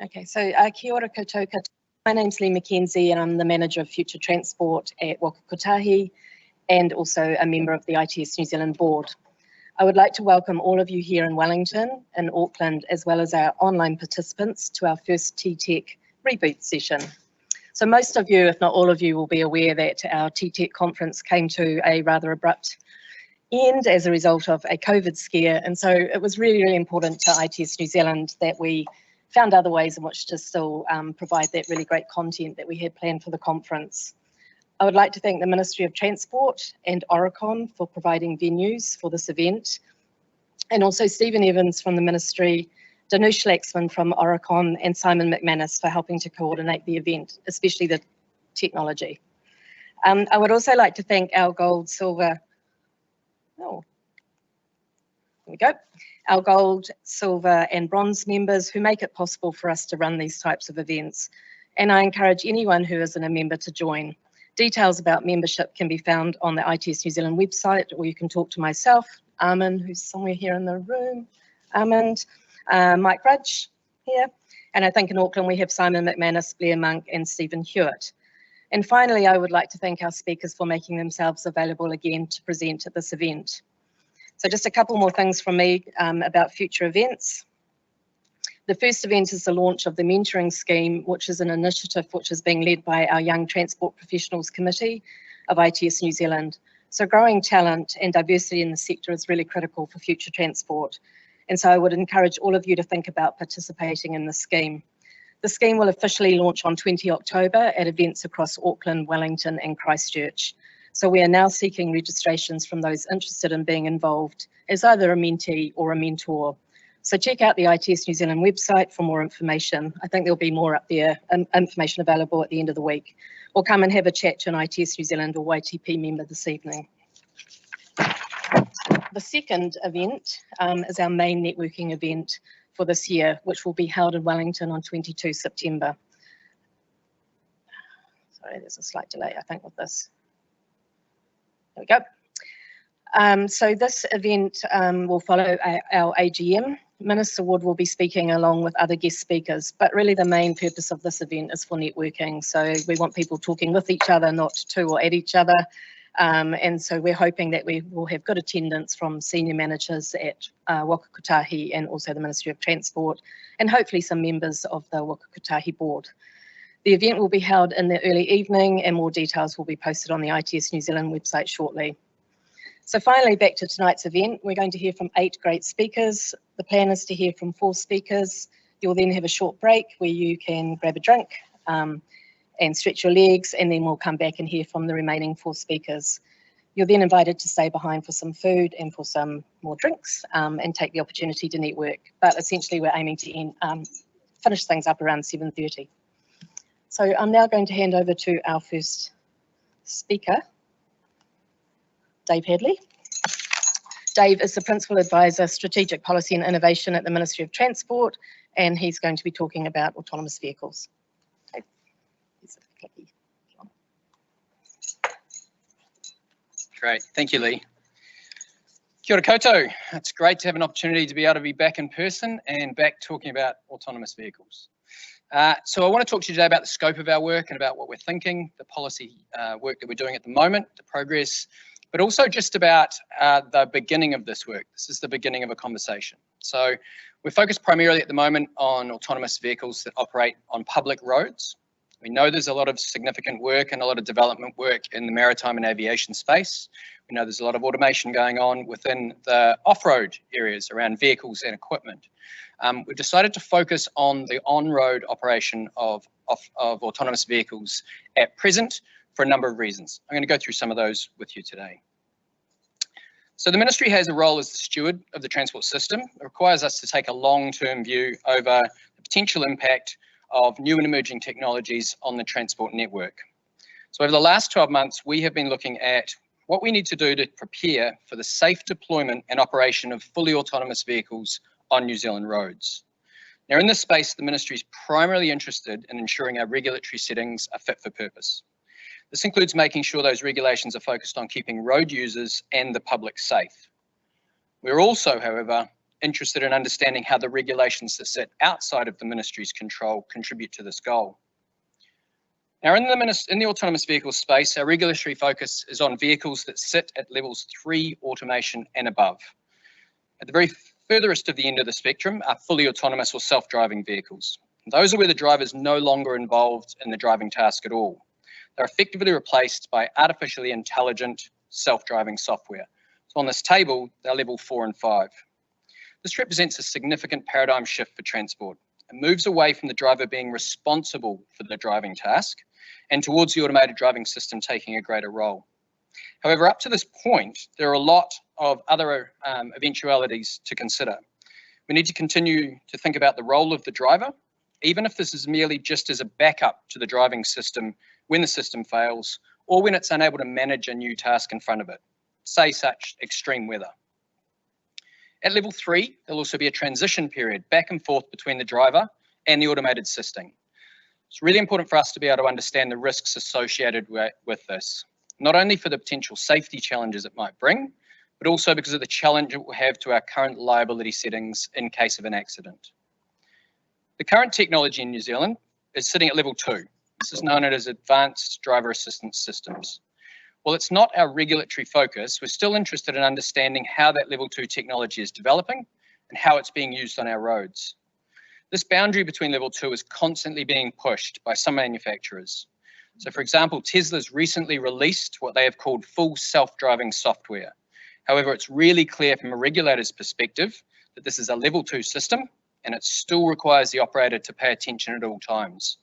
Okay, so kia ora koutou katoa. My name's Lee McKenzie and I'm the Manager of Future Transport at Waka Kotahi and also a member of the ITS New Zealand Board. I would like to welcome all of you here in Wellington and Auckland, as well as our online participants, to our first TTEC Reboot session. So most of you, if not all of you, will be aware that our TTEC conference came to a rather abrupt end as a result of a COVID scare. And so it was really, really important to ITS New Zealand that we found other ways in which to still provide that really great content that we had planned for the conference. I would like to thank the Ministry of Transport and Oricon for providing venues for this event, and also Stephen Evans from the Ministry, Danush Laxman from Oricon, and Simon McManus for helping to coordinate the event, especially the technology. I would also like to thank our gold, silver, our gold, silver and bronze members who make it possible for us to run these types of events. And I encourage anyone who isn't a member to join. Details about membership can be found on the ITS New Zealand website, or you can talk to myself, Armin, who's somewhere here in the room, Armand, Mike Rudge here. And I think in Auckland we have Simon McManus, Blair Monk and Stephen Hewitt. And finally, I would like to thank our speakers for making themselves available again to present at this event. So just a couple more things from me about future events. The first event is the launch of the Mentoring Scheme, which is an initiative which is being led by our Young Transport Professionals Committee of ITS New Zealand. So growing talent and diversity in the sector is really critical for future transport. And so I would encourage all of you to think about participating in the scheme. The scheme will officially launch on 20 October at events across Auckland, Wellington and Christchurch. So we are now seeking registrations from those interested in being involved as either a mentee or a mentor. So check out the ITS New Zealand website for more information. I think there'll be more up there, information available at the end of the week. Or come and have a chat to an ITS New Zealand or YTP member this evening. The second event is our main networking event for this year, which will be held in Wellington on 22 September. Sorry, there's a slight delay, I think, with this. There we go. So this event will follow our AGM. Minister Wood will be speaking along with other guest speakers, but really the main purpose of this event is for networking. So we want people talking with each other, not to or at each other. And so we're hoping that we will have good attendance from senior managers at Waka Kotahi and also the Ministry of Transport, and hopefully some members of the Waka Kotahi board. The event will be held in the early evening and more details will be posted on the ITS New Zealand website shortly. So finally, back to tonight's event, we're going to hear from 8 great speakers. The plan is to hear from 4 speakers. You'll then have a short break where you can grab a drink and stretch your legs, and then we'll come back and hear from the remaining 4 speakers. You're then invited to stay behind for some food and for some more drinks and take the opportunity to network. But essentially we're aiming to finish things up around 7:30. So I'm now going to hand over to our first speaker, Dave Hadley. Dave is the Principal Advisor, Strategic Policy and Innovation at the Ministry of Transport, and he's going to be talking about autonomous vehicles. Okay. Great, thank you, Lee. Kia ora koutou. It's great to have an opportunity to be able to be back in person and back talking about autonomous vehicles. So I want to talk to you today about the scope of our work and about what we're thinking, the policy work that we're doing at the moment, the progress, but also just about the beginning of this work. This is the beginning of a conversation. So we're focused primarily at the moment on autonomous vehicles that operate on public roads. We know there's a lot of significant work and a lot of development work in the maritime and aviation space. We know there's a lot of automation going on within the off-road areas around vehicles and equipment. We've decided to focus on the on-road operation of autonomous vehicles at present for a number of reasons. I'm going to go through some of those with you today. So the Ministry has a role as the steward of the transport system. It requires us to take a long-term view over the potential impact of new and emerging technologies on the transport network. So over the last 12 months, we have been looking at what we need to do to prepare for the safe deployment and operation of fully autonomous vehicles on New Zealand roads. Now, in this space, the Ministry is primarily interested in ensuring our regulatory settings are fit for purpose. This includes making sure those regulations are focused on keeping road users and the public safe. We're also, however, interested in understanding how the regulations that sit outside of the ministry's control contribute to this goal. Now, in the autonomous vehicle space, our regulatory focus is on vehicles that sit at levels 3 automation and above. At the very furthest of the end of the spectrum are fully autonomous or self-driving vehicles. Those are where the driver is no longer involved in the driving task at all. They're effectively replaced by artificially intelligent self-driving software. So on this table, they're level 4 and 5. This represents a significant paradigm shift for transport. It moves away from the driver being responsible for the driving task and towards the automated driving system taking a greater role. However, up to this point, there are a lot of other eventualities to consider. We need to continue to think about the role of the driver, even if this is merely just as a backup to the driving system when the system fails or when it's unable to manage a new task in front of it, say such extreme weather. At level 3, there'll also be a transition period back and forth between the driver and the automated system. It's really important for us to be able to understand the risks associated with this, not only for the potential safety challenges it might bring, but also because of the challenge it will have to our current liability settings in case of an accident. The current technology in New Zealand is sitting at level 2. This is known as Advanced Driver Assistance Systems. While it's not our regulatory focus, we're still interested in understanding how that level 2 technology is developing and how it's being used on our roads. This boundary between level 2 is constantly being pushed by some manufacturers. So for example, Tesla's recently released what they have called full self-driving software. However, it's really clear from a regulator's perspective that this is a level 2 system and it still requires the operator to pay attention at all times.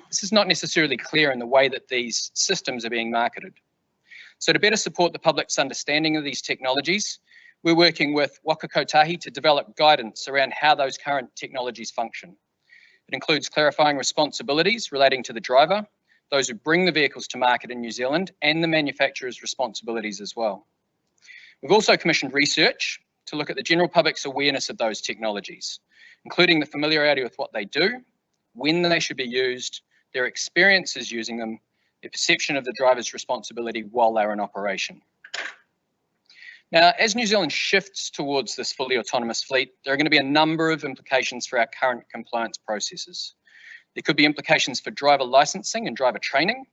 This is not necessarily clear in the way that these systems are being marketed. So to better support the public's understanding of these technologies, we're working with Waka Kotahi to develop guidance around how those current technologies function. It includes clarifying responsibilities relating to the driver, those who bring the vehicles to market in New Zealand, and the manufacturer's responsibilities as well. We've also commissioned research to look at the general public's awareness of those technologies, including the familiarity with what they do, when they should be used, their experiences using them, their perception of the driver's responsibility while they're in operation. Now, as New Zealand shifts towards this fully autonomous fleet, there are going to be a number of implications for our current compliance processes. There could be implications for driver licensing and driver training,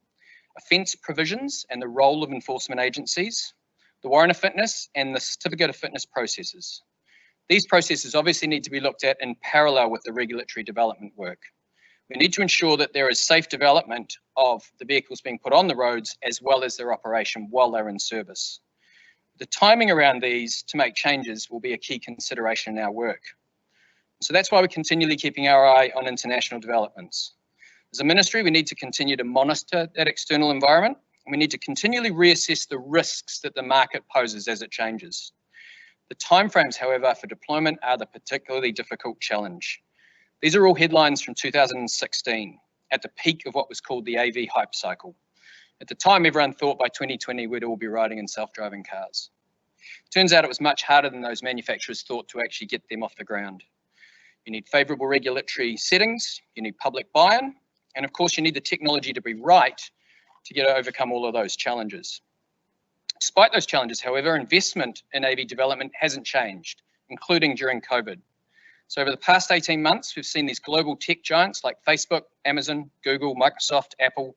offence provisions and the role of enforcement agencies, the warrant of fitness and the certificate of fitness processes. These processes obviously need to be looked at in parallel with the regulatory development work. We need to ensure that there is safe development of the vehicles being put on the roads as well as their operation while they're in service. The timing around these to make changes will be a key consideration in our work. So that's why we're continually keeping our eye on international developments. As a ministry, we need to continue to monitor that external environment, and we need to continually reassess the risks that the market poses as it changes. The timeframes, however, for deployment are the particularly difficult challenge. These are all headlines from 2016, at the peak of what was called the AV hype cycle. At the time, everyone thought by 2020 we'd all be riding in self-driving cars. Turns out it was much harder than those manufacturers thought to actually get them off the ground. You need favourable regulatory settings, you need public buy-in, and of course you need the technology to be right to overcome all of those challenges. Despite those challenges, however, investment in AV development hasn't changed, including during COVID. So over the past 18 months, we've seen these global tech giants like Facebook, Amazon, Google, Microsoft, Apple,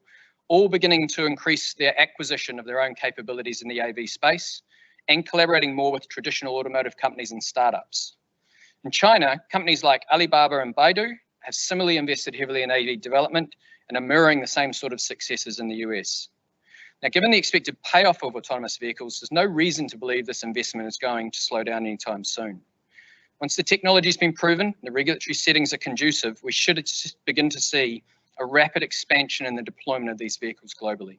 all beginning to increase their acquisition of their own capabilities in the AV space and collaborating more with traditional automotive companies and startups. In China, companies like Alibaba and Baidu have similarly invested heavily in AV development and are mirroring the same sort of successes in the US. Now, given the expected payoff of autonomous vehicles, there's no reason to believe this investment is going to slow down anytime soon. Once the technology has been proven, the regulatory settings are conducive, we should begin to see a rapid expansion in the deployment of these vehicles globally.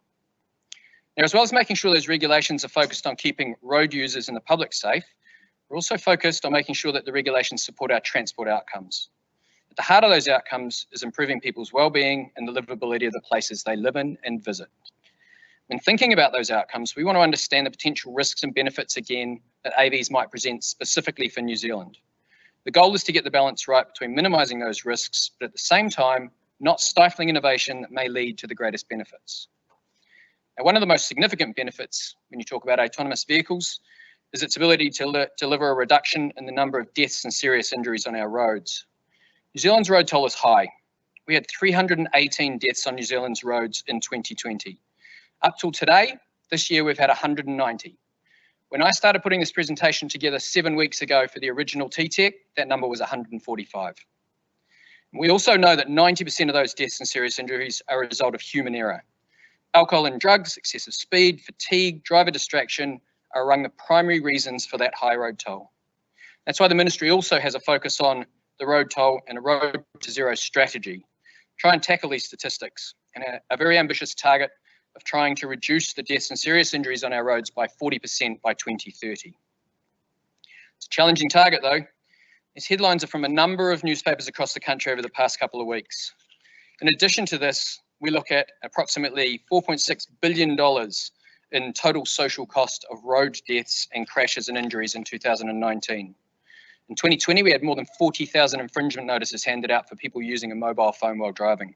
Now, as well as making sure those regulations are focused on keeping road users and the public safe, we're also focused on making sure that the regulations support our transport outcomes. At the heart of those outcomes is improving people's well-being and the livability of the places they live in and visit. When thinking about those outcomes, we want to understand the potential risks and benefits again that AVs might present specifically for New Zealand. The goal is to get the balance right between minimising those risks, but at the same time, not stifling innovation that may lead to the greatest benefits. Now, one of the most significant benefits when you talk about autonomous vehicles is its ability to deliver a reduction in the number of deaths and serious injuries on our roads. New Zealand's road toll is high. We had 318 deaths on New Zealand's roads in 2020. Up till today, this year we've had 190. When I started putting this presentation together 7 weeks ago for the original TTEC, that number was 145. We also know that 90% of those deaths and serious injuries are a result of human error. Alcohol and drugs, excessive speed, fatigue, driver distraction are among the primary reasons for that high road toll. That's why the ministry also has a focus on the road toll and a road to zero strategy. Try and tackle these statistics and a very ambitious target of trying to reduce the deaths and serious injuries on our roads by 40% by 2030. It's a challenging target though. These headlines are from a number of newspapers across the country over the past couple of weeks. In addition to this, we look at approximately $4.6 billion in total social cost of road deaths and crashes and injuries in 2019. In 2020, we had more than 40,000 infringement notices handed out for people using a mobile phone while driving.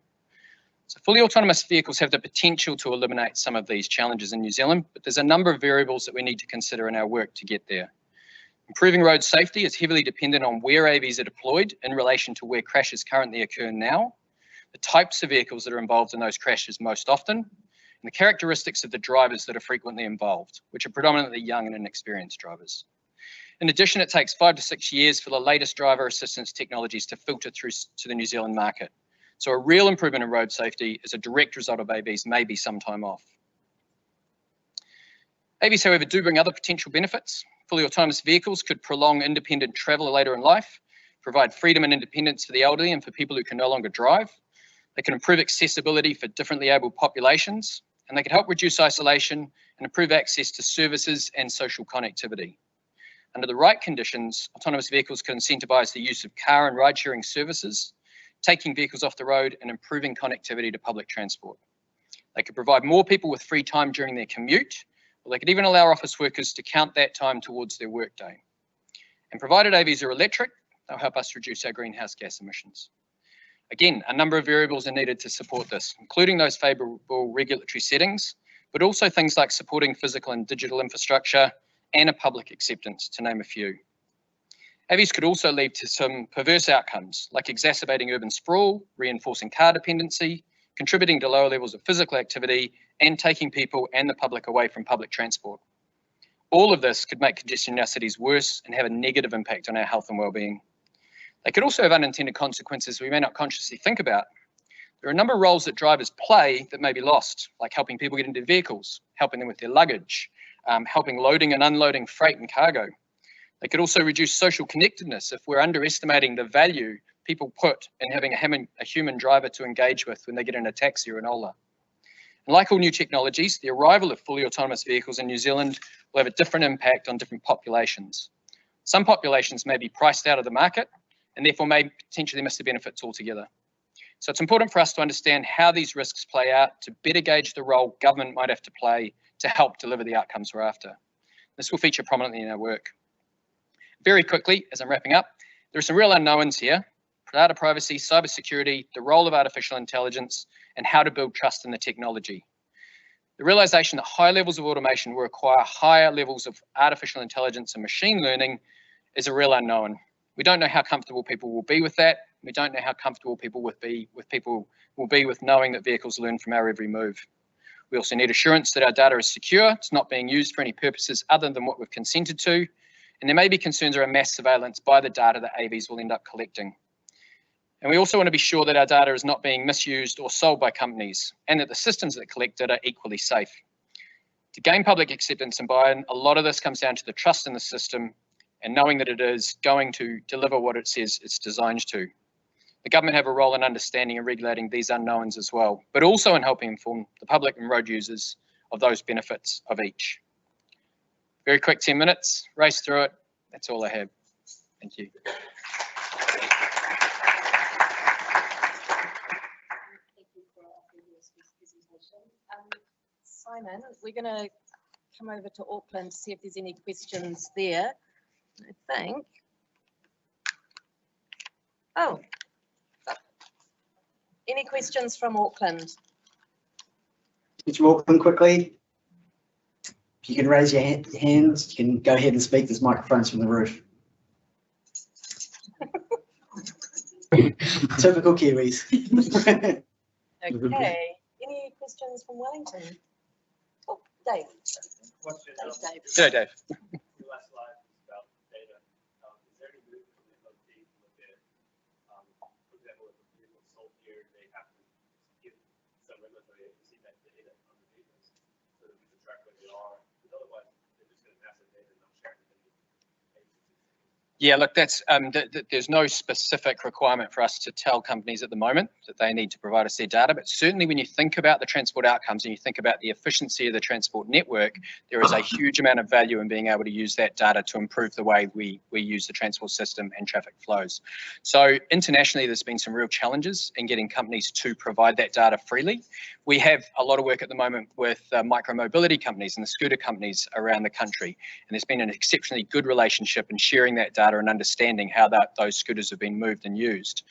So fully autonomous vehicles have the potential to eliminate some of these challenges in New Zealand, but there's a number of variables that we need to consider in our work to get there. Improving road safety is heavily dependent on where AVs are deployed in relation to where crashes currently occur now, the types of vehicles that are involved in those crashes most often, and the characteristics of the drivers that are frequently involved, which are predominantly young and inexperienced drivers. In addition, it takes 5 to 6 years for the latest driver assistance technologies to filter through to the New Zealand market. So a real improvement in road safety as a direct result of AVs may be some time off. AVs, however, do bring other potential benefits. Fully autonomous vehicles could prolong independent travel later in life, provide freedom and independence for the elderly and for people who can no longer drive. They can improve accessibility for differently abled populations, and they can help reduce isolation and improve access to services and social connectivity. Under the right conditions, autonomous vehicles can incentivise the use of car and ride-sharing services, taking vehicles off the road and improving connectivity to public transport. They could provide more people with free time during their commute, or they could even allow office workers to count that time towards their workday. And provided AVs are electric, they'll help us reduce our greenhouse gas emissions. Again, a number of variables are needed to support this, including those favourable regulatory settings, but also things like supporting physical and digital infrastructure and a public acceptance, to name a few. AVs could also lead to some perverse outcomes, like exacerbating urban sprawl, reinforcing car dependency, contributing to lower levels of physical activity, and taking people and the public away from public transport. All of this could make congestion in our cities worse and have a negative impact on our health and well-being. They could also have unintended consequences we may not consciously think about. There are a number of roles that drivers play that may be lost, like helping people get into vehicles, helping them with their luggage, helping loading and unloading freight and cargo. They could also reduce social connectedness if we're underestimating the value people put in having a human driver to engage with when they get in a taxi or an Ola. And like all new technologies, the arrival of fully autonomous vehicles in New Zealand will have a different impact on different populations. Some populations may be priced out of the market and therefore may potentially miss the benefits altogether. So it's important for us to understand how these risks play out to better gauge the role government might have to play to help deliver the outcomes we're after. This will feature prominently in our work. Very quickly, as I'm wrapping up, there are some real unknowns here: data privacy, cybersecurity, the role of artificial intelligence, and how to build trust in the technology. The realization that high levels of automation will require higher levels of artificial intelligence and machine learning is a real unknown. We don't know how comfortable people will be with that. We don't know how comfortable people will be with knowing that vehicles learn from our every move. We also need assurance that our data is secure, it's not being used for any purposes other than what we've consented to, and there may be concerns around mass surveillance by the data that AVs will end up collecting. And we also want to be sure that our data is not being misused or sold by companies, and that the systems that collect it are equally safe. To gain public acceptance and buy-in, a lot of this comes down to the trust in the system and knowing that it is going to deliver what it says it's designed to. The government have a role in understanding and regulating these unknowns as well, but also in helping inform the public and road users of those benefits of each. Very quick 10 minutes, race through it. That's all I have. Thank you. Simon, we're going to come over to Auckland to see if there's any questions there. I think. Oh. Any questions from Auckland? From Auckland quickly. If you can raise your hands, you can go ahead and speak. There's microphones from the roof. Typical Kiwis. Okay, any questions from Wellington? Oh, Dave. Dave. Dave. Yeah, look, that's there's no specific requirement for us to tell companies at the moment that they need to provide us their data, but certainly when you think about the transport outcomes and you think about the efficiency of the transport network, there is a huge amount of value in being able to use that data to improve the way we use the transport system and traffic flows. So internationally, there's been some real challenges in getting companies to provide that data freely. We have a lot of work at the moment with micro-mobility companies and the scooter companies around the country, and there's been an exceptionally good relationship in sharing that data and understanding how those scooters have been moved and used.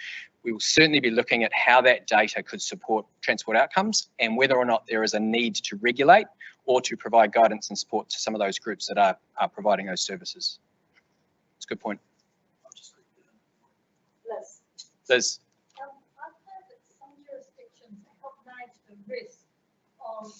We will certainly be looking at how that data could support transport outcomes and whether or not there is a need to regulate or to provide guidance and support to some of those groups that are providing those services. It's a good point. Liz. I've heard that some jurisdictions help manage the risk of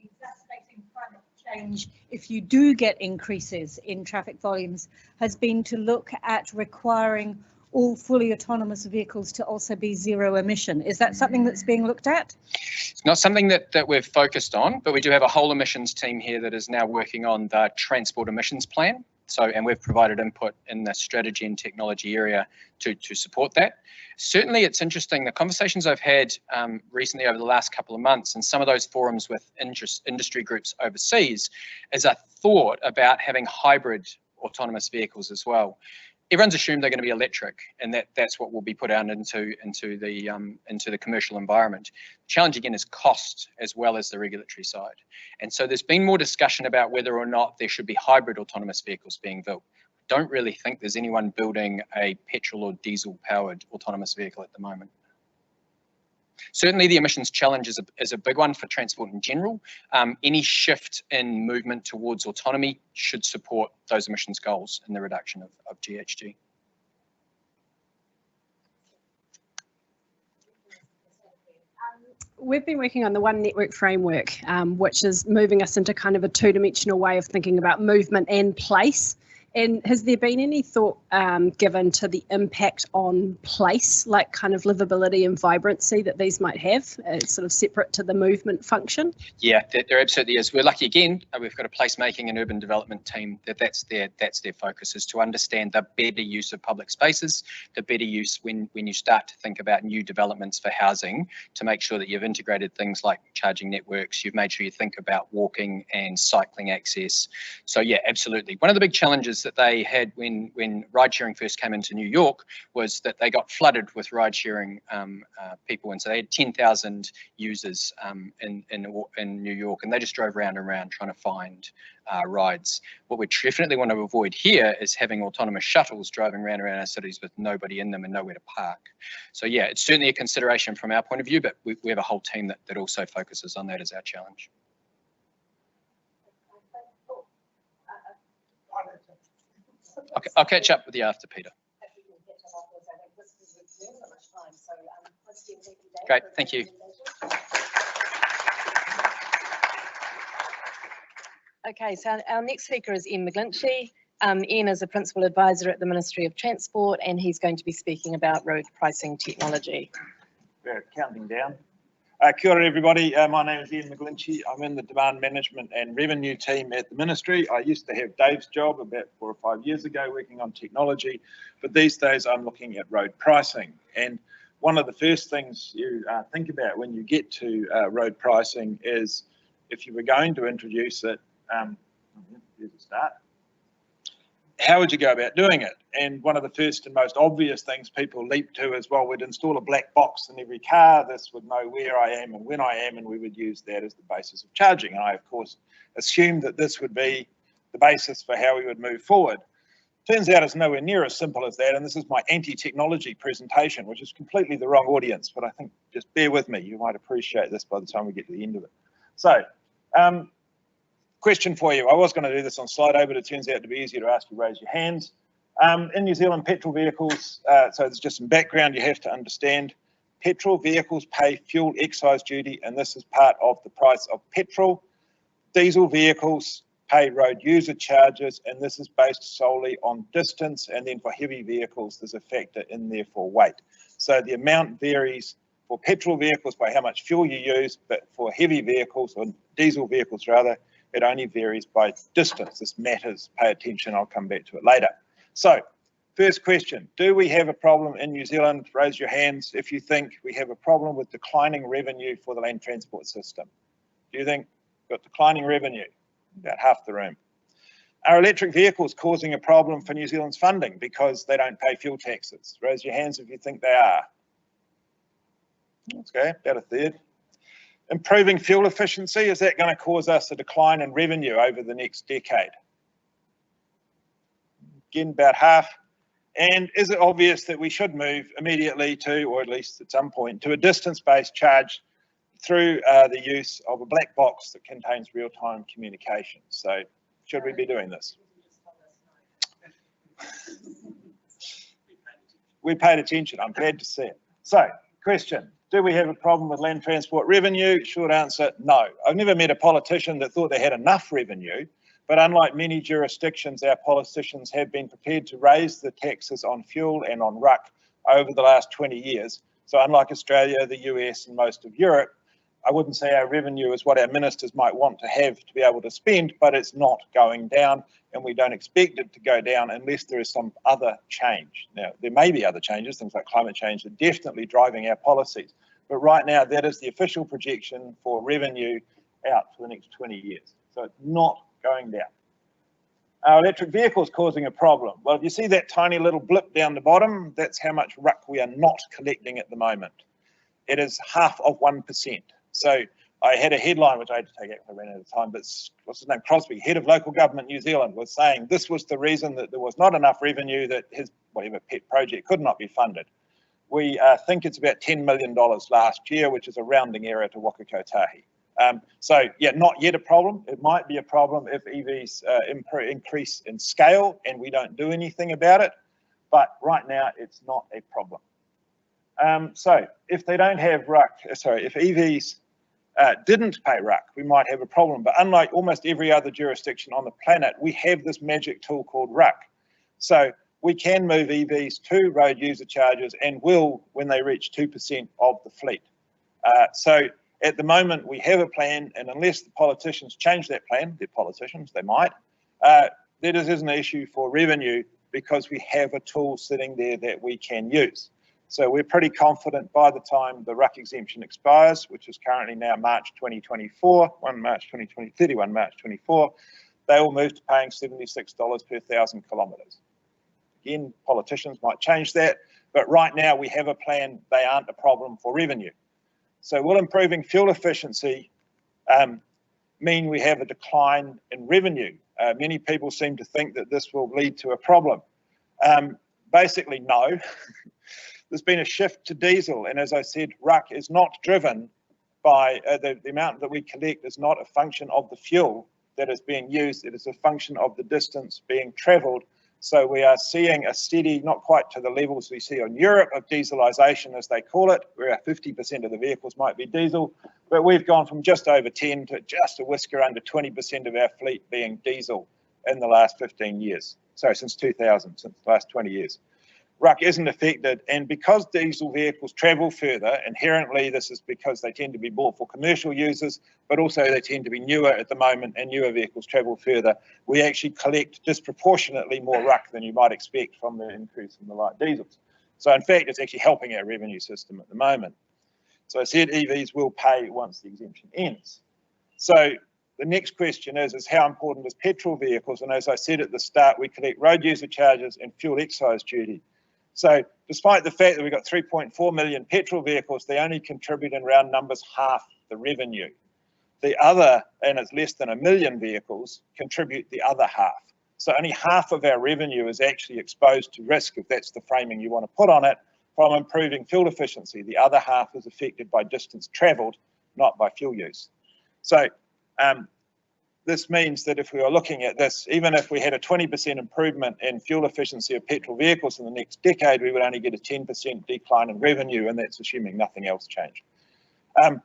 exacerbating climate change if you do get increases in traffic volumes has been to look at requiring all fully autonomous vehicles to also be zero emission. Is that something that's being looked at? It's not something that we've focused on, but we do have a whole emissions team here that is now working on the transport emissions plan. So, and we've provided input in the strategy and technology area to support that. Certainly, it's interesting, the conversations I've had recently over the last couple of months and some of those forums with industry groups overseas is a thought about having hybrid autonomous vehicles as well. Everyone's assumed they're going to be electric, and that's what will be put out into the commercial environment. The challenge again is cost as well as the regulatory side. And so there's been more discussion about whether or not there should be hybrid autonomous vehicles being built. Don't really think there's anyone building a petrol or diesel powered autonomous vehicle at the moment. Certainly the emissions challenge is a big one for transport in general. Any shift in movement towards autonomy should support those emissions goals and the reduction of GHG. We've been working on the One Network framework, which is moving us into kind of a two-dimensional way of thinking about movement and place. And has there been any thought given to the impact on place, like kind of livability and vibrancy that these might have, sort of separate to the movement function? Yeah, there absolutely is. We're lucky again. We've got a placemaking and urban development team that's their focus, is to understand the better use of public spaces, the better use when you start to think about new developments for housing, to make sure that you've integrated things like charging networks. You've made sure you think about walking and cycling access. So yeah, absolutely. One of the big challenges that they had when ride sharing first came into New York was that they got flooded with ride sharing people, and so they had 10,000 users in New York, and they just drove round and round trying to find rides. What we definitely want to avoid here is having autonomous shuttles driving around our cities with nobody in them and nowhere to park. So yeah, it's certainly a consideration from our point of view, but we have a whole team that also focuses on that as our challenge. Okay, I'll catch up with you after, Peter. Great, thank you. Okay, so our next speaker is Iain McGlinchy. Iain is a principal advisor at the Ministry of Transport, and he's going to be speaking about road pricing technology. We're counting down. Kia ora everybody, my name is Iain McGlinchy. I'm in the demand management and revenue team at the Ministry. I used to have Dave's job about 4 or 5 years ago working on technology, but these days I'm looking at road pricing. And one of the first things you think about when you get to road pricing is, if you were going to introduce it, here's a start. How would you go about doing it? And one of the first and most obvious things people leap to is, well, we'd install a black box in every car. This would know where I am and when I am, and we would use that as the basis of charging. And I, of course, assumed that this would be the basis for how we would move forward. Turns out it's nowhere near as simple as that, and this is my anti-technology presentation, which is completely the wrong audience, but I think just bear with me. You might appreciate this by the time we get to the end of it. So, question for you. I was going to do this on Slido, but it turns out to be easier to ask you raise your hands. In New Zealand, petrol vehicles, so there's just some background you have to understand. Petrol vehicles pay fuel excise duty, and this is part of the price of petrol. Diesel vehicles pay road user charges, and this is based solely on distance, and then for heavy vehicles, there's a factor in there for weight. So the amount varies for petrol vehicles by how much fuel you use, but for heavy vehicles, or diesel vehicles rather, it only varies by distance. This matters, pay attention, I'll come back to it later. So, first question, do we have a problem in New Zealand? Raise your hands if you think we have a problem with declining revenue for the land transport system. Do you think we've got declining revenue? About half the room. Are electric vehicles causing a problem for New Zealand's funding because they don't pay fuel taxes? Raise your hands if you think they are. Okay, about a third. Improving fuel efficiency, is that going to cause us a decline in revenue over the next decade? Again, about half. And is it obvious that we should move immediately to, or at least at some point, to a distance-based charge through the use of a black box that contains real-time communication? So should we be doing this? We paid attention, I'm glad to see it. So, question, do we have a problem with land transport revenue? Short answer, no. I've never met a politician that thought they had enough revenue, but unlike many jurisdictions, our politicians have been prepared to raise the taxes on fuel and on ruck over the last 20 years. So unlike Australia, the US and most of Europe, I wouldn't say our revenue is what our ministers might want to have to be able to spend, but it's not going down, and we don't expect it to go down unless there is some other change. Now, there may be other changes, things like climate change, that are definitely driving our policies. But right now, that is the official projection for revenue out for the next 20 years. So it's not going down. Are electric vehicles causing a problem? Well, if you see that tiny little blip down the bottom, that's how much ruck we are not collecting at the moment. It is half of 1%. So I had a headline, which I had to take out because I ran out of time, but what's his name, Crosby, head of local government New Zealand, was saying this was the reason that there was not enough revenue, that his whatever pet project could not be funded. We think it's about $10 million last year, which is a rounding error to Waka Kotahi. So yeah, not yet a problem. It might be a problem if EVs increase in scale and we don't do anything about it, but right now it's not a problem. So if they don't have ruck, if EVs didn't pay ruck, we might have a problem. But unlike almost every other jurisdiction on the planet, we have this magic tool called ruck. So we can move EVs to road user charges and will when they reach 2% of the fleet. So at the moment, we have a plan, and unless the politicians change that plan, they're politicians, they might, that isn't an issue for revenue because we have a tool sitting there that we can use. So we're pretty confident by the time the ruck exemption expires, which is currently now March 2024, 31 March 2024, they will move to paying $76 per 1,000 kilometres. Again, politicians might change that, but right now we have a plan, they aren't a problem for revenue. So will improving fuel efficiency mean we have a decline in revenue? Many people seem to think that this will lead to a problem. Basically, no. There's been a shift to diesel, and as I said, ruck is not driven by the amount that we collect is not a function of the fuel that is being used, it is a function of the distance being travelled. So we are seeing a steady, not quite to the levels we see in Europe of dieselisation, as they call it, where 50% of the vehicles might be diesel, but we've gone from just over 10 to just a whisker under 20% of our fleet being diesel in the last 15 years. Sorry, since 2000, since the last 20 years. Ruck isn't affected, and because diesel vehicles travel further, inherently this is because they tend to be bought for commercial users, but also they tend to be newer at the moment, and newer vehicles travel further. We actually collect disproportionately more ruck than you might expect from the increase in the light diesels. So in fact, it's actually helping our revenue system at the moment. So I said EVs will pay once the exemption ends. So the next question is how important is petrol vehicles? And as I said at the start, we collect road user charges and fuel excise duty. So despite the fact that we've got 3.4 million petrol vehicles, they only contribute in round numbers half the revenue. The other, and it's less than 1 million vehicles, contribute the other half. So only half of our revenue is actually exposed to risk, if that's the framing you want to put on it, from improving fuel efficiency. The other half is affected by distance travelled, not by fuel use. So this means that if we are looking at this, even if we had a 20% improvement in fuel efficiency of petrol vehicles in the next decade, we would only get a 10% decline in revenue, and that's assuming nothing else changed.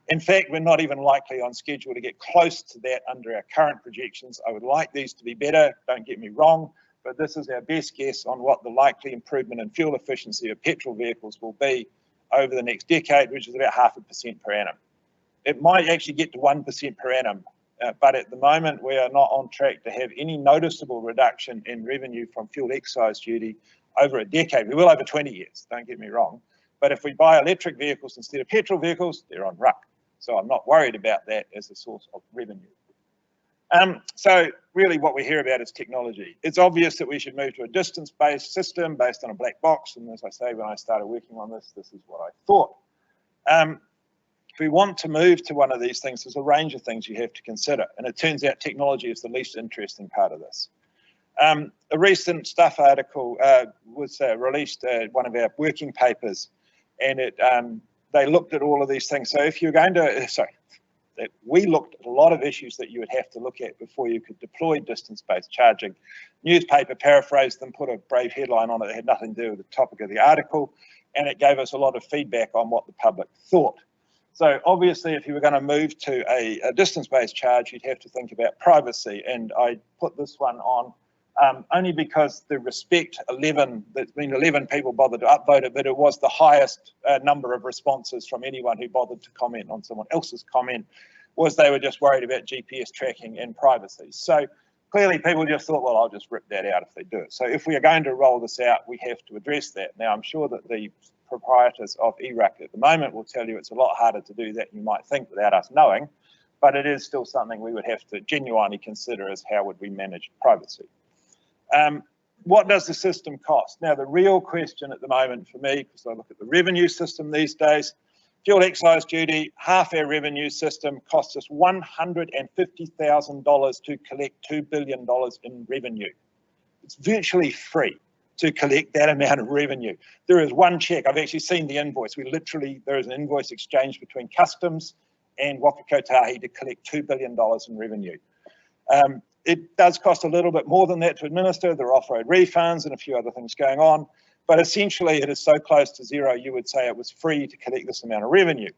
In fact, we're not even likely on schedule to get close to that under our current projections. I would like these to be better, don't get me wrong, but this is our best guess on what the likely improvement in fuel efficiency of petrol vehicles will be over the next decade, which is about 0.5% per annum. It might actually get to 1% per annum, but at the moment we are not on track to have any noticeable reduction in revenue from fuel excise duty over a decade. We will over 20 years, don't get me wrong. But if we buy electric vehicles instead of petrol vehicles, they're on ruck. So I'm not worried about that as a source of revenue. So really what we hear about is technology. It's obvious that we should move to a distance-based system based on a black box. And as I say, when I started working on this, this is what I thought. If we want to move to one of these things, there's a range of things you have to consider. And it turns out technology is the least interesting part of this. A recent Stuff article was released, one of our working papers, and they looked at all of these things. So if you're going to, we looked at a lot of issues that you would have to look at before you could deploy distance-based charging. Newspaper paraphrased them, put a brave headline on it that had nothing to do with the topic of the article, and it gave us a lot of feedback on what the public thought. So obviously, if you were going to move to a distance-based charge, you'd have to think about privacy, and I put this one on only because the Respect 11, there's been 11 people bothered to upvote it, but it was the highest number of responses from anyone who bothered to comment on someone else's comment, was they were just worried about GPS tracking and privacy. So clearly people just thought, well, I'll just rip that out if they do it. So if we are going to roll this out, we have to address that. Now, I'm sure that the proprietors of eRUC at the moment will tell you it's a lot harder to do that than you might think without us knowing, but it is still something we would have to genuinely consider as how would we manage privacy. What does the system cost? Now, the real question at the moment for me, because I look at the revenue system these days, fuel excise duty, half our revenue system costs us $150,000 to collect $2 billion in revenue. It's virtually free to collect that amount of revenue. There is one check, I've actually seen the invoice. There is an invoice exchange between customs and Waka Kotahi to collect $2 billion in revenue. It does cost a little bit more than that to administer. There are off-road refunds and a few other things going on, but essentially it is so close to zero, you would say it was free to collect this amount of revenue.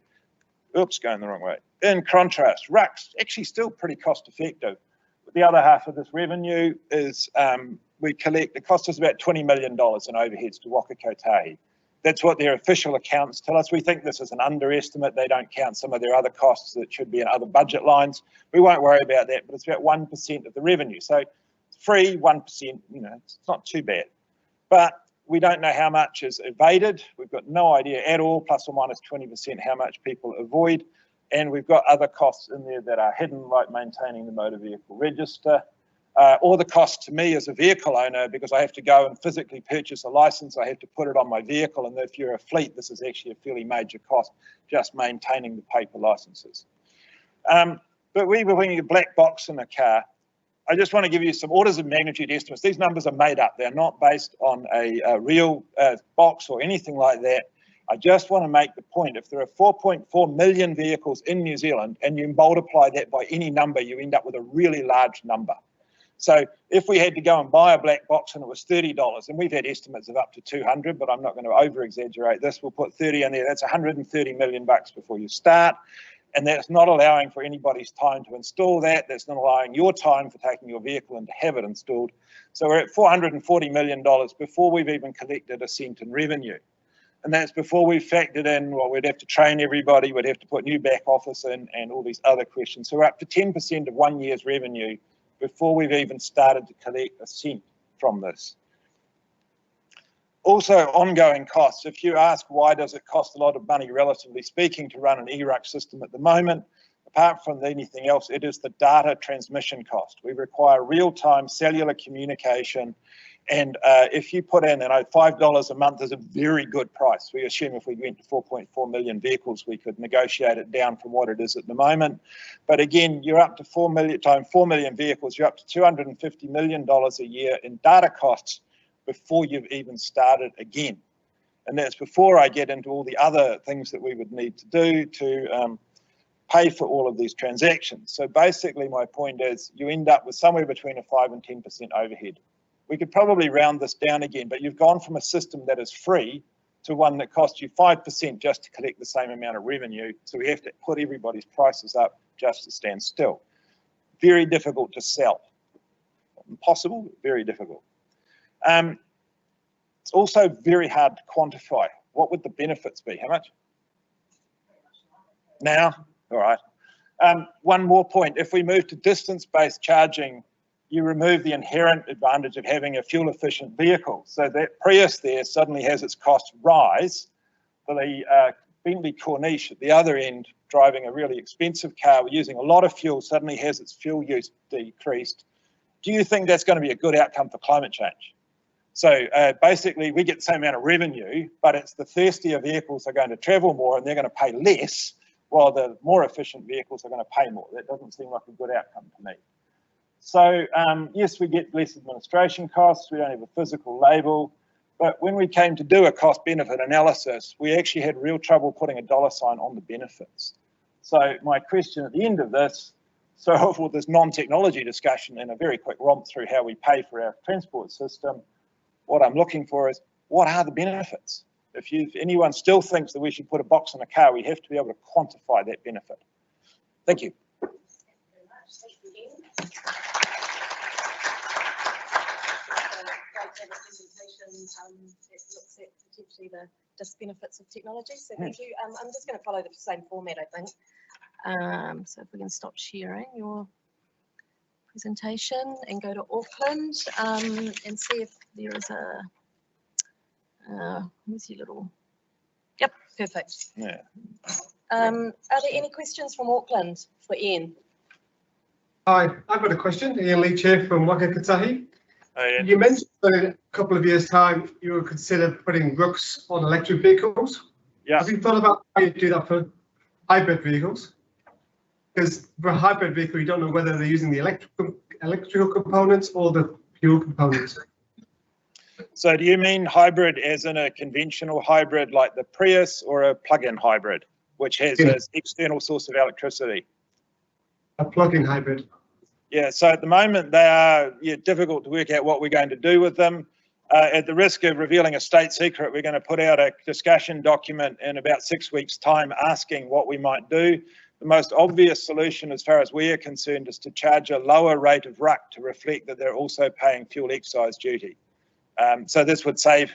Oops, going the wrong way. In contrast, RUC's actually still pretty cost effective. The other half of this revenue is we collect, it costs us about $20 million in overheads to Waka Kotahi. That's what their official accounts tell us. We think this is an underestimate. They don't count some of their other costs that should be in other budget lines. We won't worry about that, but it's about 1% of the revenue. So it's free, 1%, it's not too bad. But we don't know how much is evaded. We've got no idea at all, plus or minus 20% how much people avoid. And we've got other costs in there that are hidden, like maintaining the motor vehicle register. Or the cost to me as a vehicle owner, because I have to go and physically purchase a license, I have to put it on my vehicle, and if you're a fleet, this is actually a fairly major cost, just maintaining the paper licenses. But we were thinking a black box in a car. I just want to give you some orders of magnitude estimates. These numbers are made up. They're not based on a real box or anything like that. I just want to make the point, if there are 4.4 million vehicles in New Zealand and you multiply that by any number, you end up with a really large number. So if we had to go and buy a black box and it was $30, and we've had estimates of up to 200, but I'm not going to over exaggerate this, we'll put 30 in there, that's 130 million bucks before you start. And that's not allowing for anybody's time to install that. That's not allowing your time for taking your vehicle and to have it installed. So we're at $440 million before we've even collected a cent in revenue. And that's before we've factored in, well, we'd have to train everybody, we'd have to put new back office in and all these other questions. So we're up to 10% of 1 year's revenue before we've even started to collect a cent from this. Also, ongoing costs. If you ask why does it cost a lot of money, relatively speaking, to run an eRUC system at the moment, apart from anything else, it is the data transmission cost. We require real-time cellular communication, and if you put in, $5 a month is a very good price. We assume if we went to 4.4 million vehicles, we could negotiate it down from what it is at the moment. But again, you're up to 4 million vehicles, you're up to $250 million a year in data costs before you've even started again. And that's before I get into all the other things that we would need to do to pay for all of these transactions. So basically my point is you end up with somewhere between a 5 and 10% overhead. We could probably round this down again, but you've gone from a system that is free to one that costs you 5% just to collect the same amount of revenue. So we have to put everybody's prices up just to stand still. Very difficult to sell. Impossible, very difficult. It's also very hard to quantify. What would the benefits be? How much? Now, all right. One more point. If we move to distance-based charging, you remove the inherent advantage of having a fuel-efficient vehicle. So that Prius there suddenly has its cost rise. The Bentley Corniche at the other end, driving a really expensive car, using a lot of fuel, suddenly has its fuel use decreased. Do you think that's going to be a good outcome for climate change? So basically, we get the same amount of revenue, but it's the thirstier vehicles are going to travel more and they're going to pay less, while the more efficient vehicles are going to pay more. That doesn't seem like a good outcome to me. So yes, we get less administration costs. We don't have a physical label. But when we came to do a cost-benefit analysis, we actually had real trouble putting a dollar sign on the benefits. So my question at the end of this, so for this non-technology discussion and a very quick romp through how we pay for our transport system, what I'm looking for is, what are the benefits? If anyone still thinks that we should put a box in a car, we have to be able to quantify that benefit. Thank you. It looks at potentially the disbenefits of technology. So thank you. I'm just going to follow the same format, I think. So if we can stop sharing your presentation and go to Auckland and see if there is a where's your little, yep, perfect. Yeah. Are there any questions from Auckland for Ian? Hi, I've got a question. Iain Leach here from Waka Kotahi. Yeah. You mentioned that in a couple of years' time you would consider putting RUCs on electric vehicles. Yeah. Have you thought about how you do that for hybrid vehicles? Because for a hybrid vehicle, you don't know whether they're using the electrical components or the fuel components. So do you mean hybrid as in a conventional hybrid like the Prius, or a plug-in hybrid, which has an external source of electricity? A plug-in hybrid. Yeah, so at the moment they are difficult to work out what we're going to do with them. At the risk of revealing a state secret, we're going to put out a discussion document in about 6 weeks' time asking what we might do. The most obvious solution, as far as we are concerned, is to charge a lower rate of RUC to reflect that they're also paying fuel excise duty. So this would save,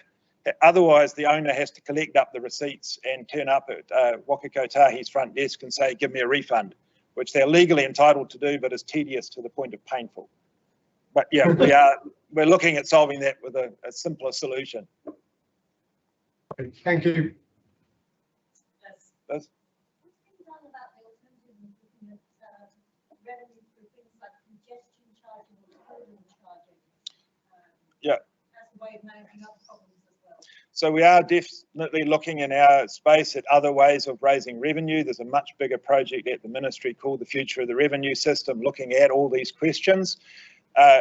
otherwise the owner has to collect up the receipts and turn up at Waka Kotahi's front desk and say, give me a refund, which they're legally entitled to do, but is tedious to the point of painful. But yeah, we're looking at solving that with a simpler solution. Thank you. Liz? Yeah. So we are definitely looking in our space at other ways of raising revenue. There's a much bigger project at the ministry called the Future of the Revenue System, looking at all these questions.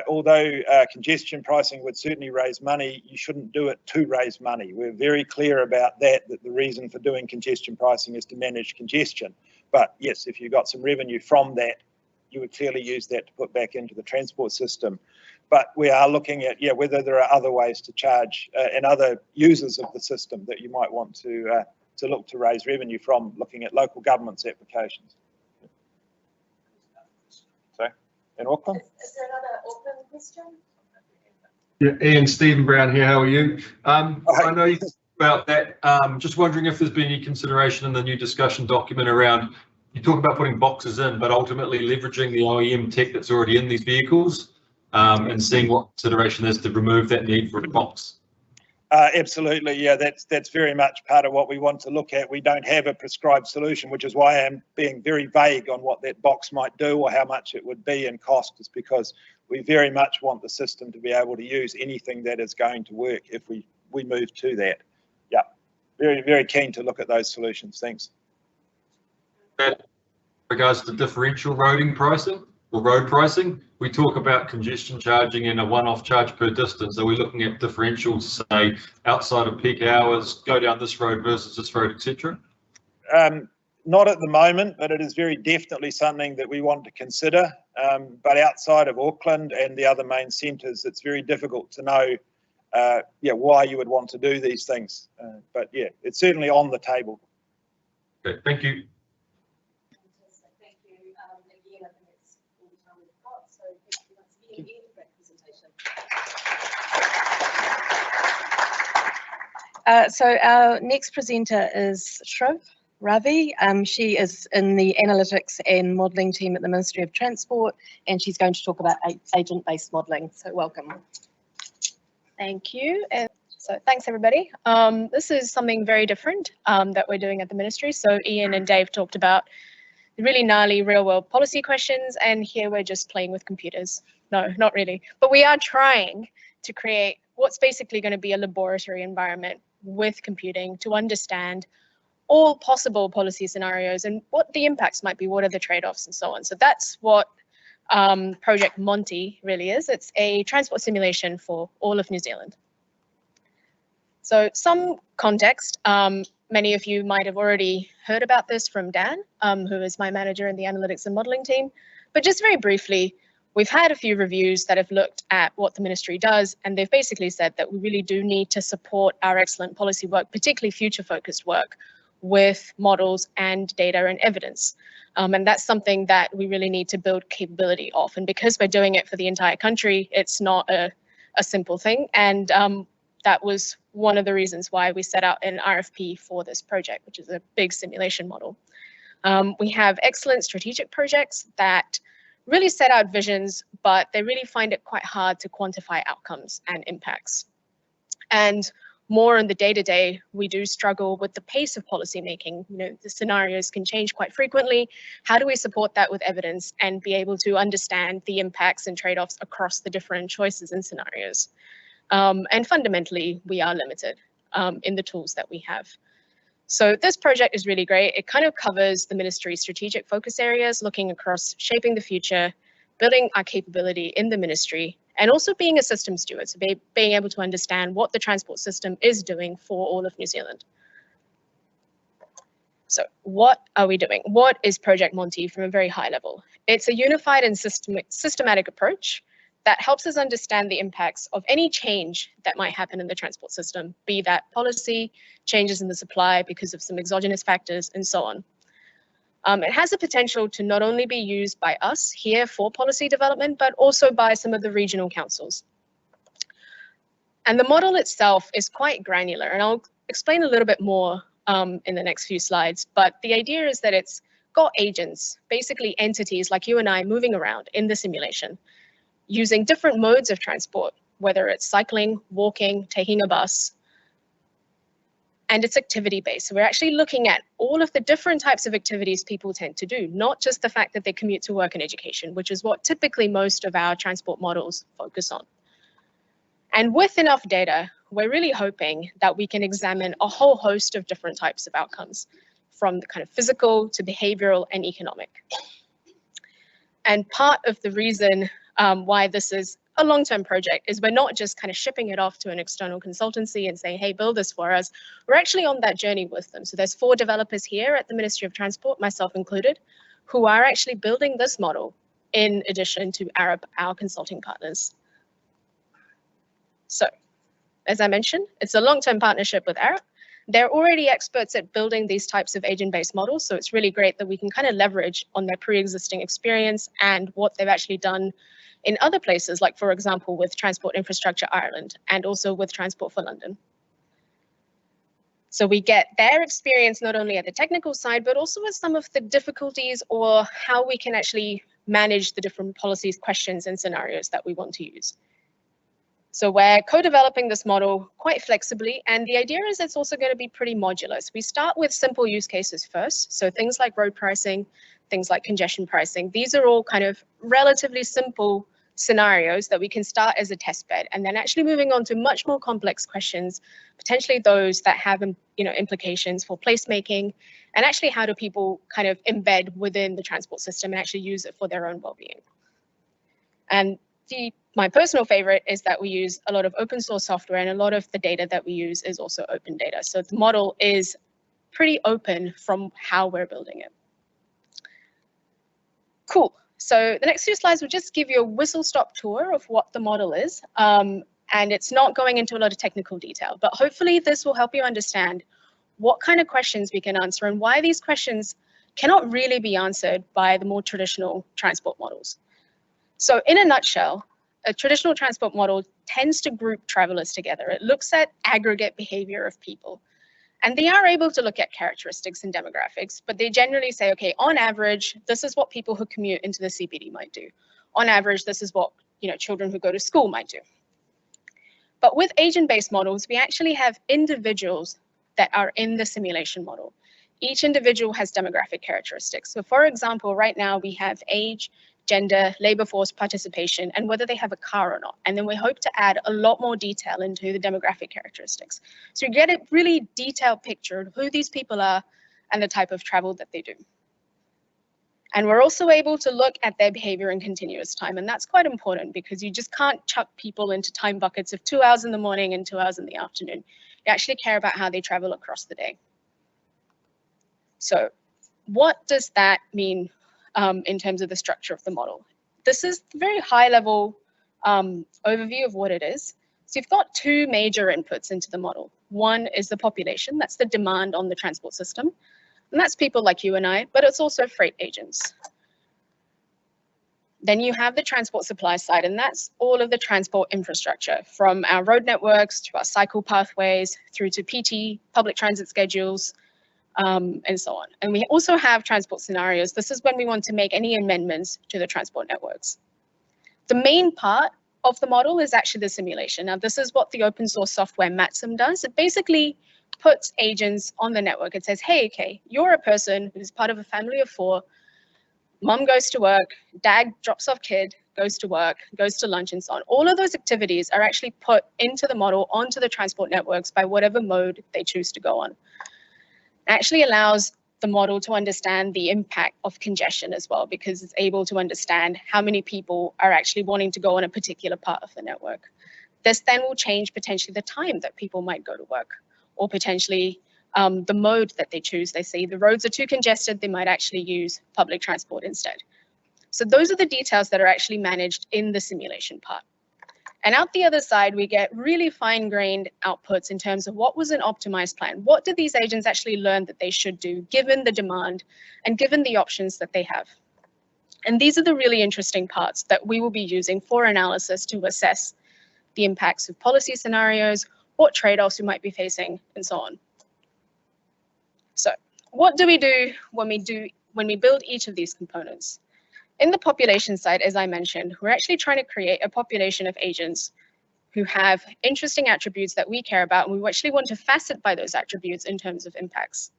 Although congestion pricing would certainly raise money, you shouldn't do it to raise money. We're very clear about that the reason for doing congestion pricing is to manage congestion. But yes, if you got some revenue from that, you would clearly use that to put back into the transport system. But we are looking at whether there are other ways to charge and other users of the system that you might want to look to raise revenue from, looking at local government's applications. So, in Auckland? Is there another Auckland question? Yeah, Ian, Stephen Brown here. How are you? I know you talked about that. Just wondering if there's been any consideration in the new discussion document around, you talk about putting boxes in, but ultimately leveraging the OEM tech that's already in these vehicles. And seeing what consideration is to remove that need for a box. Absolutely, yeah, that's very much part of what we want to look at. We don't have a prescribed solution, which is why I'm being very vague on what that box might do or how much it would be in cost, is because we very much want the system to be able to use anything that is going to work if we move to that. Yeah, very, very keen to look at those solutions. Thanks. In regards to differential roading pricing or road pricing, we talk about congestion charging and a one-off charge per distance. Are we looking at differentials, say, outside of peak hours, go down this road versus this road, etc.? Not at the moment, but it is very definitely something that we want to consider. But outside of Auckland and the other main centres, it's very difficult to know why you would want to do these things. But yeah, it's certainly on the table. Okay, thank you. Thank you. Again, I think it's all the time we've got. So thank you once again, Iain, for that presentation. So our next presenter is Shrividya Ravi. She is in the analytics and modelling team at the Ministry of Transport, and she's going to talk about agent-based modelling. So welcome. Thank you. And so thanks everybody. This is something very different that we're doing at the ministry. So Iain and Dave talked about the really gnarly real world policy questions, and here we're just playing with computers. No, not really. But we are trying to create what's basically going to be a laboratory environment with computing to understand all possible policy scenarios and what the impacts might be, what are the trade-offs and so on. So that's what Project Monty really is. It's a transport simulation for all of New Zealand. So some context, many of you might have already heard about this from Dan, who is my manager in the analytics and modelling team. But just very briefly, we've had a few reviews that have looked at what the ministry does, and they've basically said that we really do need to support our excellent policy work, particularly future-focused work, with models and data and evidence. And that's something that we really need to build capability of. And because we're doing it for the entire country, it's not a simple thing. And that was one of the reasons why we set out an RFP for this project, which is a big simulation model. We have excellent strategic projects that really set out visions, but they really find it quite hard to quantify outcomes and impacts. And more in the day-to-day, we do struggle with the pace of policy making. You know, the scenarios can change quite frequently. How do we support that with evidence and be able to understand the impacts and trade-offs across the different choices and scenarios? And fundamentally, we are limited in the tools that we have. So this project is really great. It kind of covers the ministry's strategic focus areas, looking across shaping the future, building our capability in the ministry, and also being a system steward, so being able to understand what the transport system is doing for all of New Zealand. So what are we doing? What is Project Monty from a very high level? It's a unified and systematic approach that helps us understand the impacts of any change that might happen in the transport system, be that policy, changes in the supply because of some exogenous factors, and so on. It has the potential to not only be used by us here for policy development, but also by some of the regional councils. And the model itself is quite granular, and I'll explain a little bit more in the next few slides. But the idea is that it's got agents, basically entities like you and I moving around in the simulation, using different modes of transport, whether it's cycling, walking, taking a bus, and it's activity-based. So we're actually looking at all of the different types of activities people tend to do, not just the fact that they commute to work and education, which is what typically most of our transport models focus on. And with enough data, we're really hoping that we can examine a whole host of different types of outcomes, from the kind of physical to behavioral and economic. And part of the reason why this is a long-term project is we're not just kind of shipping it off to an external consultancy and saying, hey, build this for us. We're actually on that journey with them. So there's 4 developers here at the Ministry of Transport, myself included, who are actually building this model in addition to our consulting partners. So as I mentioned, it's a long-term partnership with Arup. They're already experts at building these types of agent-based models. So it's really great that we can kind of leverage on their pre-existing experience and what they've actually done in other places, like, for example, with Transport Infrastructure Ireland and also with Transport for London. So we get their experience not only at the technical side, but also with some of the difficulties or how we can actually manage the different policies, questions, and scenarios that we want to use. So we're co-developing this model quite flexibly, and the idea is it's also going to be pretty modular. So we start with simple use cases first. So things like road pricing, things like congestion pricing. These are all kind of relatively simple scenarios that we can start as a test bed, and then actually moving on to much more complex questions, potentially those that have implications for placemaking, and actually how do people kind of embed within the transport system and actually use it for their own well-being. And my personal favorite is that we use a lot of open source software, and a lot of the data that we use is also open data. So the model is pretty open from how we're building it. Cool. So the next few slides will just give you a whistle-stop tour of what the model is. And it's not going into a lot of technical detail, but hopefully this will help you understand what kind of questions we can answer and why these questions cannot really be answered by the more traditional transport models. So in a nutshell, a traditional transport model tends to group travelers together. It looks at aggregate behavior of people. And they are able to look at characteristics and demographics, but they generally say, okay, on average, this is what people who commute into the CBD might do. On average, this is what children who go to school might do. But with agent-based models, we actually have individuals that are in the simulation model. Each individual has demographic characteristics. So for example, right now we have age, gender, labor force participation, and whether they have a car or not. And then we hope to add a lot more detail into the demographic characteristics. So you get a really detailed picture of who these people are and the type of travel that they do. And we're also able to look at their behavior in continuous time. And that's quite important because you just can't chuck people into time buckets of 2 hours in the morning and 2 hours in the afternoon. You actually care about how they travel across the day. So what does that mean in terms of the structure of the model? This is a very high level overview of what it is. So you've got two major inputs into the model. One is the population, that's the demand on the transport system. And that's people like you and I, but it's also freight agents. Then you have the transport supply side, and that's all of the transport infrastructure, from our road networks to our cycle pathways, through to PT, public transit schedules, and so on. And we also have transport scenarios. This is when we want to make any amendments to the transport networks. The main part of the model is actually the simulation. Now, this is what the open source software Matsim does. It basically puts agents on the network. It says, hey, okay, you're a person who's part of a family of 4. Mom goes to work, dad drops off kid, goes to work, goes to lunch, and so on. All of those activities are actually put into the model, onto the transport networks by whatever mode they choose to go on. It actually allows the model to understand the impact of congestion as well, because it's able to understand how many people are actually wanting to go on a particular part of the network. This then will change potentially the time that people might go to work, or potentially the mode that they choose. They say the roads are too congested, they might actually use public transport instead. So those are the details that are actually managed in the simulation part. And out the other side, we get really fine-grained outputs in terms of what was an optimized plan. What did these agents actually learn that they should do, given the demand and given the options that they have? And these are the really interesting parts that we will be using for analysis to assess the impacts of policy scenarios, what trade-offs we might be facing, and so on. So what do we do when we build each of these components? In the population side, as I mentioned, we're actually trying to create a population of agents who have interesting attributes that we care about, and we actually want to facet by those attributes in terms of impacts.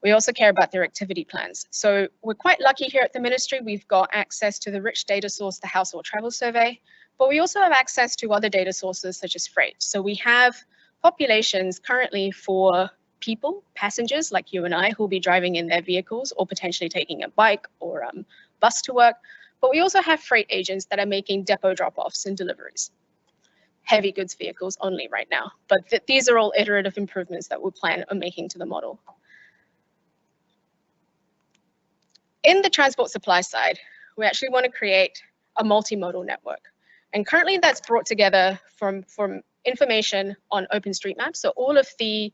We also care about their activity plans. So we're quite lucky here at the ministry. We've got access to the rich data source, the Household Travel Survey, but we also have access to other data sources such as freight. So we have populations currently for people, passengers like you and I, who will be driving in their vehicles or potentially taking a bike or bus to work. But we also have freight agents that are making depot drop-offs and deliveries. Heavy goods vehicles only right now, but these are all iterative improvements that we plan on making to the model. In the transport supply side, we actually want to create a multimodal network. And currently that's brought together from information on OpenStreetMap. So all of the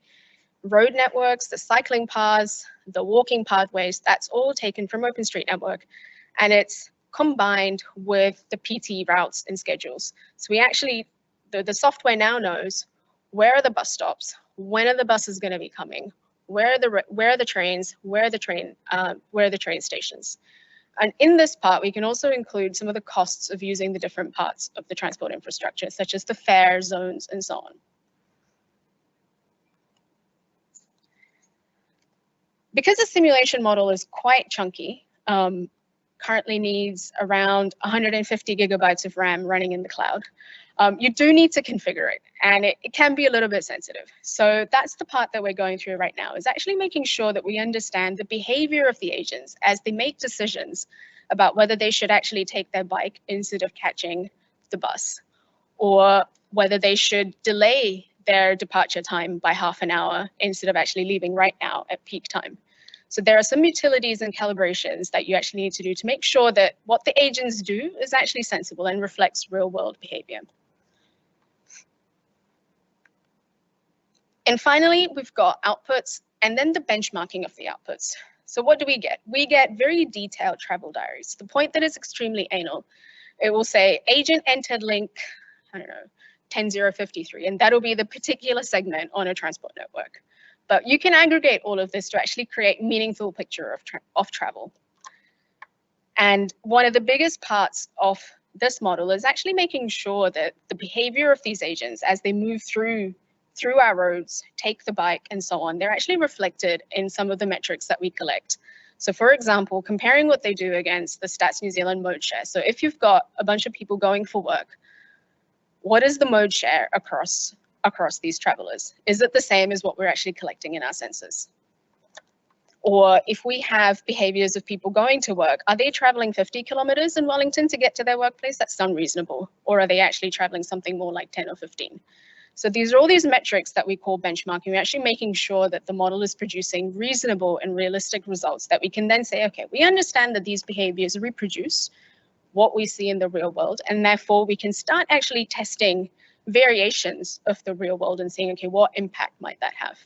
road networks, the cycling paths, the walking pathways, that's all taken from OpenStreetNetwork, and it's combined with the PT routes and schedules. So we actually, the software now knows where are the bus stops, when are the buses going to be coming, where are the trains, where are the train stations. And in this part, we can also include some of the costs of using the different parts of the transport infrastructure, such as the fare zones and so on. Because the simulation model is quite chunky, currently needs around 150 gigabytes of RAM running in the cloud, you do need to configure it, and it can be a little bit sensitive. So that's the part that we're going through right now, is actually making sure that we understand the behavior of the agents as they make decisions about whether they should actually take their bike instead of catching the bus, or whether they should delay their departure time by half an hour instead of actually leaving right now at peak time. So there are some utilities and calibrations that you actually need to do to make sure that what the agents do is actually sensible and reflects real world behavior. And finally, we've got outputs and then the benchmarking of the outputs. So what do we get? We get very detailed travel diaries. To the point that is extremely anal. It will say agent entered link, I don't know, 10053, and that'll be the particular segment on a transport network. But you can aggregate all of this to actually create a meaningful picture of travel. And one of the biggest parts of this model is actually making sure that the behavior of these agents as they move through our roads, take the bike and so on, they're actually reflected in some of the metrics that we collect. So for example, comparing what they do against the Stats New Zealand mode share. So if you've got a bunch of people going for work, what is the mode share across these travelers? Is it the same as what we're actually collecting in our sensors? Or if we have behaviors of people going to work, are they traveling 50 kilometers in Wellington to get to their workplace? That's unreasonable. Or are they actually traveling something more like 10 or 15? So these are all these metrics that we call benchmarking. We're actually making sure that the model is producing reasonable and realistic results that we can then say, okay, we understand that these behaviors reproduce what we see in the real world, and therefore we can start actually testing variations of the real world and seeing, okay, what impact might that have?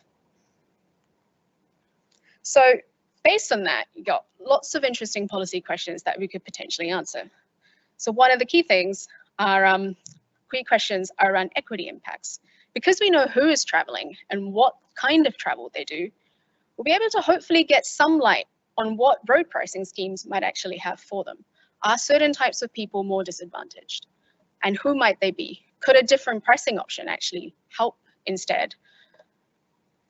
So based on that, you got lots of interesting policy questions that we could potentially answer. So one of the key things are key questions are around equity impacts. Because we know who is traveling and what kind of travel they do, we'll be able to hopefully get some light on what road pricing schemes might actually have for them. Are certain types of people more disadvantaged? And who might they be? Could a different pricing option actually help instead?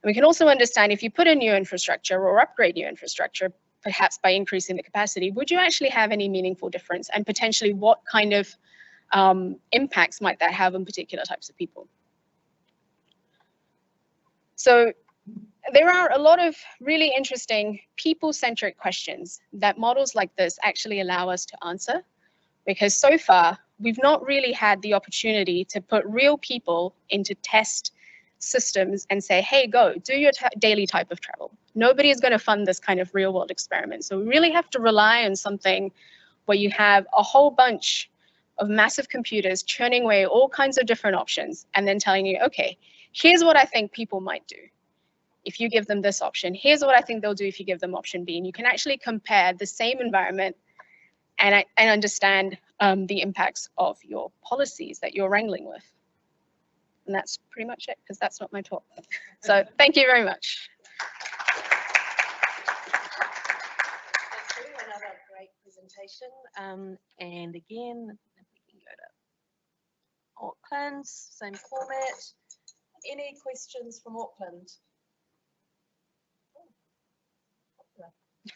We can also understand if you put in new infrastructure or upgrade new infrastructure, perhaps by increasing the capacity, would you actually have any meaningful difference? And potentially what kind of impacts might that have on particular types of people? So there are a lot of really interesting people-centric questions that models like this actually allow us to answer, because so far we've not really had the opportunity to put real people into test systems and say, hey, go do your daily type of travel. Nobody is going to fund this kind of real world experiment. So we really have to rely on something where you have a whole bunch of massive computers churning away all kinds of different options and then telling you, okay, here's what I think people might do if you give them this option. Here's what I think they'll do if you give them option B. And you can actually compare the same environment and understand the impacts of your policies that you're wrangling with. And that's pretty much it, because that's not my talk. So thank you very much. Thank you. Another great presentation. And again, if we can go to Auckland, same format. Any questions from Auckland?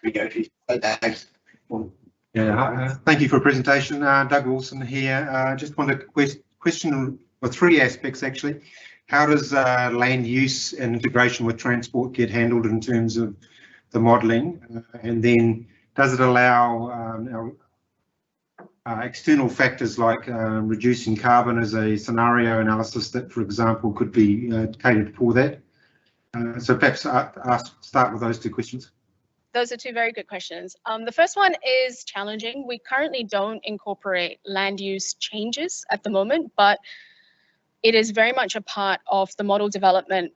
We go to Yeah, thank you for a presentation. Doug Wilson here. Just want to question with three aspects actually. How does land use and integration with transport get handled in terms of the modelling? And then does it allow external factors like reducing carbon as a scenario analysis that, for example, could be catered for that? So perhaps start with those two questions. Those are two very good questions. The first one is challenging. We currently don't incorporate land use changes at the moment, but it is very much a part of the model development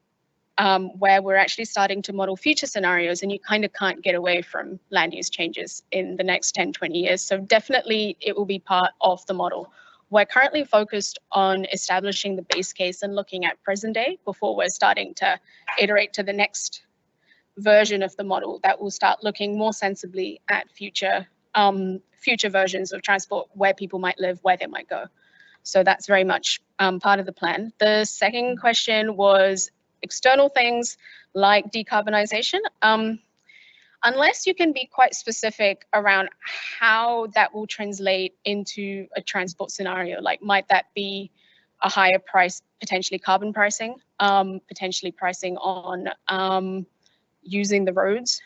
where we're actually starting to model future scenarios, and you kind of can't get away from land use changes in the next 10, 20 years. So definitely it will be part of the model. We're currently focused on establishing the base case and looking at present day before we're starting to iterate to the next version of the model that will start looking more sensibly at future versions of transport, where people might live, where they might go. So that's very much part of the plan. The second question was external things like decarbonization. Unless you can be quite specific around how that will translate into a transport scenario, like might that be a higher price, potentially carbon pricing, potentially pricing on using the roads,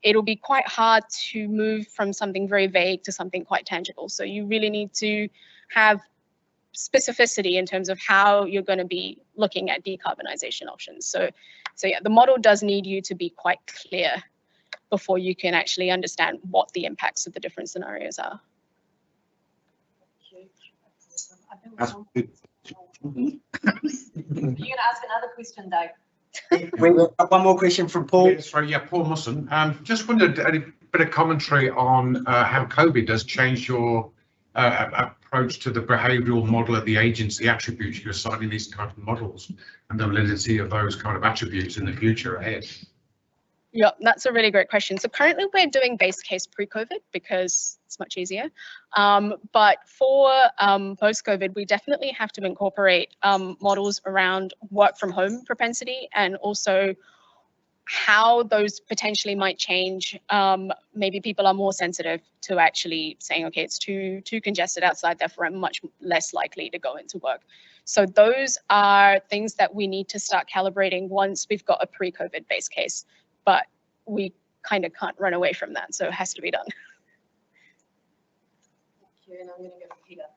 it'll be quite hard to move from something very vague to something quite tangible. So you really need to have specificity in terms of how you're going to be looking at decarbonisation options. So yeah, the model does need you to be quite clear before you can actually understand what the impacts of the different scenarios are. That's good. You're going to ask another question, Dave. We've got one more question from Paul. Sorry, yeah, Paul Musson. Just wondered a bit of commentary on how COVID has changed your approach to the behavioural model of the agency attributes you're assigning these kind of models and the validity of those kind of attributes in the future ahead. Yeah, that's a really great question. So currently we're doing base case pre-COVID because it's much easier. But for post-COVID, we definitely have to incorporate models around work from home propensity and also how those potentially might change. Maybe people are more sensitive to actually saying, okay, it's too congested outside, therefore I'm much less likely to go into work. So those are things that we need to start calibrating once we've got a pre-COVID base case. But we kind of can't run away from that, so it has to be done. Thank you, and I'm going to go to Peter.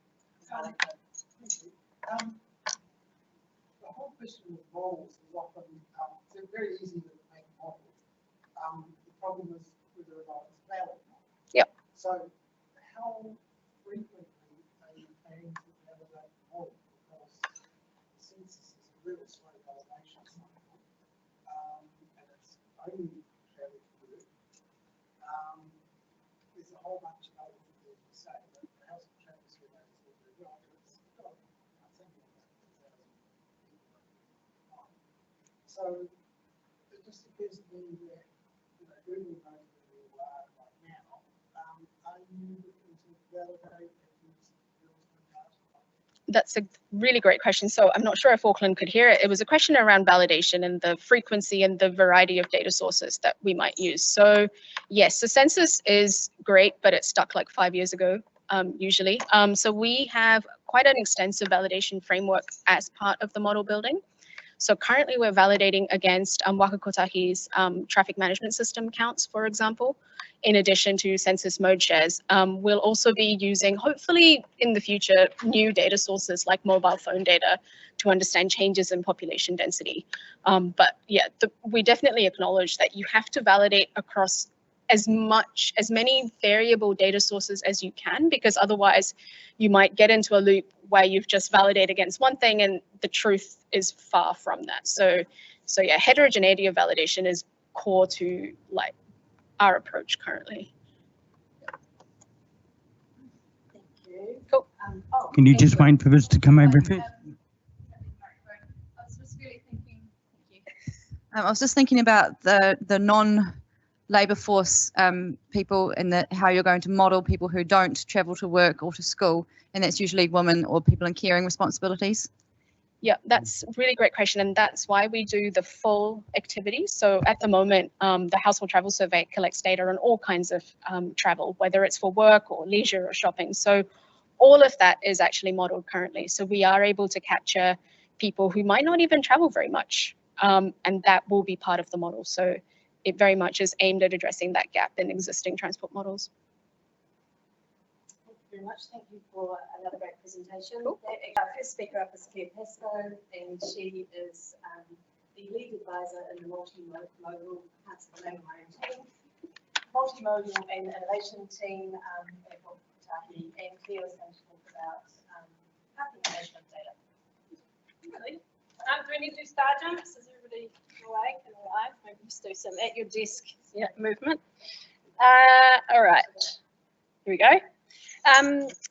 The whole question of models is often they're very easy to make models. The problem is whether or not it's valid. Yep. So how frequently are you planning to validate the model? Because the census is a real slow validation cycle. And it's only travel to work. There's a whole bunch of other things that you say, but the household travel survey is all very well, but it's got, I think, about 2,000 people. So it just appears to me that, Google knows where you are right now. Are you looking to validate and use the That's a really great question. So I'm not sure if Auckland could hear it. It was a question around validation and the frequency and the variety of data sources that we might use. So yes, the census is great, but it's stuck like 5 years ago, usually. So we have quite an extensive validation framework as part of the model building. So currently we're validating against Waka Kotahi's traffic management system counts, for example, in addition to census mode shares. We'll also be using, hopefully in the future, new data sources like mobile phone data to understand changes in population density. But yeah, we definitely acknowledge that you have to validate across as many variable data sources as you can, because otherwise you might get into a loop where you've just validated against one thing and the truth is far from that. So yeah, heterogeneity of validation is core to like our approach currently. Thank you. Cool. Can you just wait for us to come over first? I was just thinking about the non-labour force people and how you're going to model people who don't travel to work or to school, and that's usually women or people in caring responsibilities. Yeah, that's a really great question, and that's why we do the full activity. So at the moment, the Household Travel Survey collects data on all kinds of travel, whether it's for work or leisure or shopping. So all of that is actually modeled currently. So we are able to capture people who might not even travel very much, and that will be part of the model. So it very much is aimed at addressing that gap in existing transport models. Thank you very much. Thank you for another great presentation. Cool. Our first speaker up is Pascoe, and she is the lead advisor in the multimodal, multimodal and innovation team at Waka Kotahi, and Claire is going to talk about parking management data. Really? Do we need to do star jumps? Is everybody awake and alive? Maybe just do some at your desk movement. All right, here we go.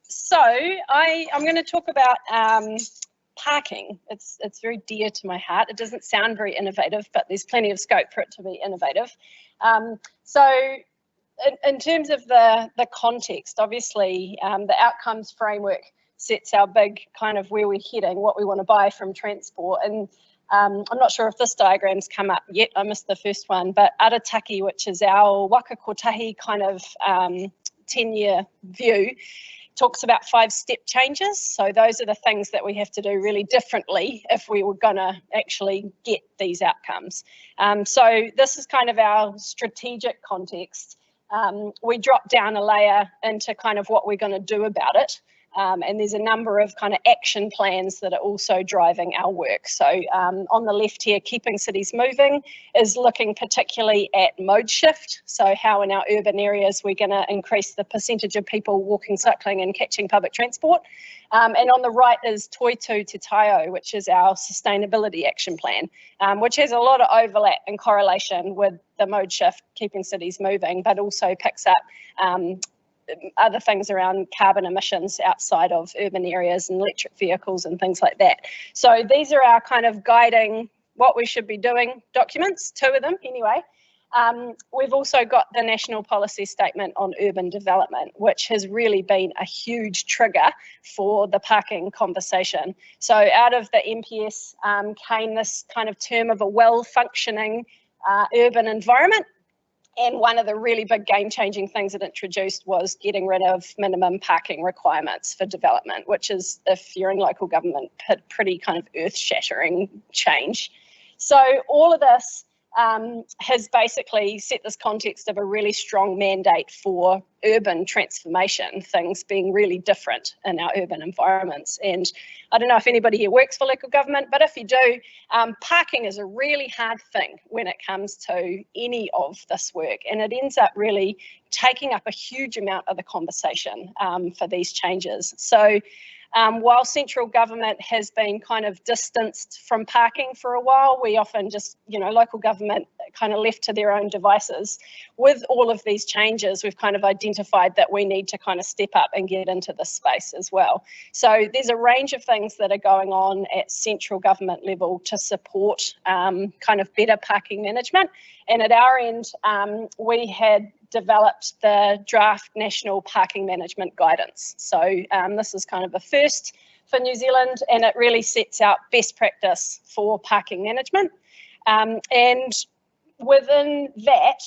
So I'm going to talk about parking. It's very dear to my heart. It doesn't sound very innovative, but there's plenty of scope for it to be innovative. So in terms of the context, obviously the outcomes framework sets our big kind of where we're heading, what we want to buy from transport. And I'm not sure if this diagram's come up yet. I missed the first one, but Arataki, which is our Waka Kotahi kind of 10-year view, talks about 5 step changes. So those are the things that we have to do really differently if we were going to actually get these outcomes. So this is kind of our strategic context. We drop down a layer into kind of what we're going to do about it. And there's a number of kind of action plans that are also driving our work. So on the left here, Keeping Cities Moving is looking particularly at mode shift. So how in our urban areas we're going to increase the percentage of people walking, cycling and catching public transport. And on the right is Toitu Te Taio, which is our sustainability action plan, which has a lot of overlap and correlation with the mode shift, Keeping Cities Moving, but also picks up other things around carbon emissions outside of urban areas and electric vehicles and things like that. So these are our kind of guiding what we should be doing documents, 2 of them anyway. We've also got the National Policy Statement on Urban Development, which has really been a huge trigger for the parking conversation. So out of the NPS came this kind of term of a well-functioning urban environment. And one of the really big game-changing things it introduced was getting rid of minimum parking requirements for development, which is, if you're in local government, pretty kind of earth-shattering change. So all of this has basically set this context of a really strong mandate for urban transformation, things being really different in our urban environments. And I don't know if anybody here works for local government, but if you do, parking is a really hard thing when it comes to any of this work, and it ends up really taking up a huge amount of the conversation for these changes. So while central government has been kind of distanced from parking for a while, we often just, local government kind of left to their own devices. With all of these changes, we've kind of identified that we need to kind of step up and get into this space as well. So there's a range of things that are going on at central government level to support kind of better parking management. And at our end, we had developed the draft National Parking Management Guidance. So this is kind of a first for New Zealand, and it really sets out best practice for parking management. And within that,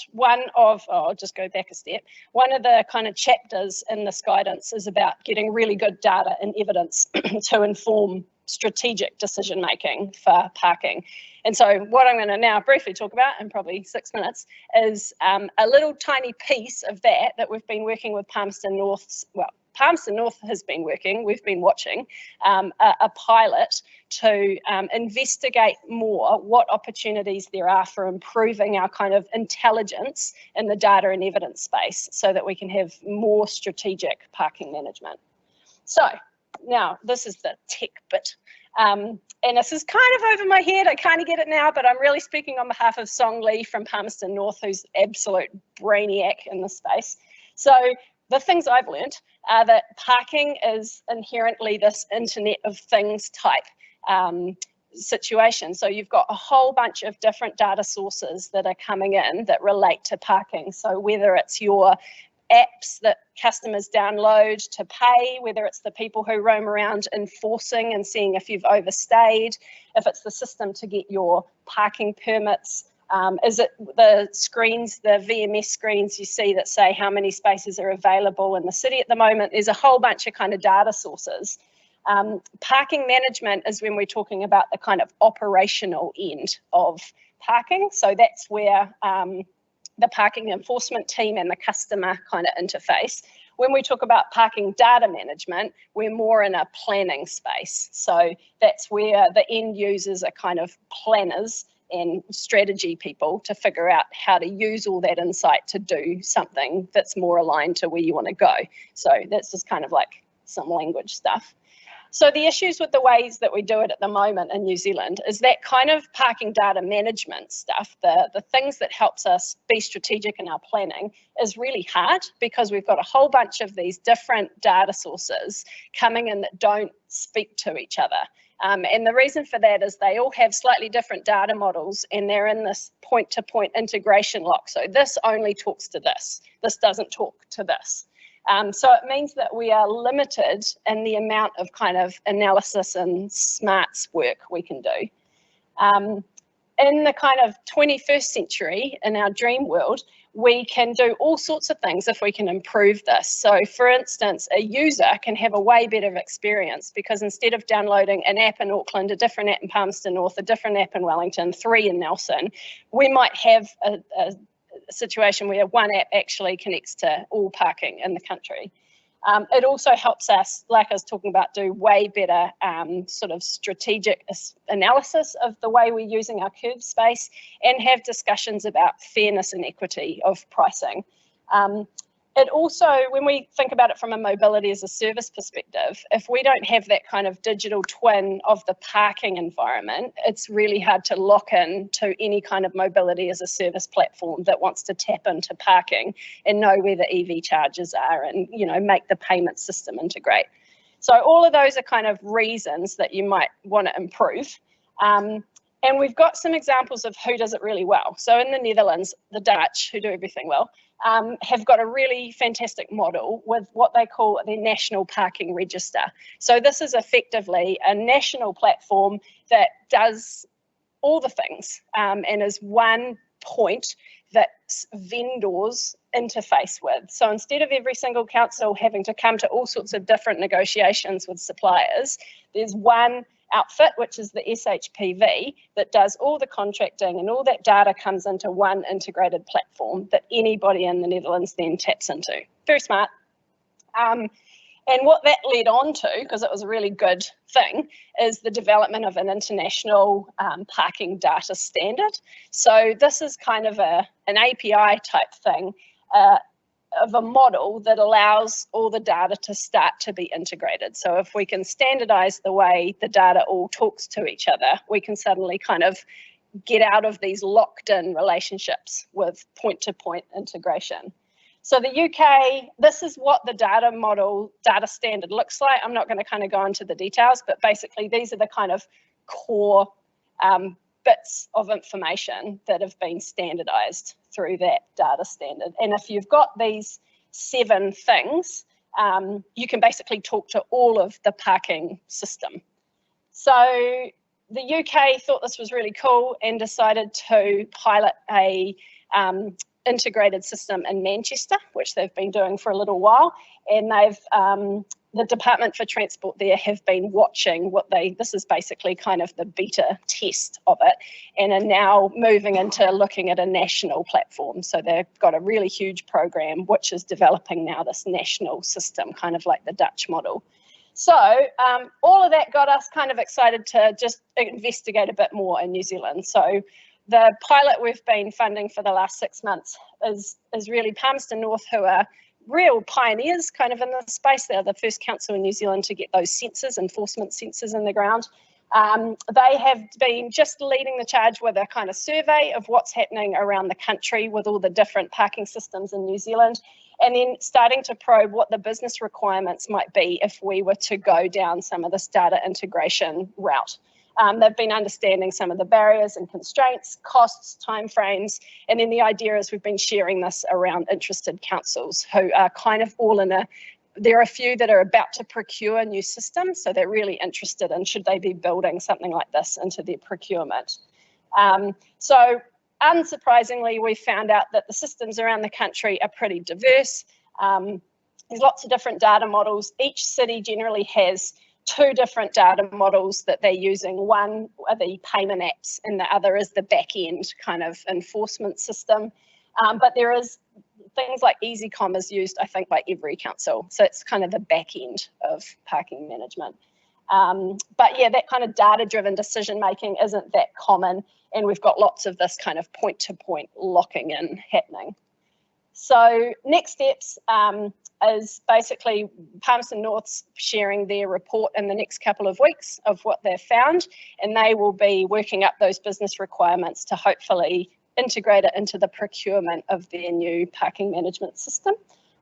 I'll just go back a step, one of the kind of chapters in this guidance is about getting really good data and evidence to inform strategic decision making for parking. And so what I'm going to now briefly talk about in probably 6 minutes is a little tiny piece of that we've been working with Palmerston North. Well, Palmerston North has been working, we've been watching a pilot to investigate more what opportunities there are for improving our kind of intelligence in the data and evidence space so that we can have more strategic parking management. So now this is the tech bit. And this is kind of over my head, I kind of get it now, but I'm really speaking on behalf of Song Lee from Palmerston North, who's absolute brainiac in this space. So the things I've learned are that parking is inherently this Internet of Things type situation. So you've got a whole bunch of different data sources that are coming in that relate to parking. So whether it's your apps that customers download to pay, whether it's the people who roam around enforcing and seeing if you've overstayed, if it's the system to get your parking permits, is it the screens, the VMS screens you see that say how many spaces are available in the city at the moment. There's a whole bunch of kind of data sources. Parking management is when we're talking about the kind of operational end of parking. So that's where the parking enforcement team and the customer kind of interface. When we talk about parking data management, we're more in a planning space. So that's where the end users are kind of planners and strategy people to figure out how to use all that insight to do something that's more aligned to where you want to go. So that's just kind of like some language stuff. So the issues with the ways that we do it at the moment in New Zealand is that kind of parking data management stuff, the things that helps us be strategic in our planning is really hard because we've got a whole bunch of these different data sources coming in that don't speak to each other. And the reason for that is they all have slightly different data models and they're in this point-to-point integration lock. So this only talks to this. This doesn't talk to this. So it means that we are limited in the amount of kind of analysis and smarts work we can do. In the kind of 21st century, in our dream world, we can do all sorts of things if we can improve this. So for instance, a user can have a way better experience because instead of downloading an app in Auckland, a different app in Palmerston North, a different app in Wellington, 3 in Nelson, we might have a situation where one app actually connects to all parking in the country. It also helps us, like I was talking about, do way better sort of strategic analysis of the way we're using our curb space and have discussions about fairness and equity of pricing. It also, when we think about it from a mobility as a service perspective, if we don't have that kind of digital twin of the parking environment, it's really hard to lock in to any kind of mobility as a service platform that wants to tap into parking and know where the EV chargers are and, you know, make the payment system integrate. So all of those are kind of reasons that you might want to improve. And we've got some examples of who does it really well. So in the Netherlands, the Dutch, who do everything well, have got a really fantastic model with what they call their national parking register. So this is effectively a national platform that does all the things and is one point that vendors interface with. So instead of every single council having to come to all sorts of different negotiations with suppliers, there's one outfit, which is the SHPV, that does all the contracting, and all that data comes into one integrated platform that anybody in the Netherlands then taps into. Very smart. And what that led on to, because it was a really good thing, is the development of an international parking data standard. So this is kind of an API type thing of a model that allows all the data to start to be integrated. So if we can standardize the way the data all talks to each other, we can suddenly kind of get out of these locked in relationships with point-to-point integration. So the UK, this is what the data standard looks like. I'm not going to kind of go into the details, but basically these are the kind of core bits of information that have been standardized through that data standard. And if you've got these 7 things, you can basically talk to all of the parking system. So the UK thought this was really cool and decided to pilot a integrated system in Manchester, which they've been doing for a little while. And they've the Department for Transport there have been watching this is basically kind of the beta test of it, and are now moving into looking at a national platform. So they've got a really huge program which is developing now this national system, kind of like the Dutch model. So all of that got us kind of excited to just investigate a bit more in New Zealand. So the pilot we've been funding for the last 6 months is really Palmerston North, who are real pioneers kind of in the space. They're the first council in New Zealand to get those sensors, enforcement sensors in the ground. They have been just leading the charge with a kind of survey of what's happening around the country with all the different parking systems in New Zealand, and then starting to probe what the business requirements might be if we were to go down some of this data integration route. They've been understanding some of the barriers and constraints, costs, timeframes, and then the idea is we've been sharing this around interested councils who are kind of all in there are a few that are about to procure new systems, so they're really interested in should they be building something like this into their procurement. So unsurprisingly, we found out that the systems around the country are pretty diverse. There's lots of different data models. Each city generally has 2 different data models that they're using. One are the payment apps and the other is the back end kind of enforcement system. But there is things like EasyCom is used, I think, by every council. So it's kind of the back end of parking management. But yeah, that kind of data-driven decision making isn't that common. And we've got lots of this kind of point-to-point locking in happening. So next steps is basically Palmerston North's sharing their report in the next couple of weeks of what they've found, and they will be working up those business requirements to hopefully integrate it into the procurement of their new parking management system.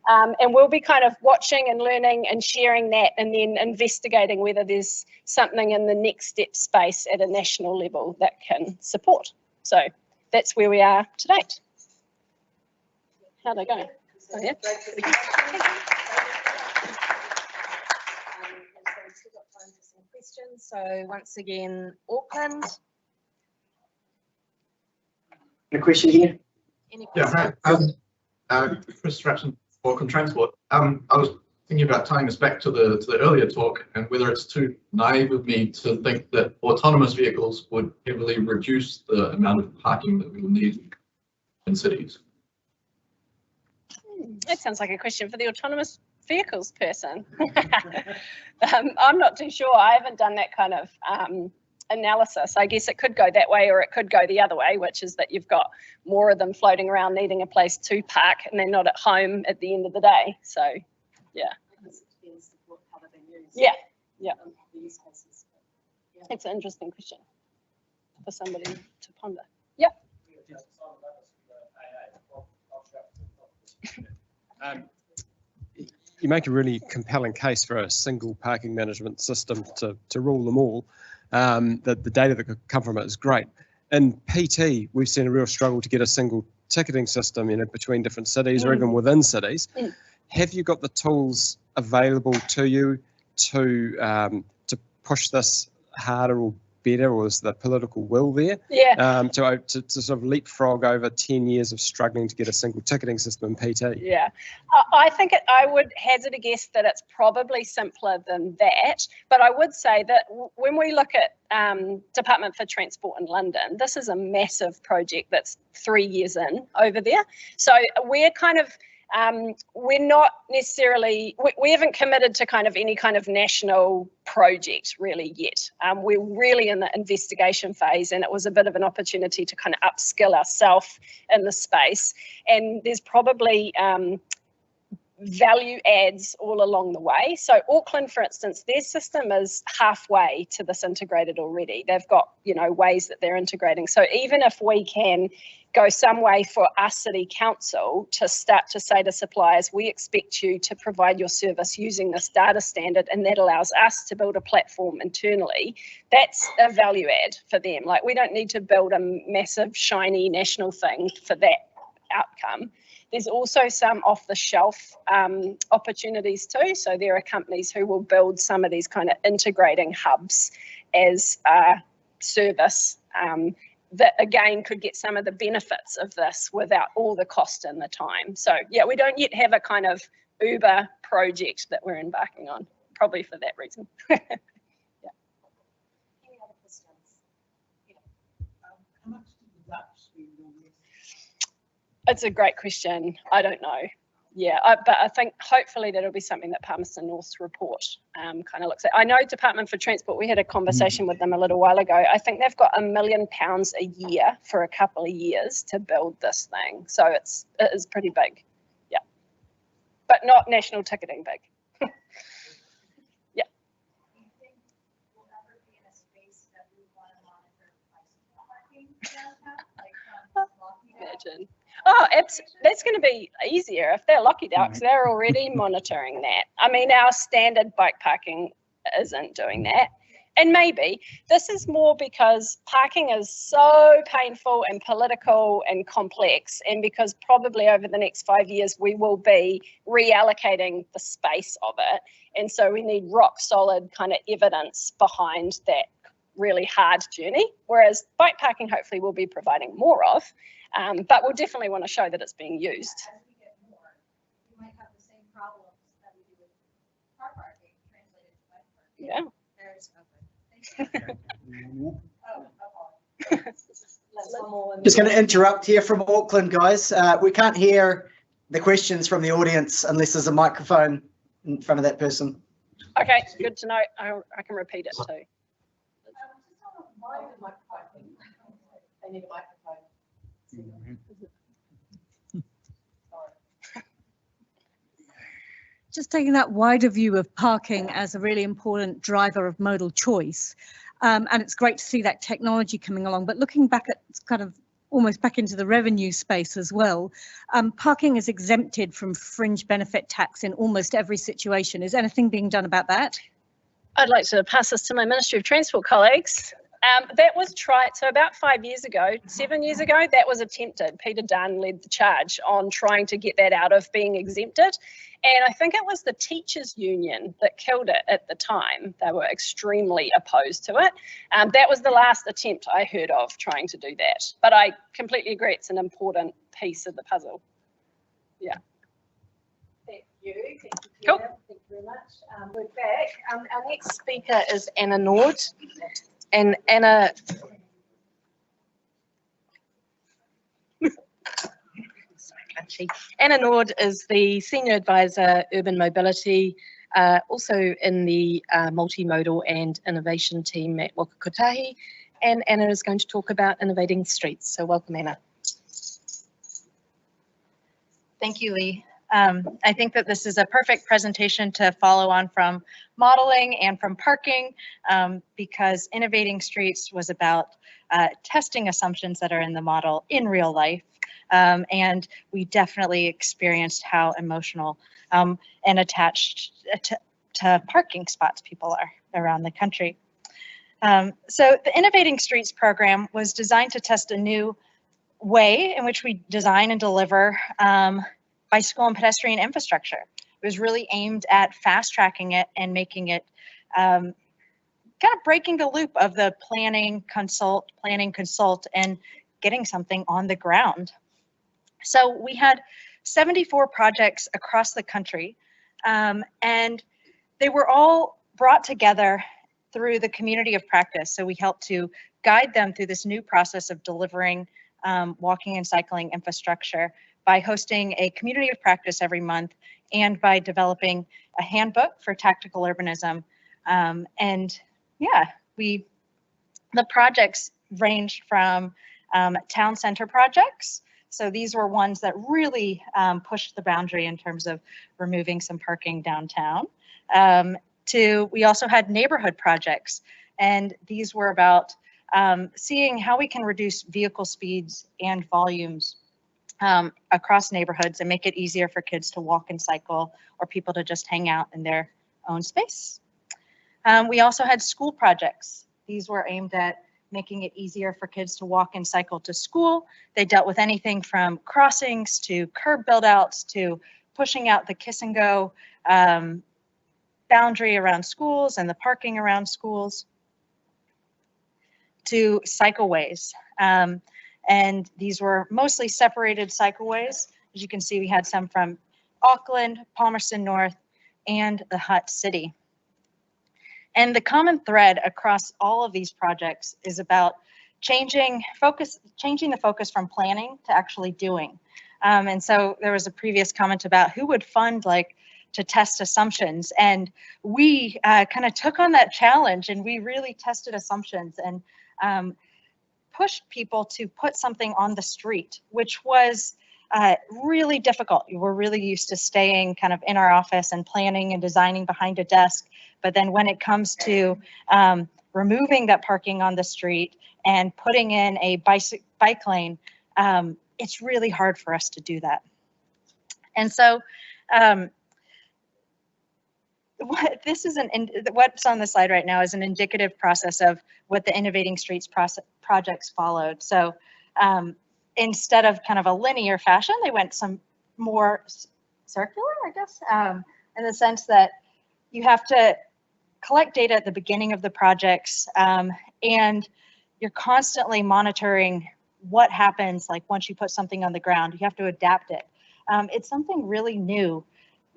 And we'll be kind of watching and learning and sharing that, and then investigating whether there's something in the next step space at a national level that can support. So that's where we are to date. How'd I go? Oh, yeah. We've still got time for some questions. So once again, Auckland. A question here? Any questions? Chris Stratton, Auckland Transport. I was thinking about tying this back to the earlier talk, and whether it's too naive of me to think that autonomous vehicles would heavily reduce the amount of parking that we will need in cities. That sounds like a question for the autonomous vehicles person. I'm not too sure. I haven't done that kind of analysis. I guess it could go that way or it could go the other way, which is that you've got more of them floating around needing a place to park and they're not at home at the end of the day. So, yeah. Yeah, yeah. It's an interesting question for somebody to ponder. Yep. You make a really compelling case for a single parking management system to rule them all. The data that could come from it is great. In PT, we've seen a real struggle to get a single ticketing system, between different cities or even within cities. Have you got the tools available to you to push this harder or better, or is the political will there? Yeah. To sort of leapfrog over 10 years of struggling to get a single ticketing system in PT? Yeah, I think I would hazard a guess that it's probably simpler than that. But I would say that when we look at Department for Transport in London, this is a massive project that's 3 years in over there. So we're kind of we're not necessarily, we haven't committed to kind of any kind of national project really yet. We're really in the investigation phase, and it was a bit of an opportunity to kind of upskill ourselves in the space. And there's probably value adds all along the way. So Auckland, for instance, their system is halfway to this integrated already. They've got, ways that they're integrating. So even if we can go some way for us city council to start to say to suppliers, we expect you to provide your service using this data standard, and that allows us to build a platform internally, that's a value add for them. Like, we don't need to build a massive shiny national thing for that outcome. There's also some off-the-shelf opportunities too. So there are companies who will build some of these kind of integrating hubs as a service that again could get some of the benefits of this without all the cost and the time. So yeah, we don't yet have a kind of Uber project that we're embarking on, probably for that reason. Yeah. Any other questions? Yeah. How much did the Dutch spend on this? It's a great question. I don't know. Yeah, but I think hopefully that'll be something that Palmerston North's report kind of looks at. I know Department for Transport, we had a conversation with them a little while ago. I think they've got £1 million a year for a couple of years to build this thing. So it is pretty big. Yeah, but not national ticketing big. Yeah. Do you think we'll ever be in a space that we want to monitor parking downtown? Imagine. Oh, that's going to be easier if they're lucky ducks. They're already monitoring that. I mean, our standard bike parking isn't doing that. And maybe this is more because parking is so painful and political and complex, and because probably over the next 5 years we will be reallocating the space of it. And so we need rock solid kind of evidence behind that really hard journey, whereas bike parking hopefully we'll be providing more of. But we'll definitely want to show that it's being used. As we get more, you might have the same problems that we do with car parking translated to bike parking. Yeah. There's open. Just going to interrupt here from Auckland, guys. We can't hear the questions from the audience unless there's a microphone in front of that person. Okay, good to know. I can repeat it too. Why the microphone? They need a microphone. Just taking that wider view of parking as a really important driver of modal choice. And it's great to see that technology coming along, but looking back at kind of almost back into the revenue space as well, parking is exempted from fringe benefit tax in almost every situation. Is anything being done about that? I'd like to pass this to my Ministry of Transport colleagues. That was tried, so about 7 years ago, that was attempted. Peter Dunn led the charge on trying to get that out of being exempted. And I think it was the teachers union that killed it at the time. They were extremely opposed to it. That was the last attempt I heard of trying to do that. But I completely agree, it's an important piece of the puzzle. Yeah. Thank you. Thank you, Cool. Thank you very much. We're back. Our next speaker is Anna Nord. And Anna, Anna Nord is the Senior Advisor, Urban Mobility, also in the multimodal and innovation team at Waka Kotahi. And Anna is going to talk about innovating streets. So welcome, Anna. Thank you, Lee. I think that this is a perfect presentation to follow on from modeling and from parking, because Innovating Streets was about testing assumptions that are in the model in real life. And we definitely experienced how emotional and attached to parking spots people are around the country. So the Innovating Streets program was designed to test a new way in which we design and deliver bicycle and pedestrian infrastructure. It was really aimed at fast tracking it and making it kind of breaking the loop of the planning, consult, and getting something on the ground. So we had 74 projects across the country, and they were all brought together through the community of practice. So we helped to guide them through this new process of delivering walking and cycling infrastructure by hosting a community of practice every month and by developing a handbook for tactical urbanism. And yeah, the projects ranged from town center projects. So these were ones that really pushed the boundary in terms of removing some parking downtown. We also had neighborhood projects, and these were about seeing how we can reduce vehicle speeds and volumes across neighborhoods and make it easier for kids to walk and cycle or people to just hang out in their own space. We also had school projects. These were aimed at making it easier for kids to walk and cycle to school. They dealt with anything from crossings to curb build-outs to pushing out the kiss and go boundary around schools and the parking around schools to cycleways. And these were mostly separated cycleways. As you can see, we had some from Auckland, Palmerston North, and the Hutt City. And the common thread across all of these projects is about changing the focus from planning to actually doing. And so there was a previous comment about who would fund to test assumptions. And we kind of took on that challenge, and we really tested assumptions and pushed people to put something on the street, which was really difficult. We're really used to staying kind of in our office and planning and designing behind a desk. But then when it comes to removing that parking on the street and putting in a bike lane, it's really hard for us to do that. And so what's on the slide right now is an indicative process of what the Innovating Streets projects followed. So instead of kind of a linear fashion, they went some more circular, I guess, in the sense that you have to collect data at the beginning of the projects, and you're constantly monitoring what happens once you put something on the ground. You have to adapt it. It's something really new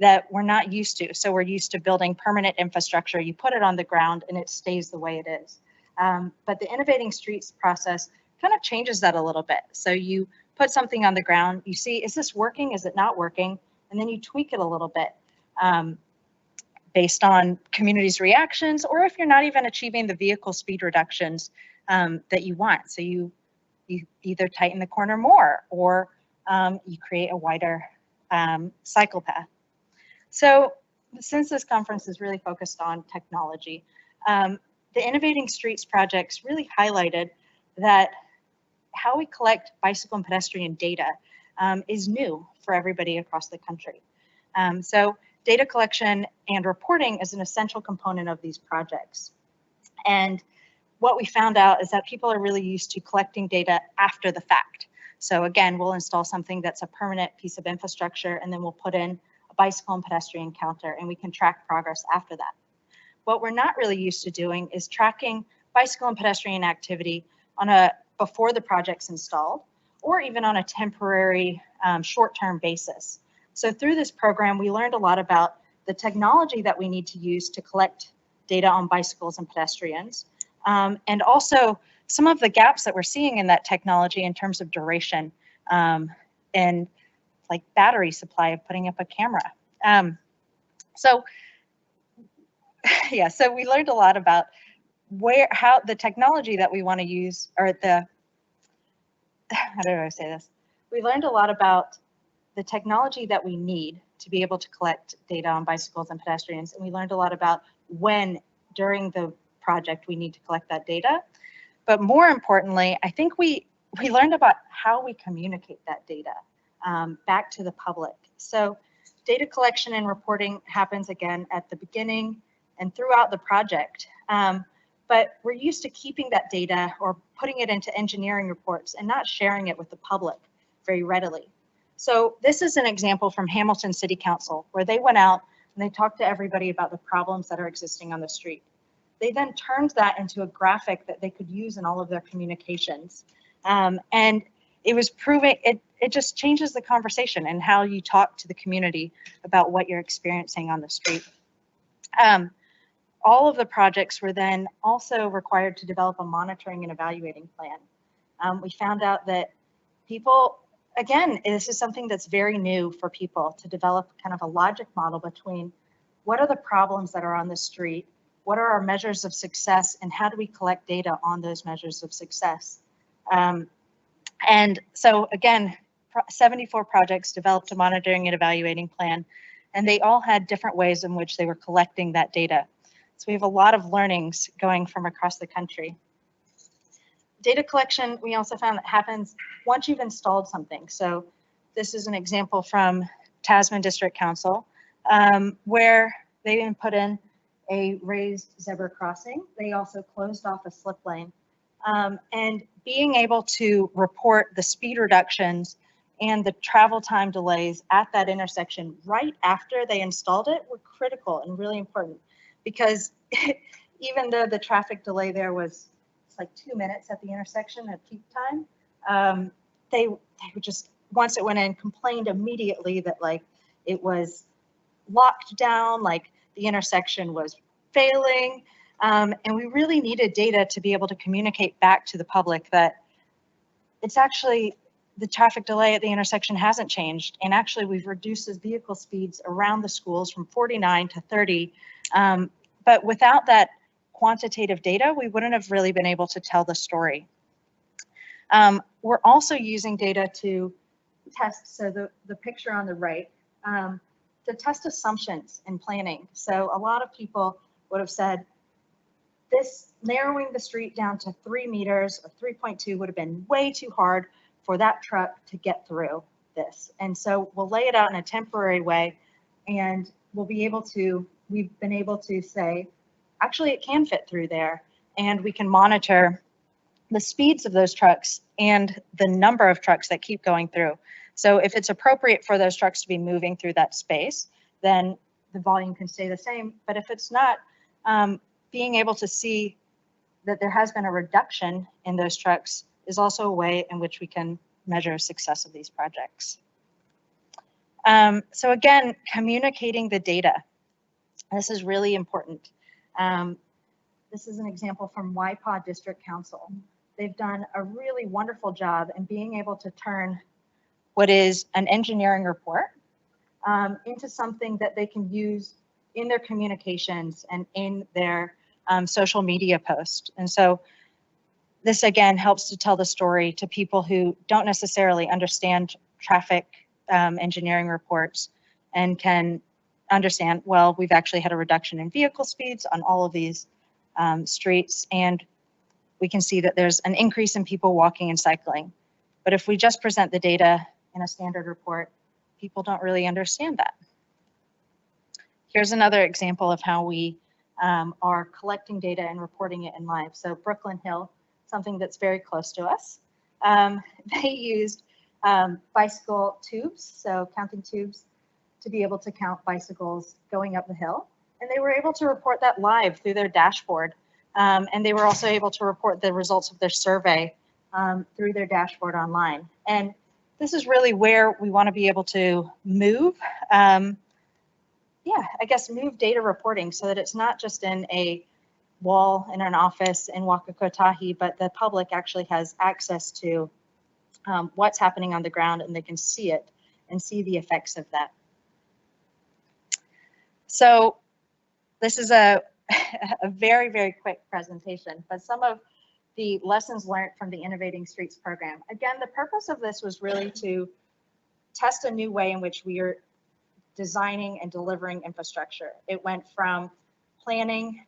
that we're not used to. So we're used to building permanent infrastructure. You put it on the ground and it stays the way it is. But the Innovating Streets process kind of changes that a little bit. So you put something on the ground, you see, is this working? Is it not working? And then you tweak it a little bit based on community's reactions, or if you're not even achieving the vehicle speed reductions that you want. So you either tighten the corner more, or you create a wider cycle path. So since this conference is really focused on technology, the Innovating Streets projects really highlighted that how we collect bicycle and pedestrian data is new for everybody across the country. So data collection and reporting is an essential component of these projects. And what we found out is that people are really used to collecting data after the fact. So again, we'll install something that's a permanent piece of infrastructure, and then we'll put in a bicycle and pedestrian counter, and we can track progress after that. What we're not really used to doing is tracking bicycle and pedestrian activity on before the project's installed, or even on a temporary short-term basis. So through this program, we learned a lot about the technology that we need to use to collect data on bicycles and pedestrians, and also some of the gaps that we're seeing in that technology in terms of duration. And like battery supply of putting up a camera. So yeah, so we learned a lot about how the technology that we want to use, or how do I say this? We learned a lot about the technology that we need to be able to collect data on bicycles and pedestrians, and we learned a lot about when during the project we need to collect that data. But more importantly, I think we learned about how we communicate that data back to the public. So data collection and reporting happens again at the beginning and throughout the project. But we're used to keeping that data or putting it into engineering reports and not sharing it with the public very readily. So this is an example from Hamilton City Council, where they went out and they talked to everybody about the problems that are existing on the street. They then turned that into a graphic that they could use in all of their communications. And it was proving, it just changes the conversation and how you talk to the community about what you're experiencing on the street. All of the projects were then also required to develop a monitoring and evaluating plan. We found out that people, again, this is something that's very new for people to develop kind of a logic model between what are the problems that are on the street, what are our measures of success, and how do we collect data on those measures of success. And so again, 74 projects developed a monitoring and evaluating plan, and they all had different ways in which they were collecting that data. So we have a lot of learnings going from across the country. Data collection, we also found that happens once you've installed something. So this is an example from Tasman District Council, where they even put in a raised zebra crossing. They also closed off a slip lane. And being able to report the speed reductions and the travel time delays at that intersection right after they installed it were critical and really important, because even though the traffic delay there was like 2 minutes at the intersection at peak time, they would just, once it went in, complained immediately that like it was locked down, like the intersection was failing. And we really needed data to be able to communicate back to the public that it's actually, the traffic delay at the intersection hasn't changed. And actually we've reduced the vehicle speeds around the schools from 49 to 30. But without that quantitative data, we wouldn't have really been able to tell the story. We're also using data to test, so the picture on the right, to test assumptions in planning. So a lot of people would have said, this narrowing the street down to 3 meters or 3.2 would have been way too hard for that truck to get through this. And so we'll lay it out in a temporary way, and we'll be able to, we've been able to say, actually it can fit through there, and we can monitor the speeds of those trucks and the number of trucks that keep going through. So if it's appropriate for those trucks to be moving through that space, then the volume can stay the same. But if it's not, being able to see that there has been a reduction in those trucks is also a way in which we can measure success of these projects. So again, communicating the data. This is really important. This is an example from Waipa District Council. They've done a really wonderful job in being able to turn what is an engineering report into something that they can use in their communications and in their social media posts. And so this again helps to tell the story to people who don't necessarily understand traffic engineering reports and can understand, well, we've actually had a reduction in vehicle speeds on all of these streets, and we can see that there's an increase in people walking and cycling. But if we just present the data in a standard report, people don't really understand that. Here's another example of how we are collecting data and reporting it in live. So Brooklyn Hill, something that's very close to us. They used bicycle tubes, so counting tubes, to be able to count bicycles going up the hill. And they were able to report that live through their dashboard. And they were also able to report the results of their survey through their dashboard online. And this is really where we want to be able to move, I guess move data reporting so that it's not just in a wall in an office in Waka Kotahi, but the public actually has access to what's happening on the ground, and they can see it and see the effects of that. So this is a very, very quick presentation, but some of the lessons learned from the Innovating Streets program. Again, the purpose of this was really to test a new way in which we are designing and delivering infrastructure. It went from planning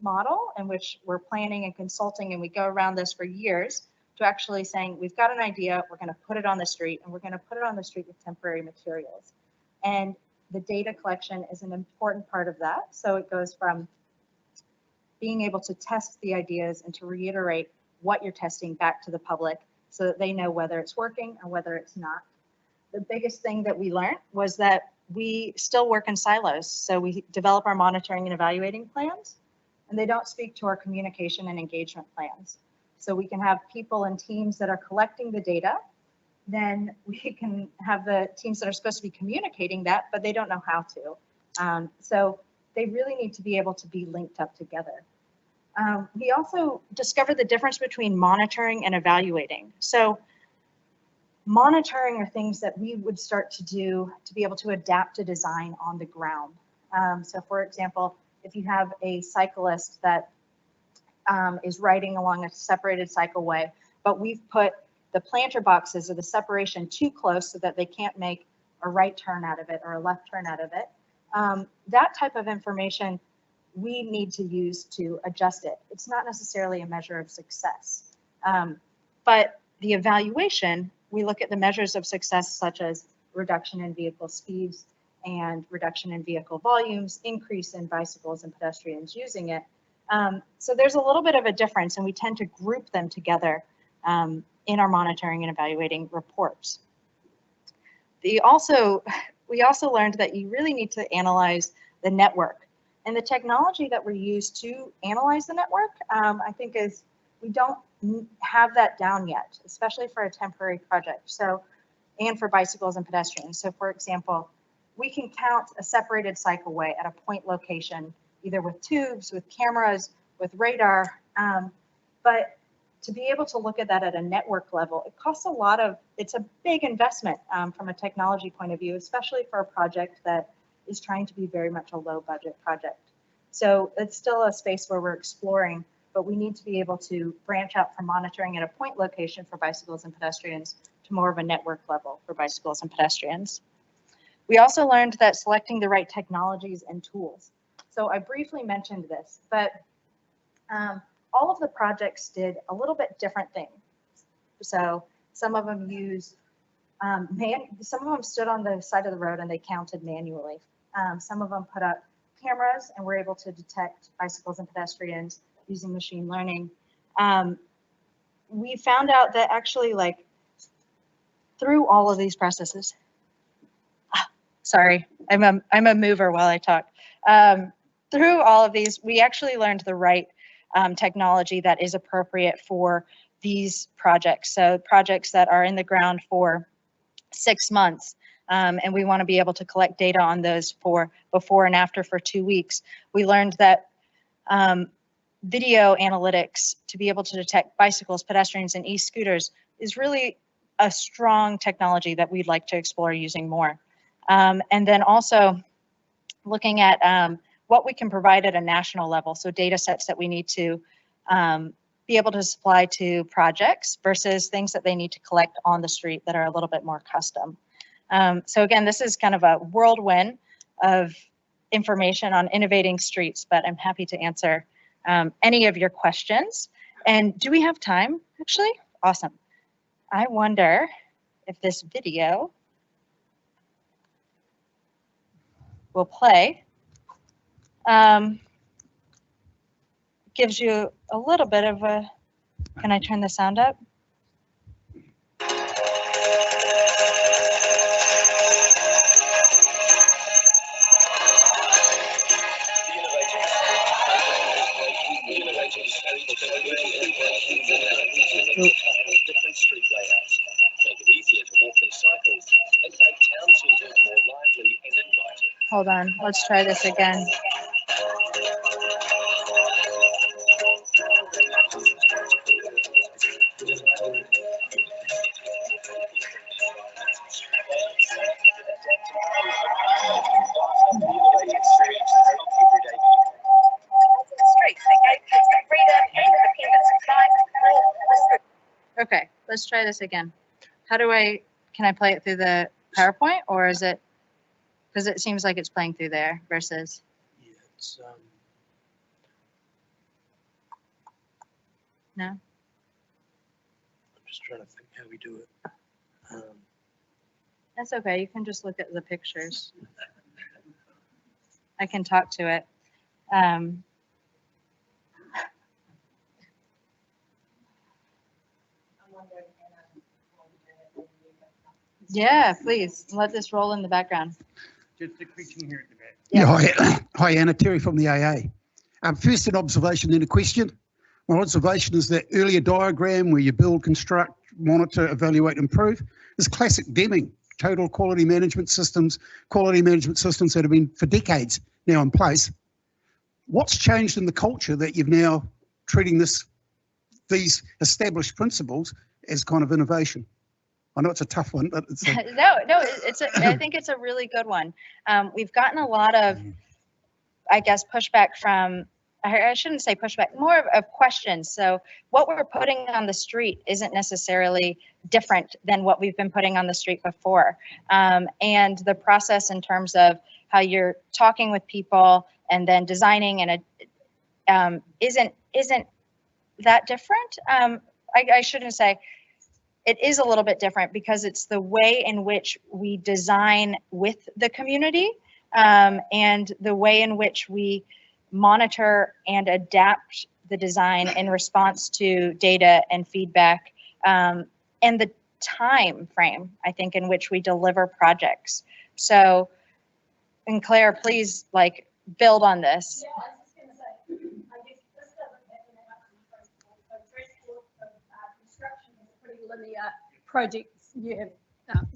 model in which we're planning and consulting and we go around this for years to actually saying, we've got an idea, we're going to put it on the street, and we're going to put it on the street with temporary materials. And the data collection is an important part of that. So it goes from being able to test the ideas and to reiterate what you're testing back to the public so that they know whether it's working or whether it's not. The biggest thing that we learned was that we still work in silos. So we develop our monitoring and evaluating plans, and they don't speak to our communication and engagement plans. So we can have people and teams that are collecting the data. Then we can have the teams that are supposed to be communicating that, but they don't know how to. So they really need to be able to be linked up together. We also discovered the difference between monitoring and evaluating. So monitoring are things that we would start to do to be able to adapt to design on the ground. So for example, if you have a cyclist that is riding along a separated cycleway, but we've put the planter boxes or the separation too close so that they can't make a right turn out of it or a left turn out of it. That type of information we need to use to adjust it. It's not necessarily a measure of success. But the evaluation, we look at the measures of success such as reduction in vehicle speeds and reduction in vehicle volumes, increase in bicycles and pedestrians using it. So there's a little bit of a difference, and we tend to group them together in our monitoring and evaluating reports. We also learned that you really need to analyze the network. And the technology that we use to analyze the network, I think we don't have that down yet, especially for a temporary project. So, and for bicycles and pedestrians. So for example, we can count a separated cycleway at a point location, either with tubes, with cameras, with radar. But to be able to look at that at a network level, it costs a lot of, it's a big investment from a technology point of view, especially for a project that is trying to be very much a low budget project. So it's still a space where we're exploring, but we need to be able to branch out from monitoring at a point location for bicycles and pedestrians to more of a network level for bicycles and pedestrians. We also learned that selecting the right technologies and tools. So I briefly mentioned this, but all of the projects did a little bit different things. So some of them used, some of them stood on the side of the road and they counted manually. Some of them put up cameras and were able to detect bicycles and pedestrians using machine learning. We found out that actually, like, through all of these processes, sorry, I'm a mover while I talk. Through all of these, we actually learned the right technology that is appropriate for these projects. So projects that are in the ground for 6 months, and we want to be able to collect data on those for before and after for 2 weeks. We learned that video analytics to be able to detect bicycles, pedestrians, and e-scooters is really a strong technology that we'd like to explore using more. And then also looking at what we can provide at a national level, so data sets that we need to be able to supply to projects versus things that they need to collect on the street that are a little bit more custom. So again, this is kind of a whirlwind of information on innovating streets, but I'm happy to answer any of your questions. And do we have time, actually? Awesome. I wonder if this video will play. Gives you a little bit of a, can I turn the sound up? Different street layouts, make it easier to walk and cycle, and make town centres more lively and inviting. Hold on, let's try this again. let's try this again. How do can I play it through the PowerPoint, or is it, because it seems like it's playing through there versus. Yeah, it's, No? I'm just trying to think how we do it. That's okay. You can just look at the pictures. I can talk to it. Yeah, please let this roll in the background. Just a question here at the back. Yeah. Hi, Anna. Terry from the AA. First an observation, then a question. My observation is that earlier diagram where you build, construct, monitor, evaluate, improve is classic Deming, total quality management systems that have been for decades now in place. What's changed in the culture that you've now treating these established principles as kind of innovation? I know it's a tough one, but it's I think it's a really good one. We've gotten a lot of, I guess, pushback from, I shouldn't say pushback, more of questions. So what we're putting on the street isn't necessarily different than what we've been putting on the street before. And the process in terms of how you're talking with people and then designing and isn't that different. I shouldn't say, it is a little bit different because it's the way in which we design with the community and the way in which we monitor and adapt the design in response to data and feedback and the time frame, I think, in which we deliver projects. So, and Claire, please build on this. Yeah, I was just going to say, I guess this doesn't happen that much in transport. So transport construction is a pretty linear project.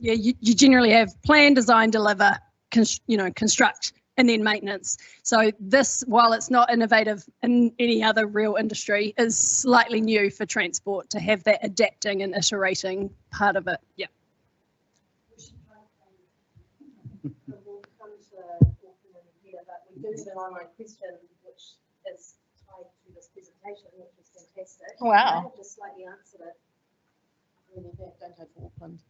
You generally have plan, design, deliver, construct, and then maintenance. So this, while it's not innovative in any other real industry, is slightly new for transport to have that adapting and iterating part of it. Yeah. We do have an online question which is tied to this presentation, which is fantastic. Wow. I have just slightly answered it. Don't have Auckland.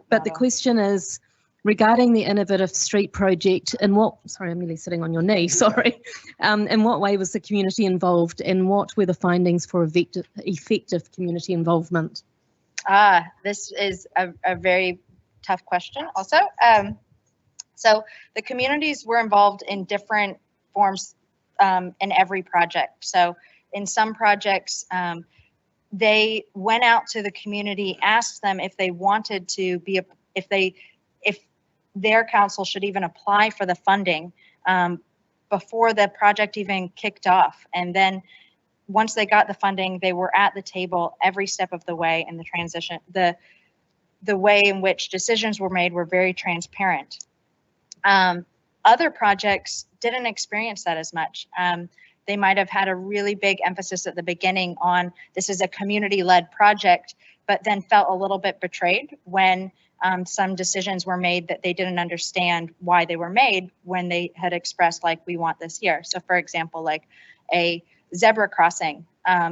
But the question is regarding the innovative street project, in what, sorry, I'm nearly sitting on your knee, sorry. In what way was the community involved and what were the findings for effective community involvement? This is a very tough question also. So the communities were involved in different forms in every project. So in some projects, they went out to the community, asked them if they wanted to be, if their council should even apply for the funding before the project even kicked off. And then once they got the funding, they were at the table every step of the way in the transition. The way in which decisions were made were very transparent. Other projects didn't experience that as much. They might have had a really big emphasis at the beginning on this is a community-led project, but then felt a little bit betrayed when some decisions were made that they didn't understand why they were made when they had expressed we want this here. So for example, a zebra crossing,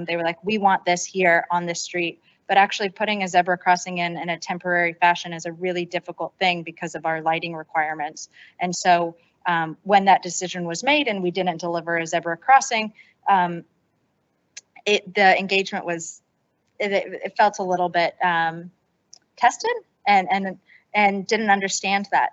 they were we want this here on this street, but actually putting a zebra crossing in a temporary fashion is a really difficult thing because of our lighting requirements. And so when that decision was made and we didn't deliver a zebra crossing, the engagement was, it felt a little bit tested and didn't understand that.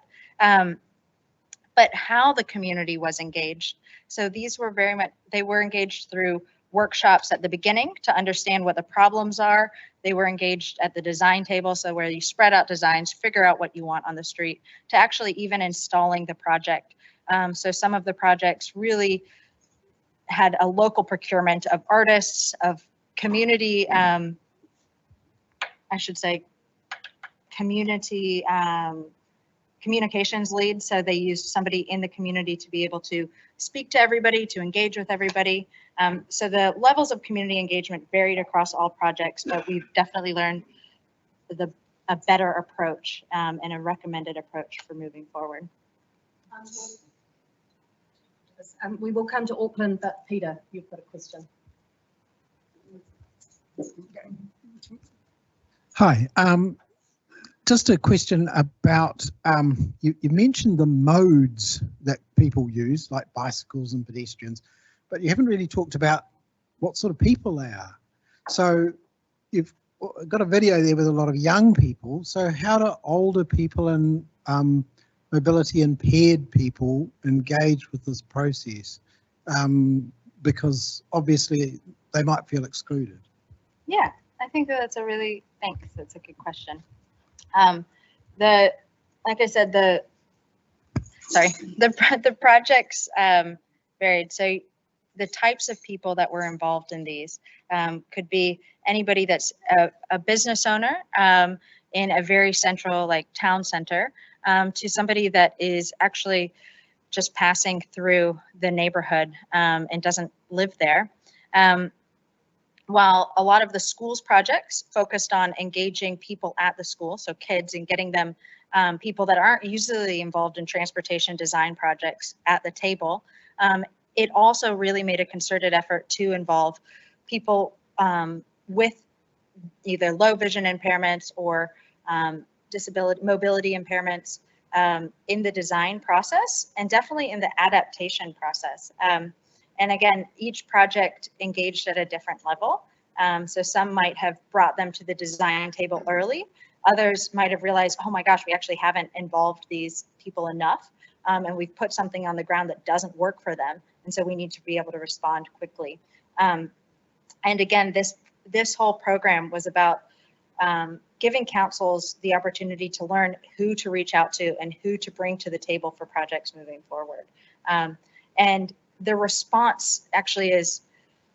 But how the community was engaged. So these were very much, they were engaged through workshops at the beginning to understand what the problems are. They were engaged at the design table, so where you spread out designs, figure out what you want on the street, to actually even installing the project. So some of the projects really had a local procurement of artists, of community, I should say, community communications lead. So they used somebody in the community to be able to speak to everybody, to engage with everybody. So the levels of community engagement varied across all projects, but we've definitely learned a better approach and a recommended approach for moving forward. We will come to Auckland, but Peter, you've got a question. Hi. Just a question about, you mentioned the modes that people use, like bicycles and pedestrians, but you haven't really talked about what sort of people they are. So you've got a video there with a lot of young people. So how do older people and mobility impaired people engage with this process? Because obviously they might feel excluded. Yeah, I think that's a really, thanks, that's a good question. Like I said, the projects varied. So the types of people that were involved in these could be anybody that's a business owner in a very central, like town center, to somebody that is actually just passing through the neighborhood and doesn't live there. While a lot of the schools projects focused on engaging people at the school, so kids, and getting them, people that aren't usually involved in transportation design projects at the table, it also really made a concerted effort to involve people with either low vision impairments or mobility impairments in the design process, and definitely in the adaptation process. And again, each project engaged at a different level. So some might have brought them to the design table early. Others might have realized, oh my gosh, we actually haven't involved these people enough. And we've put something on the ground that doesn't work for them. And so we need to be able to respond quickly. And again, this whole program was about giving councils the opportunity to learn who to reach out to and who to bring to the table for projects moving forward. And the response actually is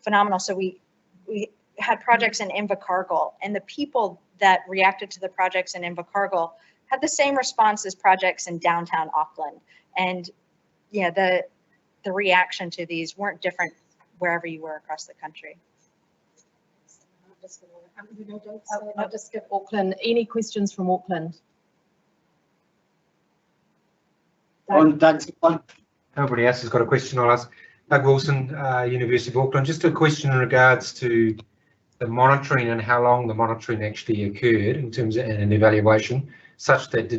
phenomenal. So we had projects in Invercargill, and the people that reacted to the projects in Invercargill had the same response as projects in downtown Auckland. And yeah, the reaction to these weren't different wherever you were across the country. I'll just skip Auckland. Any questions from Auckland? On Doug's one. Nobody else has got a question. I'll ask. Doug Wilson, University of Auckland. Just a question in regards to the monitoring and how long the monitoring actually occurred in terms of an evaluation, such that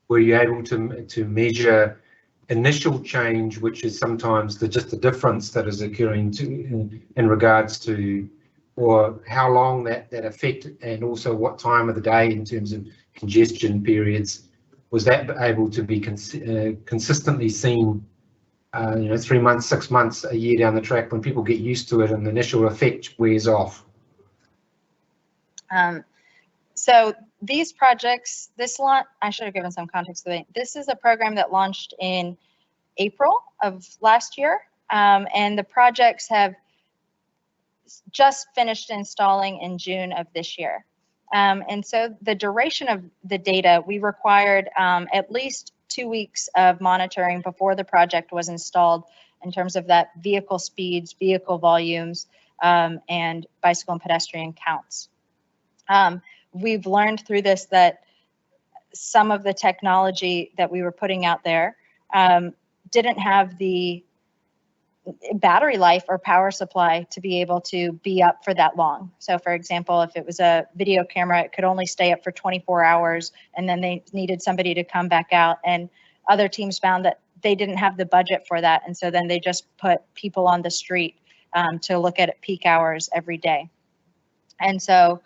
were you able to measure initial change, which is sometimes just the difference that is occurring in regards to, or how long that effect, and also what time of the day in terms of congestion periods, was that able to be consistently seen 3 months, 6 months, a year down the track, when people get used to it and the initial effect wears off? So these projects, I should have given some context to it. This is a program that launched in April of last year, and the projects have just finished installing in June of this year. And so the duration of the data, we required at least 2 weeks of monitoring before the project was installed, in terms of that vehicle speeds, vehicle volumes, and bicycle and pedestrian counts. We've learned through this that some of the technology that we were putting out there didn't have the battery life or power supply to be able to be up for that long. So for example, if it was a video camera, it could only stay up for 24 hours, and then they needed somebody to come back out. And other teams found that they didn't have the budget for that. And so then they just put people on the street to look at peak hours every day. And so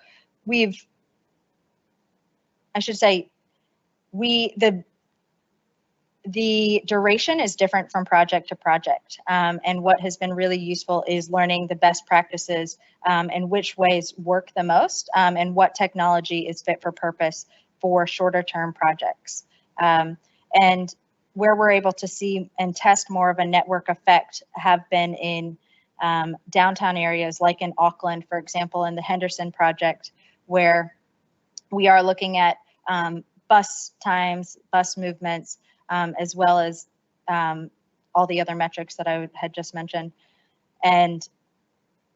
the duration is different from project to project. And what has been really useful is learning the best practices and which ways work the most, and what technology is fit for purpose for shorter term projects. And where we're able to see and test more of a network effect have been in downtown areas, like in Auckland, for example, in the Henderson project, where we are looking at bus times, bus movements, as well as all the other metrics that I had just mentioned. And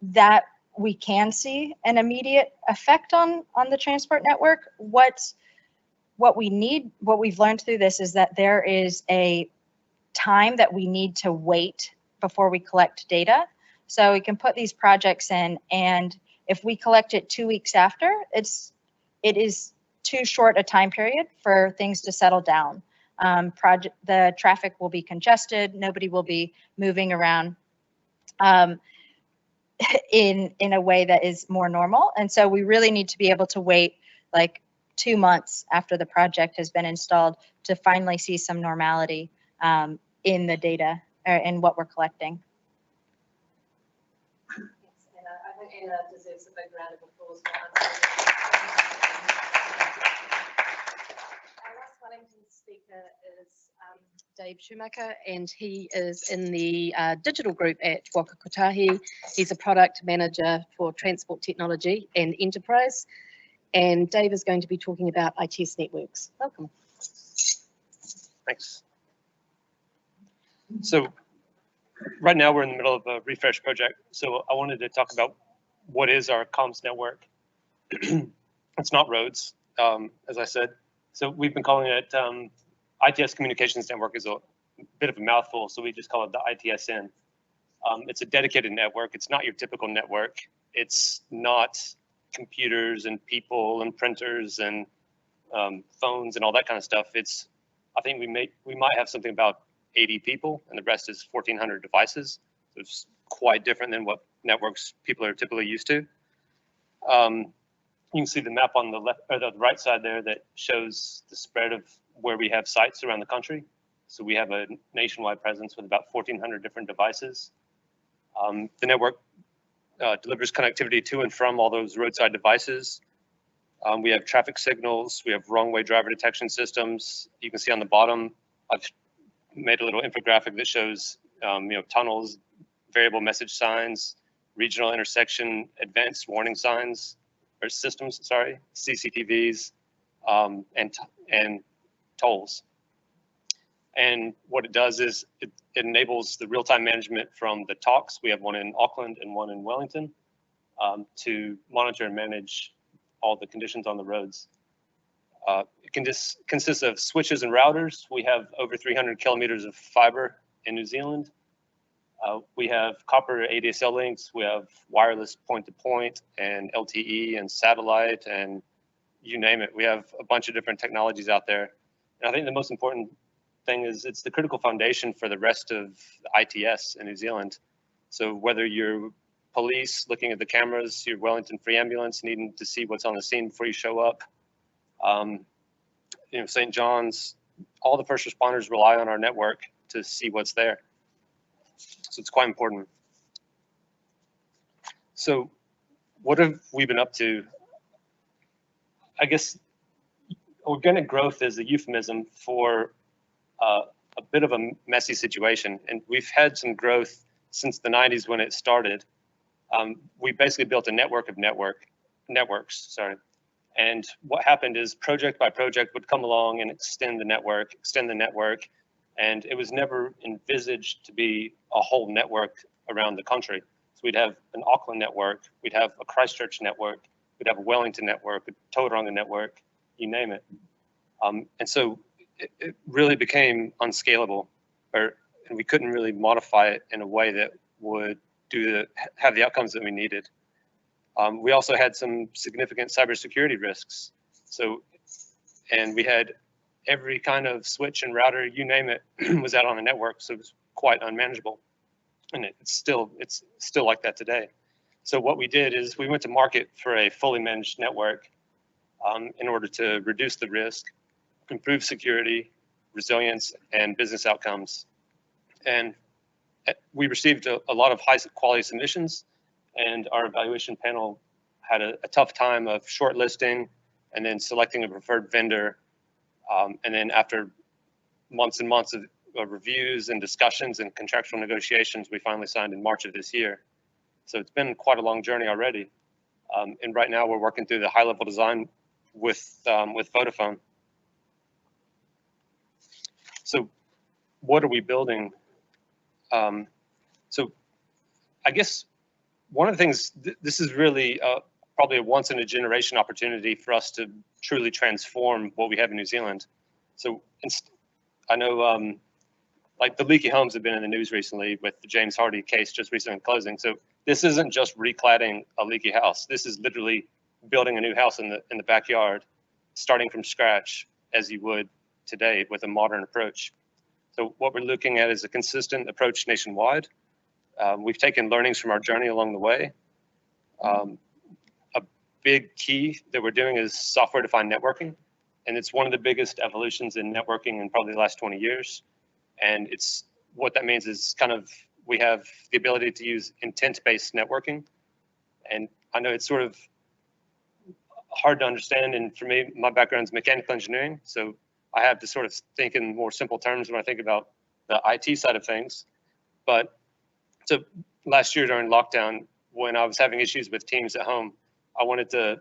that we can see an immediate effect on the transport network. What we've learned through this is that there is a time that we need to wait before we collect data. So we can put these projects in, and if we collect it 2 weeks after, it's it is too short a time period for things to settle down. The traffic will be congested, nobody will be moving around in a way that is more normal. And so we really need to be able to wait like 2 months after the project has been installed to finally see some normality in the data or in what we're collecting. And I think Anna deserves a big round of applause for answering. Our last Wellington speaker is Dave Schumacher, and he is in the digital group at Waka Kotahi. He's a product manager for transport technology and enterprise. And Dave is going to be talking about ITS networks. Welcome. Thanks. So right now we're in the middle of a refresh project. So I wanted to talk about what is our comms network. It's not roads, as I said. So we've been calling it ITS Communications Network is a bit of a mouthful, so we just call it the ITSN. It's a dedicated network. It's not your typical network. It's not computers and people and printers and phones and all that kind of stuff. It's, I think we might have something about 80 people, and the rest is 1,400 devices. So it's quite different than what networks people are typically used to. You can see the map on the left or the right side there that shows the spread of where we have sites around the country. So we have a nationwide presence with about 1,400 different devices. The network delivers connectivity to and from all those roadside devices. We have traffic signals. We have wrong way driver detection systems. You can see on the bottom, I've made a little infographic that shows tunnels, variable message signs, regional intersection advanced warning signs, or systems, sorry, CCTVs, and tolls. And what it does is it enables the real-time management from the talks. We have one in Auckland and one in Wellington to monitor and manage all the conditions on the roads. It consists of switches and routers. We have over 300 kilometers of fiber in New Zealand. We have copper ADSL links. We have wireless point-to-point and LTE and satellite and you name it. We have a bunch of different technologies out there. And I think the most important thing is it's the critical foundation for the rest of the ITS in New Zealand. So whether you're police looking at the cameras, your Wellington Free Ambulance needing to see what's on the scene before you show up, St. John's, all the first responders rely on our network to see what's there. So it's quite important. So what have we been up to? I guess organic growth is a euphemism for a bit of a messy situation. And we've had some growth since the 90s when it started. We basically built a network of networks. And what happened is project by project would come along and extend the network. And it was never envisaged to be a whole network around the country. So we'd have an Auckland network, we'd have a Christchurch network, we'd have a Wellington network, a Tauranga network, you name it. And so it really became unscalable, and we couldn't really modify it in a way that would have the outcomes that we needed. We also had some significant cybersecurity risks. And we had every kind of switch and router, you name it, was out on the network, so it was quite unmanageable. And it's still like that today. So what we did is we went to market for a fully managed network in order to reduce the risk, improve security, resilience, and business outcomes. And we received a lot of high quality submissions, and our evaluation panel had a tough time of shortlisting and then selecting a preferred vendor. And then after months and months of reviews and discussions and contractual negotiations, we finally signed in March of this year. So it's been quite a long journey already. And right now we're working through the high level design with Vodafone. So what are we building? So I guess one of the things, this is really probably a once in a generation opportunity for us to truly transform what we have in New Zealand. So I know like the leaky homes have been in the news recently with the James Hardy case just recently closing. So this isn't just recladding a leaky house. This is literally building a new house in the backyard, starting from scratch as you would today with a modern approach. So what we're looking at is a consistent approach nationwide. We've taken learnings from our journey along the way. A big key that we're doing is software-defined networking, and it's one of the biggest evolutions in networking in probably the last 20 years. And it's what that means is kind of we have the ability to use intent-based networking. And I know it's sort of hard to understand, and for me, my background is mechanical engineering, so I have to sort of think in more simple terms when I think about the IT side of things. But so last year during lockdown, when I was having issues with Teams at home, I wanted to,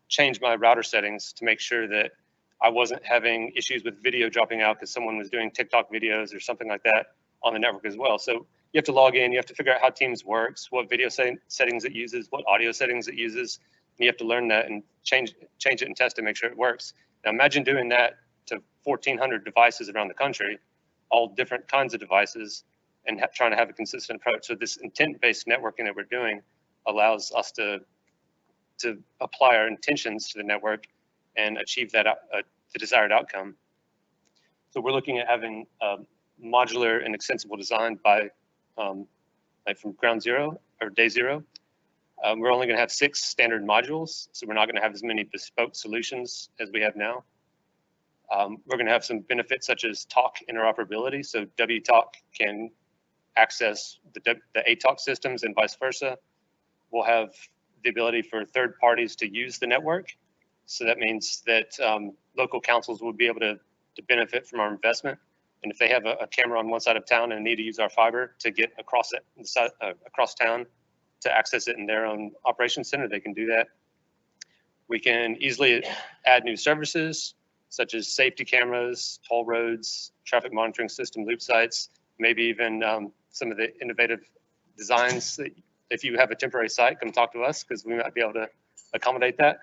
change my router settings to make sure that I wasn't having issues with video dropping out because someone was doing TikTok videos or something like that on the network as well. So you have to log in, you have to figure out how Teams works, what video settings it uses, what audio settings it uses. And you have to learn that and change it and test to make sure it works. Now imagine doing that to 1,400 devices around the country, all different kinds of devices, and trying to have a consistent approach. So this intent-based networking that we're doing allows us to apply our intentions to the network and achieve that the desired outcome. So we're looking at having a modular and extensible design by like from ground zero or day zero. We're only going to have 6 standard modules, so we're not going to have as many bespoke solutions as we have now. We're going to have some benefits such as talk interoperability, so WTalk can access the ATalk systems and vice versa. We'll have the ability for third parties to use the network, so that means that local councils will be able to benefit from our investment. And if they have a camera on one side of town and need to use our fiber to get across town to access it in their own operations center, they can do that. We can easily add new services such as safety cameras, toll roads, traffic monitoring system, loop sites, maybe even some of the innovative designs that if you have a temporary site, come talk to us because we might be able to accommodate that.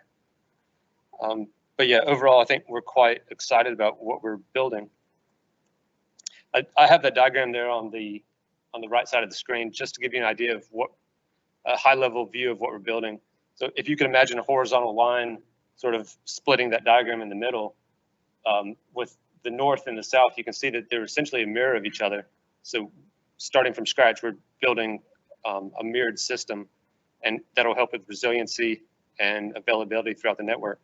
But yeah, overall, I think we're quite excited about what we're building. I have that diagram there on the right side of the screen just to give you an idea of what a high-level view of what we're building. So if you can imagine a horizontal line sort of splitting that diagram in the middle, with the north and the south, you can see that they're essentially a mirror of each other. So starting from scratch, we're building a mirrored system, and that'll help with resiliency and availability throughout the network.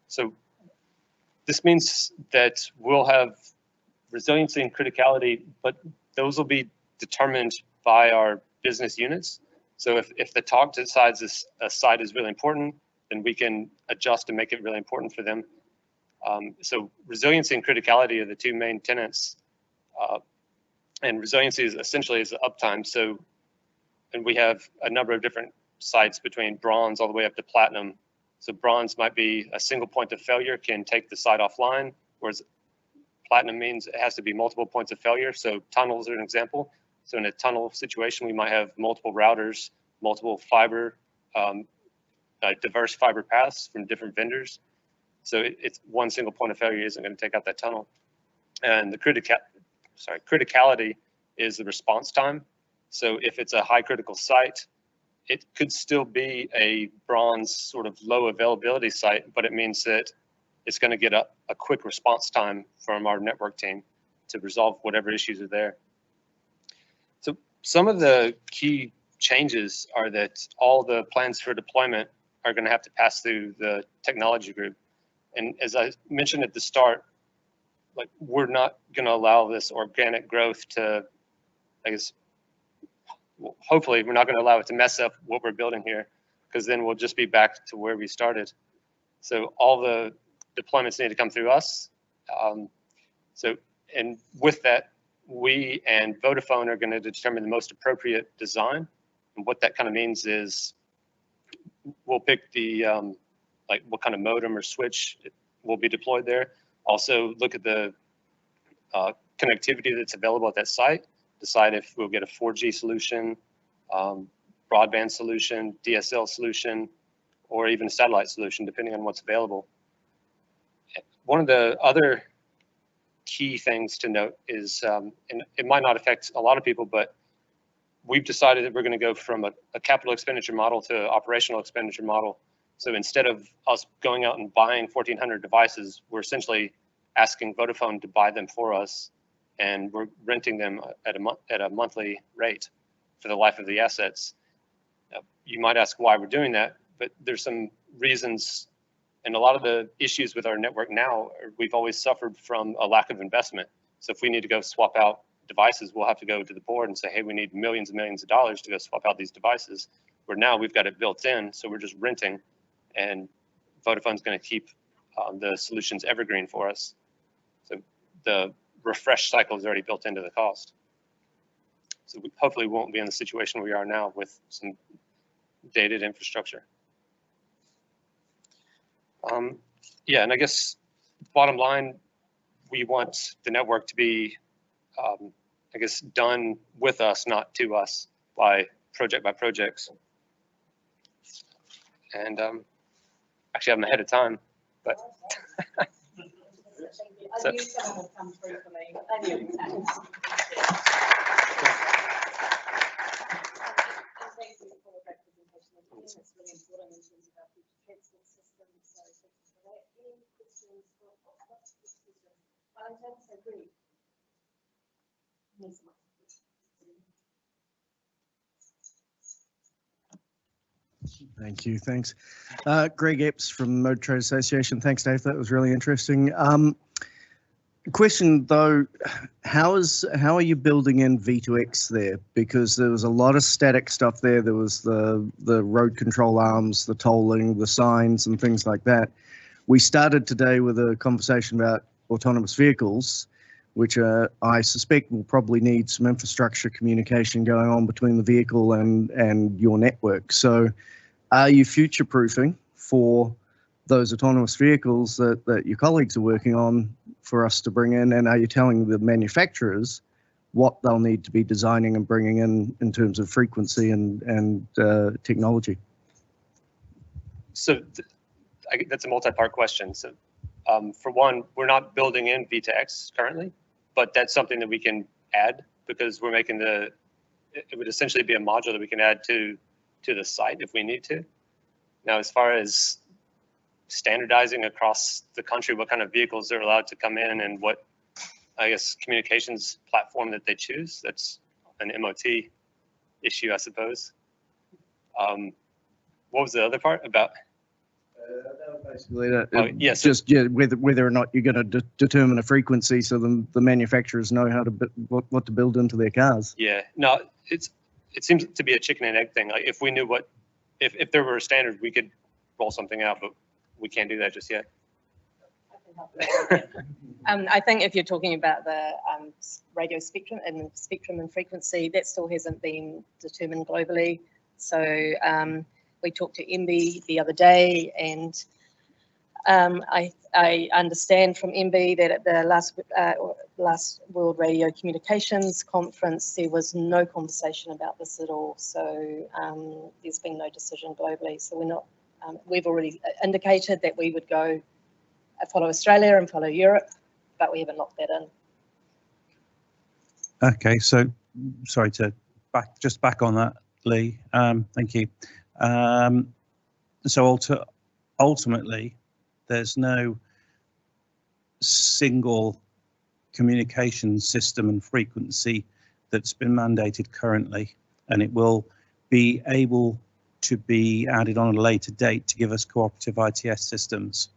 So this means that we'll have resiliency and criticality, but those will be determined by our business units. So if the talk decides a site is really important, then we can adjust and make it really important for them. So resiliency and criticality are the 2 main tenets. And resiliency is essentially the uptime. So, and we have a number of different sites between bronze all the way up to platinum. So bronze might be a single point of failure, can take the site offline, whereas platinum means it has to be multiple points of failure. So tunnels are an example. So in a tunnel situation, we might have multiple routers, multiple fiber, diverse fiber paths from different vendors. So it's one single point of failure isn't going to take out that tunnel. And the criticality is the response time. So if it's a high critical site, it could still be a bronze sort of low availability site, but it means that it's going to get a quick response time from our network team to resolve whatever issues are there. So some of the key changes are that all the plans for deployment are going to have to pass through the technology group. And as I mentioned at the start, like we're not going to allow this organic growth to, I guess, hopefully we're not going to allow it to mess up what we're building here, because then we'll just be back to where we started. So all the deployments need to come through us. And with that, we and Vodafone are going to determine the most appropriate design. And what that kind of means is we'll pick the, like what kind of modem or switch will be deployed there. Also look at the connectivity that's available at that site, decide if we'll get a 4G solution, broadband solution, DSL solution, or even a satellite solution, depending on what's available. One of the other key things to note is, and it might not affect a lot of people, but we've decided that we're going to go from a capital expenditure model to an operational expenditure model. So instead of us going out and buying 1,400 devices, we're essentially asking Vodafone to buy them for us, and we're renting them at a monthly rate for the life of the assets. You might ask why we're doing that, but there's some reasons, and a lot of the issues with our network now, we've always suffered from a lack of investment. So if we need to go swap out devices, we'll have to go to the board and say, hey, we need millions and millions of dollars to go swap out these devices. Where now we've got it built in, so we're just renting, and Vodafone's going to keep the solutions evergreen for us. So the refresh cycle is already built into the cost. So we hopefully won't be in the situation we are now with some dated infrastructure. Yeah, and I guess bottom line, we want the network to be, I guess, done with us, not to us, by projects. And actually, I'm ahead of time, but. I knew someone would come through for me. I knew exactly. Thank you for the representation. I think it's really important in terms of our future transport system. So thank you for that. Any questions for Wellington? So Greg. Thank you. Thanks. Greg Epps from Motor Trade Association. Thanks, Dave. That was really interesting. Question though, how are you building in V2X there? Because there was a lot of static stuff there. There was the road control arms, the tolling, the signs and things like that. We started today with a conversation about autonomous vehicles, which I suspect will probably need some infrastructure communication going on between the vehicle and your network. So are you future-proofing for those autonomous vehicles that your colleagues are working on for us to bring in? And are you telling the manufacturers what they'll need to be designing and bringing in terms of frequency and technology? So that's a multi-part question. So for one, we're not building in V2X currently, but that's something that we can add because we're making it would essentially be a module that we can add to the site if we need to. Now, as far as standardizing across the country what kind of vehicles are allowed to come in and what, I guess, communications platform that they choose, that's an MOT issue, I suppose. What was the other part about? Basically, whether or not you're going to determine a frequency so the manufacturers know how to what to build into their cars. Yeah, no, it seems to be a chicken and egg thing. Like if we knew if there were a standard, we could roll something out, but we can't do that just yet. I think if you're talking about the radio spectrum and frequency, that still hasn't been determined globally. So we talked to MB the other day, and I understand from MB that at the last World Radio Communications Conference, there was no conversation about this at all. So there's been no decision globally. So we're not. We've already indicated that we would go follow Australia and follow Europe, but we haven't locked that in. Okay, so sorry to back on that, Lee. Thank you. So ultimately, there's no single communication system and frequency that's been mandated currently, and it will be able to be added on at a later date to give us cooperative ITS systems.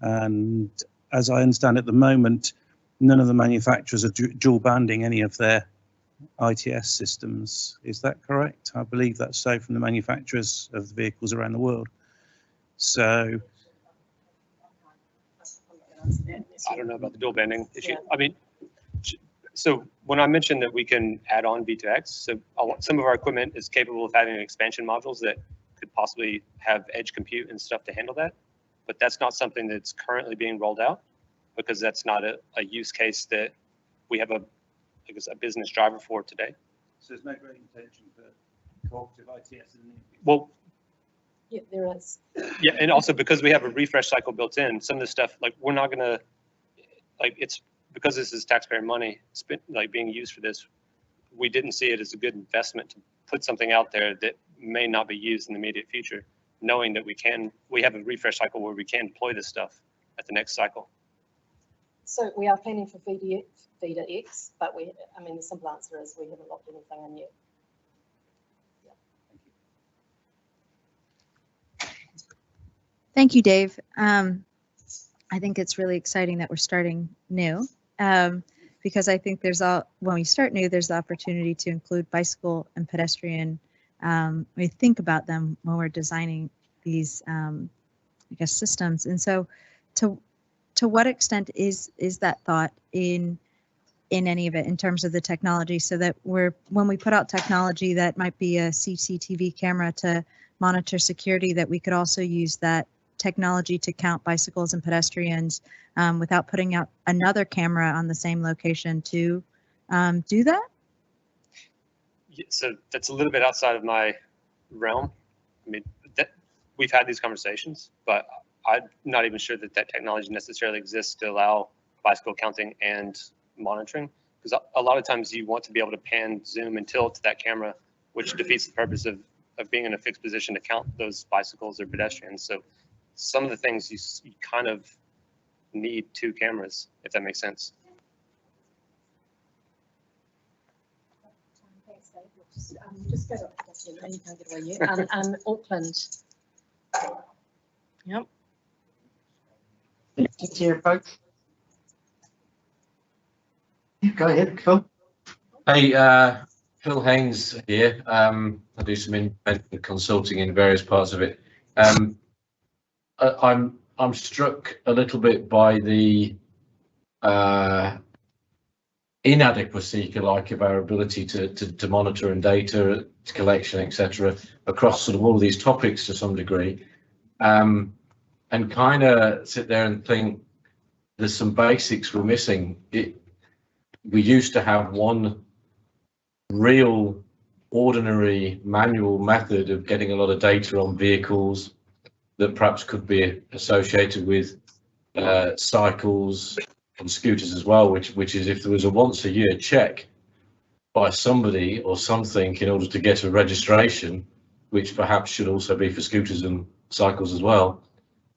And as I understand at the moment, none of the manufacturers are dual banding any of their ITS systems. Is that correct? I believe that's so from the manufacturers of the vehicles around the world. So I don't know about the dual banding issue. Yeah. I mean, so when I mentioned that we can add on V2X, so some of our equipment is capable of having expansion modules that could possibly have edge compute and stuff to handle that, but that's not something that's currently being rolled out because that's not a use case that we have a business driver for today. So there's no great intention for cooperative ITS in the near future? Well, yeah, there is. Yeah, and also because we have a refresh cycle built in, some of the stuff, like we're not gonna, like it's, because this is taxpayer money, being used for this, we didn't see it as a good investment to put something out there that may not be used in the immediate future, knowing that we have a refresh cycle where we can deploy this stuff at the next cycle. So we are planning for VDA X, but I mean, the simple answer is we haven't locked anything in yet. Thank you, Dave. I think it's really exciting that we're starting new, because I think when we start new, there's the opportunity to include bicycle and pedestrian. We think about them when we're designing these, I guess, systems. And so, to what extent is that thought in any of it in terms of the technology, so that when we put out technology that might be a CCTV camera to monitor security, that we could also use that technology to count bicycles and pedestrians without putting out another camera on the same location to do that? So that's a little bit outside of my realm. I mean, we've had these conversations, but I'm not even sure that technology necessarily exists to allow bicycle counting and monitoring, because a lot of times you want to be able to pan, zoom, and tilt to that camera, which defeats the purpose of being in a fixed position to count those bicycles or pedestrians. So some of the things you kind of need two cameras, if that makes sense. Thanks, Dave. Just go to you can't get away yet. Auckland. Yep. It's here, folks. Go ahead, Phil. Hey, Phil Haynes here. I do some independent consulting in various parts of it. I'm struck a little bit by the inadequacy, if you like, of our ability to monitor and data collection, etc., across sort of all of these topics to some degree, and kind of sit there and think there's some basics we're missing. We used to have one real ordinary manual method of getting a lot of data on vehicles that perhaps could be associated with cycles and scooters as well, which is if there was a once a year check by somebody or something in order to get a registration, which perhaps should also be for scooters and cycles as well,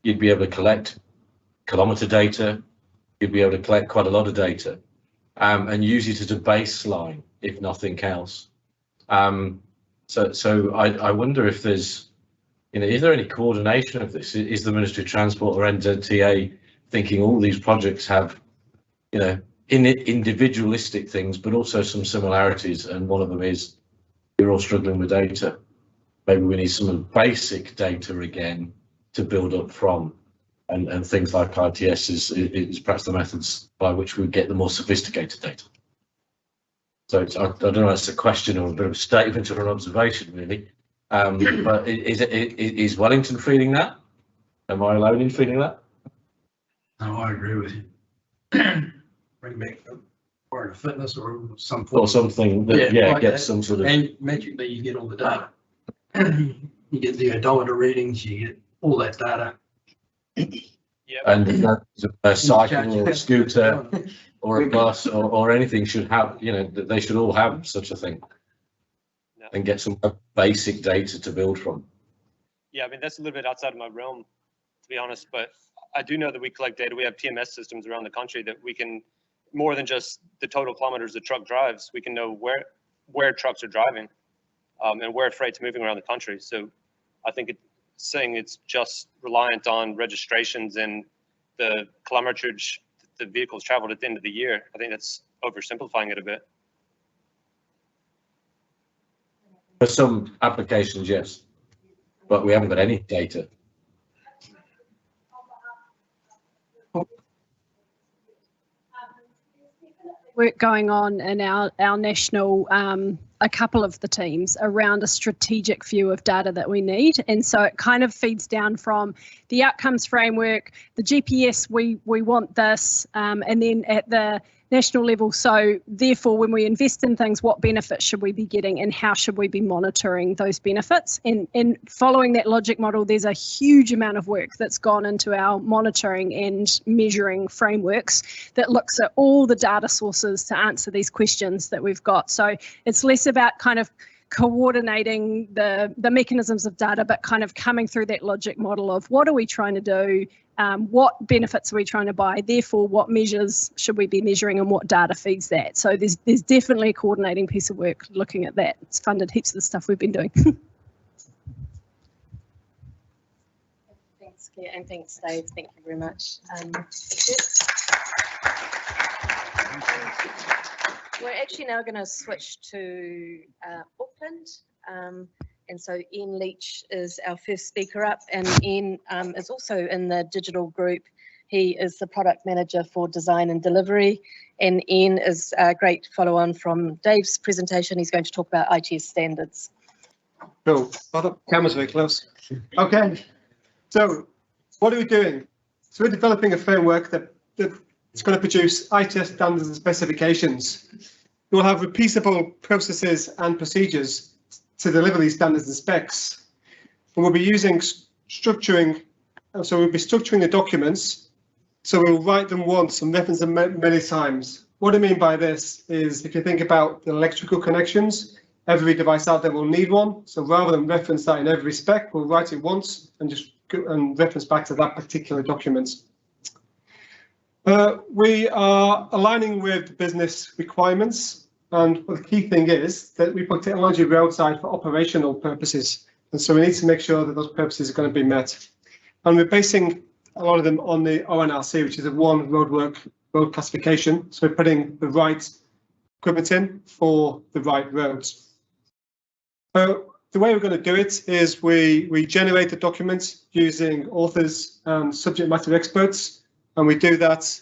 you'd be able to collect kilometre data, you'd be able to collect quite a lot of data, and use it as a baseline, if nothing else. So I wonder if there's, is there any coordination of this? Is the Ministry of Transport or NZTA thinking all these projects have, individualistic things, but also some similarities, and one of them is you're all struggling with data. Maybe we need some basic data again to build up from, and things like ITS is perhaps the methods by which we get the more sophisticated data. So I don't know if it's a question or a bit of a statement or an observation, really. But is Wellington feeling that? Am I alone in feeling that? No, I agree with you. Bring back part of fitness or something. Or something that, gets some sort of. And magically you get all the data. You get the odometer readings, you get all that data. And a cycle or a scooter or a bus or anything should have, they should all have such a thing. And get some basic data to build from. Yeah, I mean, that's a little bit outside of my realm, to be honest, but I do know that we collect data. We have TMS systems around the country that we can, more than just the total kilometers the truck drives, we can know where trucks are driving and where freight's moving around the country. So I think saying it's just reliant on registrations and the kilometerage that the vehicles traveled at the end of the year, I think that's oversimplifying it a bit. For some applications, yes, but we haven't got any data. Work going on in our national a couple of the teams around a strategic view of data that we need. And so it kind of feeds down from the outcomes framework, the GPS, we want this, and then at the national level. So therefore, when we invest in things, what benefits should we be getting and how should we be monitoring those benefits? And following that logic model, there's a huge amount of work that's gone into our monitoring and measuring frameworks that looks at all the data sources to answer these questions that we've got. So it's less about kind of coordinating the mechanisms of data, but kind of coming through that logic model of what are we trying to do, what benefits are we trying to buy, therefore what measures should we be measuring and what data feeds that. So there's definitely a coordinating piece of work looking at that. It's funded heaps of the stuff we've been doing. Thanks, Claire, and thanks, Dave. Thank you very much. We're actually now going to switch to Auckland. And so Iain Leach is our first speaker up, and Iain is also in the digital group. He is the product manager for design and delivery, and Iain is a great follow-on from Dave's presentation. He's going to talk about ITS standards. Cool. Oh, the camera's very close. Okay. So what are we doing? So we're developing a framework that's going to produce ITS standards and specifications. We'll have repeatable processes and procedures to deliver these standards and specs. And we'll be using structuring, so we'll be structuring the documents, so we'll write them once and reference them many times. What I mean by this is, if you think about the electrical connections, every device out there will need one. So rather than reference that in every spec, we'll write it once and just reference back to that particular document. We are aligning with business requirements, and the key thing is that we put technology roadside for operational purposes, and so we need to make sure that those purposes are going to be met. And we're basing a lot of them on the ONRC, which is a one road classification, so we're putting the right equipment in for the right roads. The way we're going to do it is we generate the documents using authors and subject matter experts, and we do that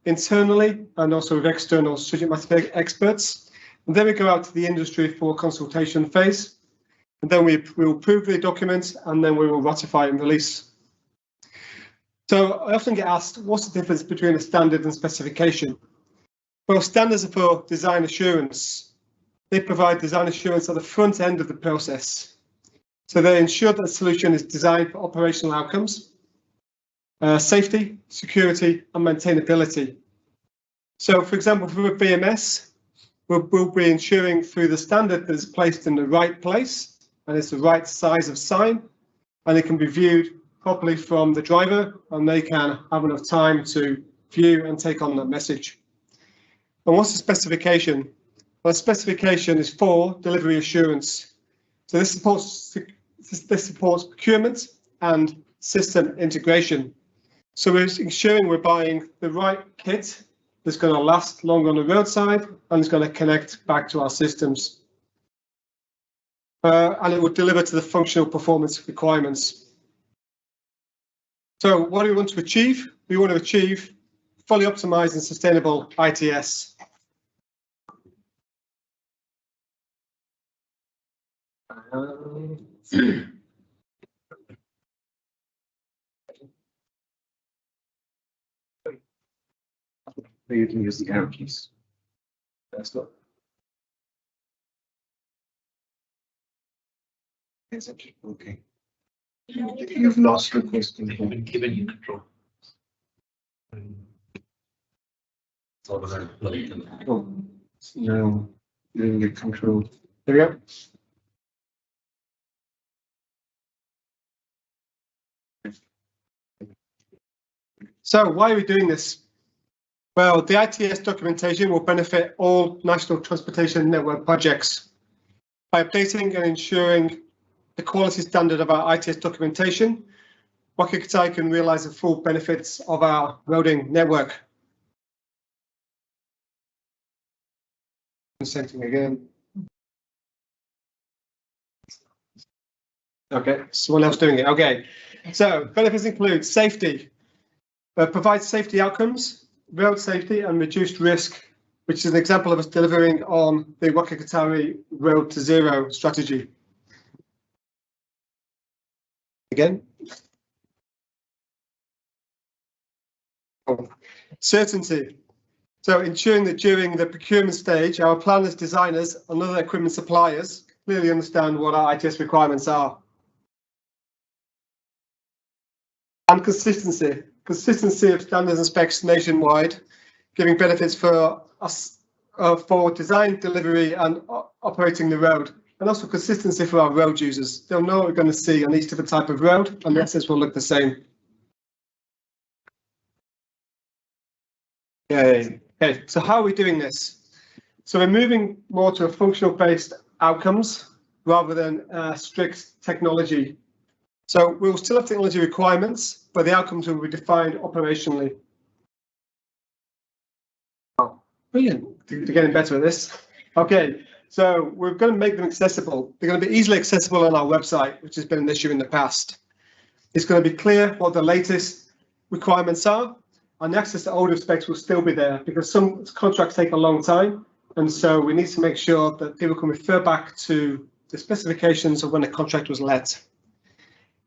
internally and also with external subject matter experts. And then we go out to the industry for consultation phase, and then we will approve the documents, and then we will ratify and release. So I often get asked, what's the difference between a standard and specification? Well, standards are for design assurance. They provide design assurance at the front end of the process. So they ensure that the solution is designed for operational outcomes, safety, security, and maintainability. So, for example, for a BMS, we'll be ensuring through the standard that it's placed in the right place and it's the right size of sign, and it can be viewed properly from the driver, and they can have enough time to view and take on that message. And what's the specification? Well, the specification is for delivery assurance. So this supports procurement and system integration. So we're ensuring we're buying the right kit that's going to last longer on the roadside and is going to connect back to our systems. And it will deliver to the functional performance requirements. So what do we want to achieve? We want to achieve fully optimized and sustainable ITS. You can use the arrow keys. That's good. Okay. You've lost the question. Given you control. Oh, no, you didn't get control. There we go. So why are we doing this? Well, the ITS documentation will benefit all National Transportation Network projects. By updating and ensuring the quality standard of our ITS documentation, Waka Kotahi can realise the full benefits of our roading network. Same thing again. Okay, someone else doing it. Okay, so benefits include safety, provide safety outcomes, road safety and reduced risk which is an example of us delivering on the Waka Kotahi Road to Zero strategy. Again. Certainty. So ensuring that during the procurement stage, our planners, designers and other equipment suppliers clearly understand what our ITS requirements are. And consistency. Consistency of standards and specs nationwide, giving benefits for us for design, delivery and operating the road. And also consistency for our road users. They'll know what we're going to see on each different type of road and the assets will look the same. Okay, so how are we doing this? So we're moving more to a functional based outcomes rather than strict technology. So we'll still have technology requirements, but the outcomes will be defined operationally. Oh, brilliant, they're getting better at this. Okay, so we're going to make them accessible. They're going to be easily accessible on our website, which has been an issue in the past. It's going to be clear what the latest requirements are, and the access to older specs will still be there because some contracts take a long time. And so we need to make sure that people can refer back to the specifications of when the contract was let.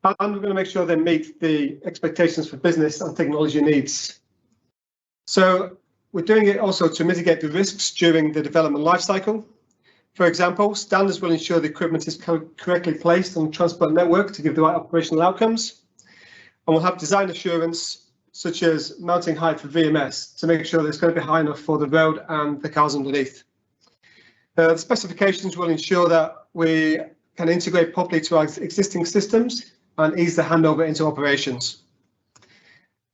And we're going to make sure they meet the expectations for business and technology needs. So we're doing it also to mitigate the risks during the development lifecycle. For example, standards will ensure the equipment is correctly placed on the transport network to give the right operational outcomes. And we'll have design assurance, such as mounting height for VMS, to make sure that it's going to be high enough for the road and the cars underneath. The specifications will ensure that we can integrate properly to our existing systems and ease the handover into operations.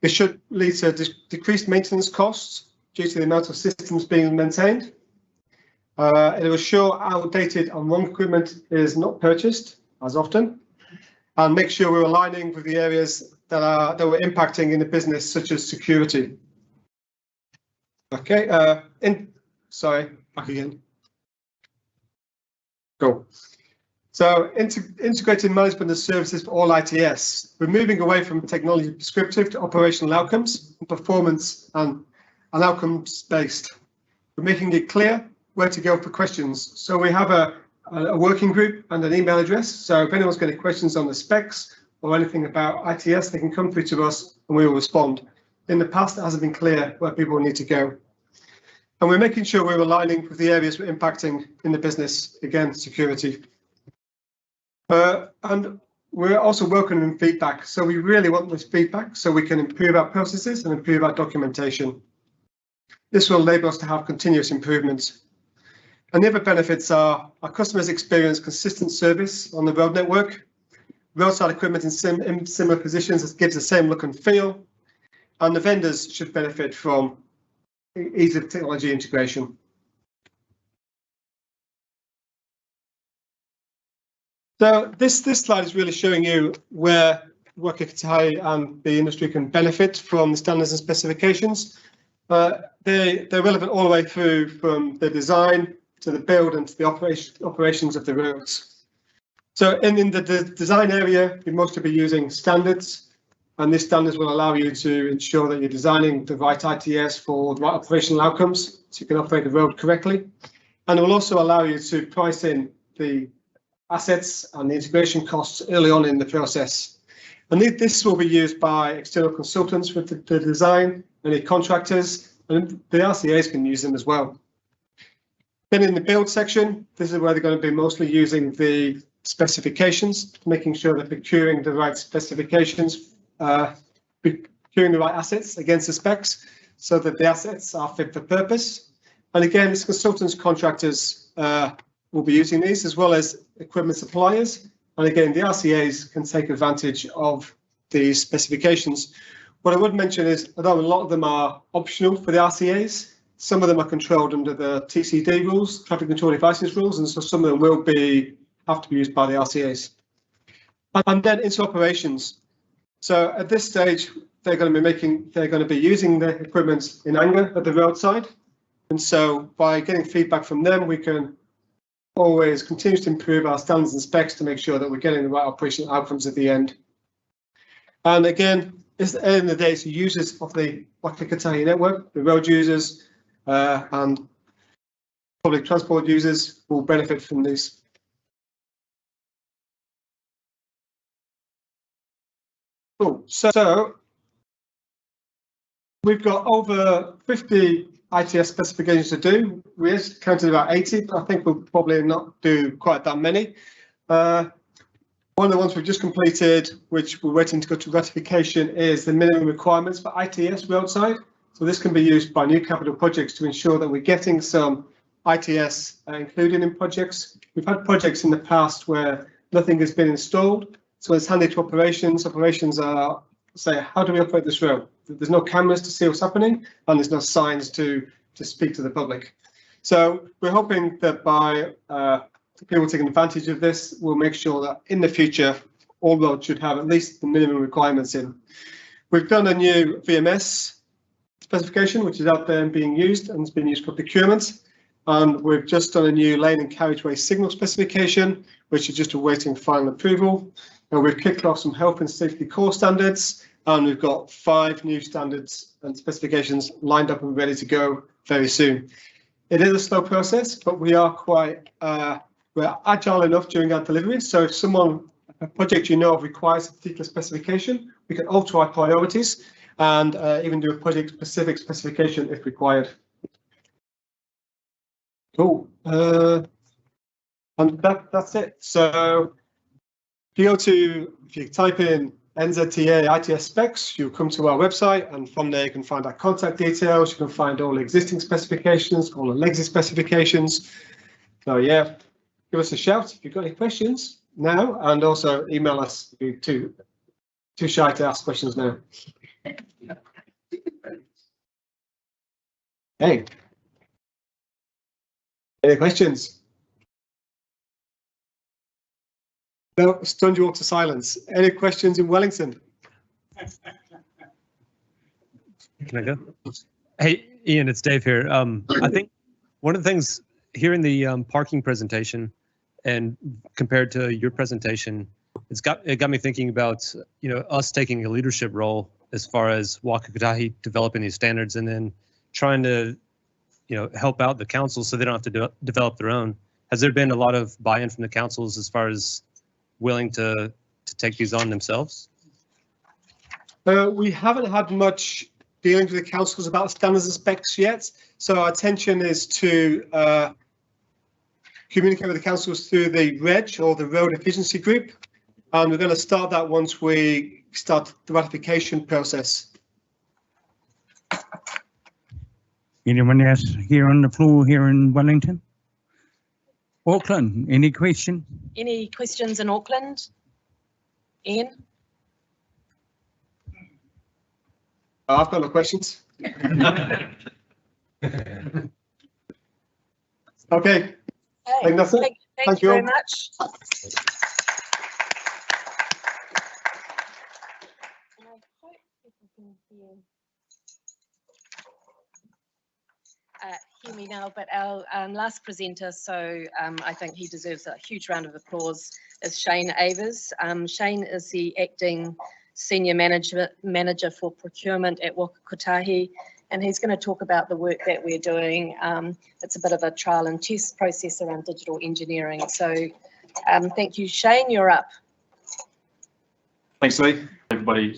This should lead to decreased maintenance costs due to the amount of systems being maintained. It will ensure outdated and wrong equipment is not purchased as often, and make sure we're aligning with the areas that we're impacting in the business, such as security. Okay, sorry, back again. Go. So integrated management of services for all ITS. We're moving away from technology prescriptive to operational outcomes, and performance and outcomes based. We're making it clear where to go for questions. So we have a working group and an email address. So if anyone's got any questions on the specs or anything about ITS, they can come through to us and we will respond. In the past, it hasn't been clear where people need to go. And we're making sure we're aligning with the areas we're impacting in the business, again, security. And we're also welcoming feedback. So we really want this feedback so we can improve our processes and improve our documentation. This will enable us to have continuous improvements. And the other benefits are our customers experience consistent service on the road network, roadside equipment in similar positions that gives the same look and feel, and the vendors should benefit from ease of technology integration. So this slide is really showing you where Waka Kotahi and the industry can benefit from the standards and specifications. They're relevant all the way through from the design to the build and to the operations of the roads. So in the design area, you mostly be using standards, and these standards will allow you to ensure that you're designing the right ITS for the right operational outcomes, so you can operate the road correctly. And it will also allow you to price in the assets and the integration costs early on in the process. And this will be used by external consultants for the design, any contractors, and the RCAs can use them as well. Then in the build section, this is where they're going to be mostly using the specifications, making sure they're procuring the right specifications, procuring the right assets against the specs so that the assets are fit for purpose. And again, it's consultants, contractors will be using these, as well as equipment suppliers. And again, the RCAs can take advantage of these specifications. What I would mention is, although a lot of them are optional for the RCAs, some of them are controlled under the TCD rules, traffic control devices rules, and so some of them will have to be used by the RCAs. And then into operations. So at this stage, they're going to be using the equipment in anger at the roadside. And so by getting feedback from them, we can always continue to improve our standards and specs to make sure that we're getting the right operational outcomes at the end. And again, it's at the end of the day, it's the users of the Waka Kotahi network, the road users, and public transport users will benefit from these. Cool. So we've got over 50 ITS specifications to do. We counted about 80, but I think we'll probably not do quite that many. One of the ones we've just completed, which we're waiting to go to ratification, is the minimum requirements for ITS roadside. So this can be used by new capital projects to ensure that we're getting some ITS included in projects. We've had projects in the past where nothing has been installed, so it's handy to operations. Operations are say, how do we operate this road? There's no cameras to see what's happening, and there's no signs to speak to the public. So we're hoping that by people taking advantage of this, we'll make sure that in the future, all roads should have at least the minimum requirements in. We've done a new VMS specification, which is out there and being used, and it's been used for procurement. And we've just done a new lane and carriageway signal specification, which is just awaiting final approval. And we've kicked off some health and safety core standards, and we've got 5 new standards and specifications lined up and ready to go very soon. It is a slow process, but we are quite we're agile enough during our delivery. So if a project you know of requires a particular specification, we can alter our priorities and even do a project-specific specification if required. Cool. And that's it. So if you type in NZTA ITS specs, you'll come to our website, and from there you can find our contact details. You can find all the existing specifications, all the legacy specifications. So yeah, give us a shout if you've got any questions now, and also email us if you're too shy to ask questions now. Hey, any questions? No, stunned you all to silence. Any questions in Wellington? Can I go? Hey, Ian, it's Dave here. I think one of the things here in the parking presentation and compared to your presentation, it got me thinking about, us taking a leadership role as far as Waka Kotahi developing these standards and then trying to, help out the councils so they don't have to develop their own. Has there been a lot of buy-in from the councils as far as willing to take these on themselves? We haven't had much dealings with the councils about standards and specs yet. So our intention is to communicate with the councils through the REG, or the Road Efficiency Group. And we're going to start that once we start the ratification process. Anyone else here on the floor here in Wellington? Auckland, any question? Any questions in Auckland? Ian? I've got no questions. Okay. Hey, that's it. Thank you very much. Hear me now, but our last presenter, so I think he deserves a huge round of applause, is Shane Avers. Shane is the acting senior manager for procurement at Waka Kotahi, and he's going to talk about the work that we're doing. It's a bit of a trial and test process around digital engineering. So thank you, Shane, you're up. Thanks, Lee. Everybody,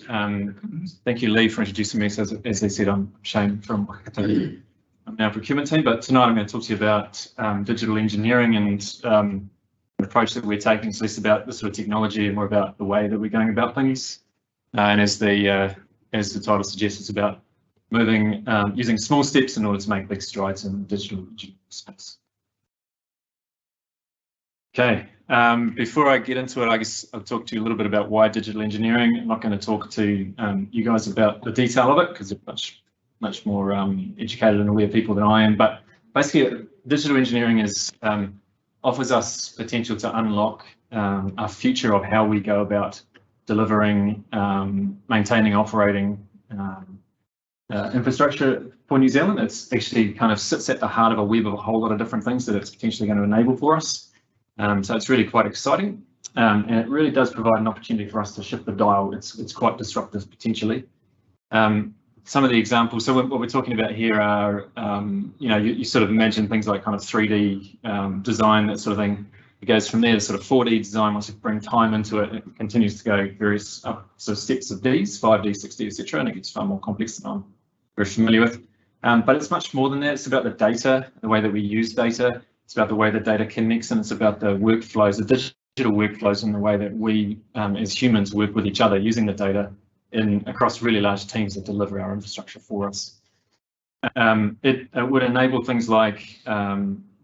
thank you, Lee, for introducing me. So as they said, I'm Shane from Waka Kotahi. I'm now procurement team, but tonight I'm going to talk to you about digital engineering and the approach that we're taking. It's less about the sort of technology and more about the way that we're going about things. And as the title suggests, it's about moving, using small steps in order to make big strides in the digital space. Okay, before I get into it, I guess I'll talk to you a little bit about why digital engineering. I'm not going to talk to you guys about the detail of it because they're much more educated and aware people than I am. But basically, digital engineering offers us potential to unlock a future of how we go about delivering, maintaining, operating infrastructure for New Zealand. It's actually kind of sits at the heart of a web of a whole lot of different things that it's potentially going to enable for us. So it's really quite exciting, and it really does provide an opportunity for us to shift the dial. It's quite disruptive potentially. some of the examples. So what we're talking about here are, you know, you sort of imagine things like kind of 3D design, that sort of thing. It goes from there to sort of 4D design. Once you bring time into it, it continues to go various sort of steps of Ds, 5D, 6D, etc., and it gets far more complex than I'm very familiar with. But it's much more than that. It's about the data, the way that we use data. It's about the way the data connects, and it's about the workflows, the digital workflows, and the way that we as humans work with each other using the data across really large teams that deliver our infrastructure for us. It would enable things like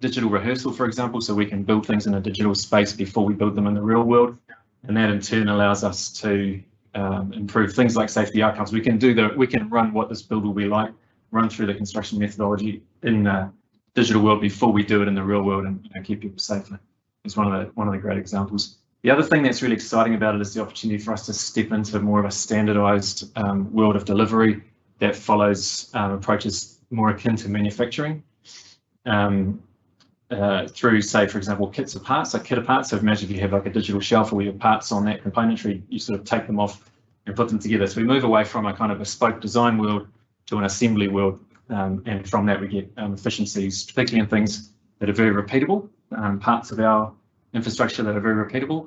digital rehearsal, for example, so we can build things in a digital space before we build them in the real world, and that in turn allows us to improve things like safety outcomes. We can run what this build will be like, run through the construction methodology in the digital world before we do it in the real world, and keep people safer. It's one of the great examples. The other thing that's really exciting about it is the opportunity for us to step into more of a standardized world of delivery that follows approaches more akin to manufacturing. Through, say, for example, kits of parts, like kit of parts. So imagine if you have like a digital shelf with your parts on that componentry, you sort of take them off and put them together. So we move away from a kind of bespoke design world to an assembly world, and from that we get efficiencies, particularly in things that are very repeatable, parts of our infrastructure that are very repeatable.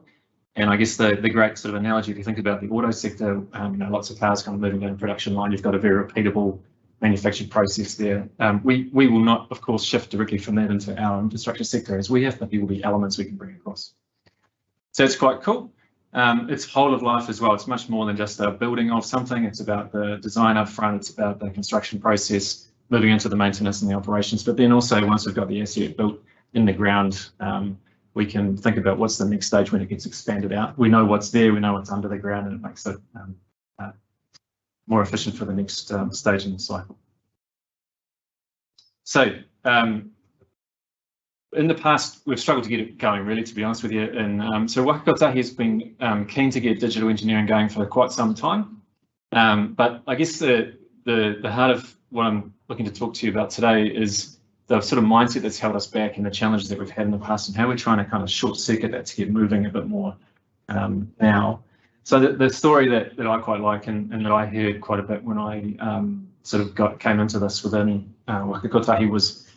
And I guess the great sort of analogy, if you think about the auto sector, you know, lots of cars kind of moving down the production line, you've got a very repeatable manufacturing process there. We will not, of course, shift directly from that into our infrastructure sector as we have, but there will be elements we can bring across. So it's quite cool. It's whole of life as well. It's much more than just a building of something. It's about the design up front. It's about the construction process, moving into the maintenance and the operations. But then also, once we've got the asset built in the ground, we can think about what's the next stage when it gets expanded out. We know what's there, we know what's under the ground, and it makes it more efficient for the next stage in the cycle. So in the past, we've struggled to get it going, really, to be honest with you. And so Waka Kotahi has been keen to get digital engineering going for quite some time. But I guess the heart of what I'm looking to talk to you about today is the sort of mindset that's held us back and the challenges that we've had in the past, and how we're trying to kind of short circuit that to get moving a bit more now. So the story that I quite like, and that I heard quite a bit when I sort of came into this within Waka Kotahi, was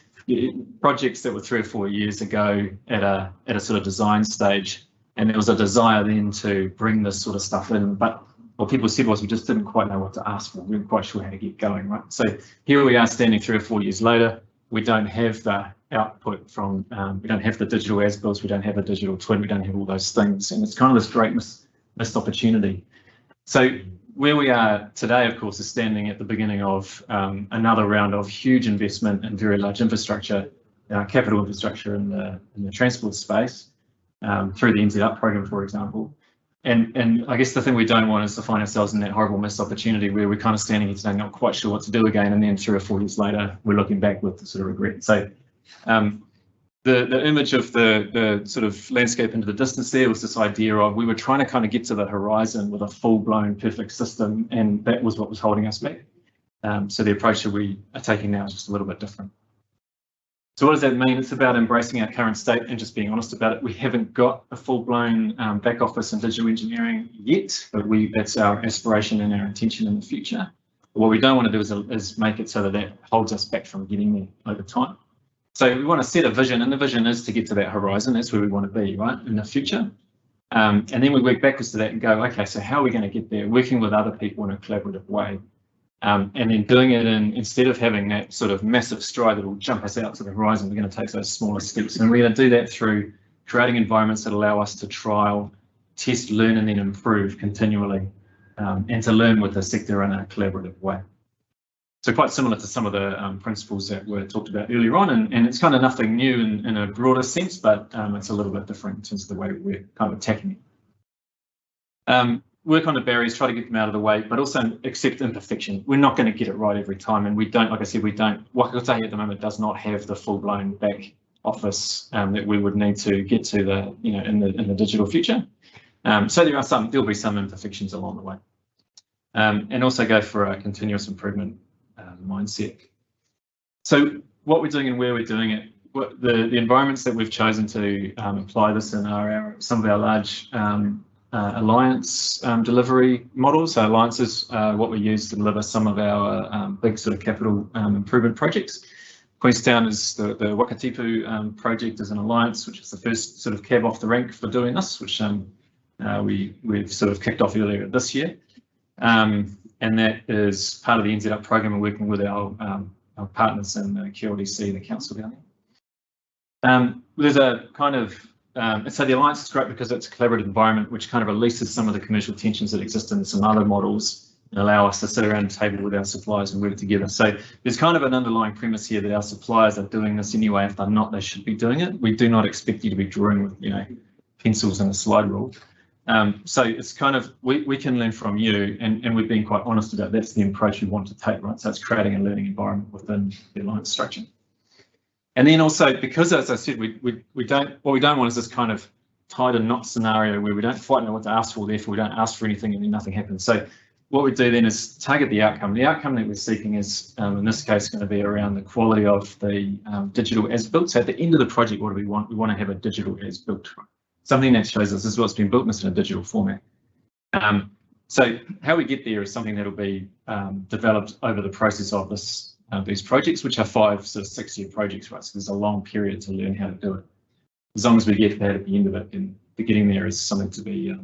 projects that were 3 or 4 years ago at a sort of design stage, and there was a desire then to bring this sort of stuff in, but what people said was we just didn't quite know what to ask for. We weren't quite sure how to get going, right? So here we are standing 3 or 4 years later. We don't have the output from, we don't have the digital as-builds, we don't have a digital twin, we don't have all those things, and it's kind of this great missed opportunity. So where we are today, of course, is standing at the beginning of another round of huge investment in very large infrastructure, capital infrastructure in the transport space, through the NZ Up program, for example. And I guess the thing we don't want is to find ourselves in that horrible missed opportunity where we're kind of standing here today not quite sure what to do again, and then 3 or 4 years later we're looking back with the sort of regret. So the image of the sort of landscape into the distance there was this idea of we were trying to kind of get to the horizon with a full-blown perfect system, and that was what was holding us back. So the approach that we are taking now is just a little bit different. So what does that mean? It's about embracing our current state and just being honest about it. We haven't got a full-blown back office and digital engineering yet, but that's our aspiration and our intention in the future. But what we don't want to do is make it so that that holds us back from getting there over time. So we want to set a vision, and the vision is to get to that horizon. That's where we want to be, right, in the future. And then we work backwards to that and go, okay, so how are we going to get there? Working with other people in a collaborative way. And then doing it instead of having that sort of massive stride that will jump us out to the horizon, we're going to take those smaller steps. And we're going to do that through creating environments that allow us to trial, test, learn, and then improve continually, and to learn with the sector in a collaborative way. So quite similar to some of the principles that were talked about earlier on, and it's kind of nothing new in a broader sense, but it's a little bit different in terms of the way we're kind of attacking it. Work on the barriers, try to get them out of the way, but also accept imperfection. We're not going to get it right every time, and we don't, like I said, Waka Kotahi at the moment does not have the full-blown back office that we would need to get to the, in the digital future. So there'll be some imperfections along the way, and also go for a continuous improvement mindset. So what we're doing and where we're doing it, the environments that we've chosen to apply this in are some of our large alliance delivery model. So alliances are what we use to deliver some of our big sort of capital improvement projects. Queenstown is the Waka Kotahi project is an alliance, which is the first sort of cab off the rank for doing this, which we've sort of kicked off earlier this year. And that is part of the NZ Up program and working with our partners in the QLDC, the council down there. There's a kind of, so the alliance is great because it's a collaborative environment which kind of releases some of the commercial tensions that exist in some other models and allow us to sit around the table with our suppliers and work together. So there's kind of an underlying premise here that our suppliers are doing this anyway. If they're not, they should be doing it. We do not expect you to be drawing with, pencils and a slide rule. So it's kind of, we can learn from you, and we've been quite honest about that's the approach we want to take, right? So it's creating a learning environment within the alliance structure. And then also, because as I said, what we don't want is this kind of tied and knot scenario where we don't quite know what to ask for, therefore we don't ask for anything and then nothing happens. So what we do then is target the outcome. The outcome that we're seeking is, in this case, going to be around the quality of the digital as built. So at the end of the project, what do we want? We want to have a digital as built. Something that shows us this is what's been built in a digital format. So how we get there is something that will be developed over the process of these projects, which are 5 sort of 6-year projects, right? So there's a long period to learn how to do it. As long as we get that at the end of it, then the getting there is something to be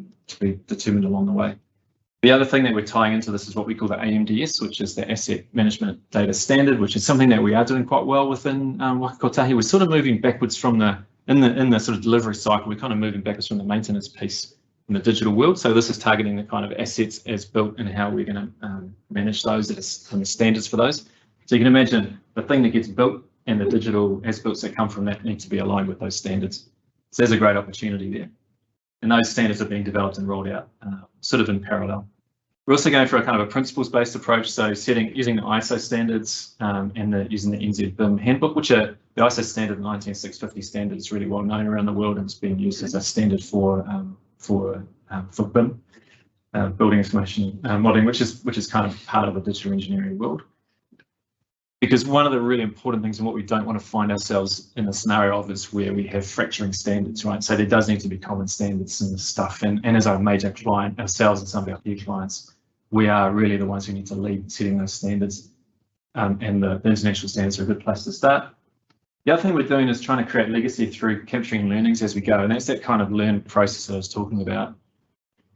determined along the way. The other thing that we're tying into this is what we call the AMDS, which is the Asset Management Data Standard, which is something that we are doing quite well within Waka Kotahi. We're sort of moving backwards from in the sort of delivery cycle. We're kind of moving backwards from the maintenance piece in the digital world. So this is targeting the kind of assets as built and how we're going to manage those and the standards for those. So you can imagine the thing that gets built and the digital as built that come from that need to be aligned with those standards. So there's a great opportunity there. And those standards are being developed and rolled out sort of in parallel. We're also going for a kind of a principles-based approach, so using the ISO standards and using the NZ BIM handbook, which are the ISO standard 19650 standard is really well known around the world, and it's being used as a standard for BIM, building information modelling, which is kind of part of the digital engineering world. Because one of the really important things and what we don't want to find ourselves in a scenario of is where we have fracturing standards, right? So there does need to be common standards in this stuff. And as our major client, ourselves and some of our key clients, we are really the ones who need to lead setting those standards. And the international standards are a good place to start. The other thing we're doing is trying to create legacy through capturing learnings as we go. And that's that kind of learn process that I was talking about.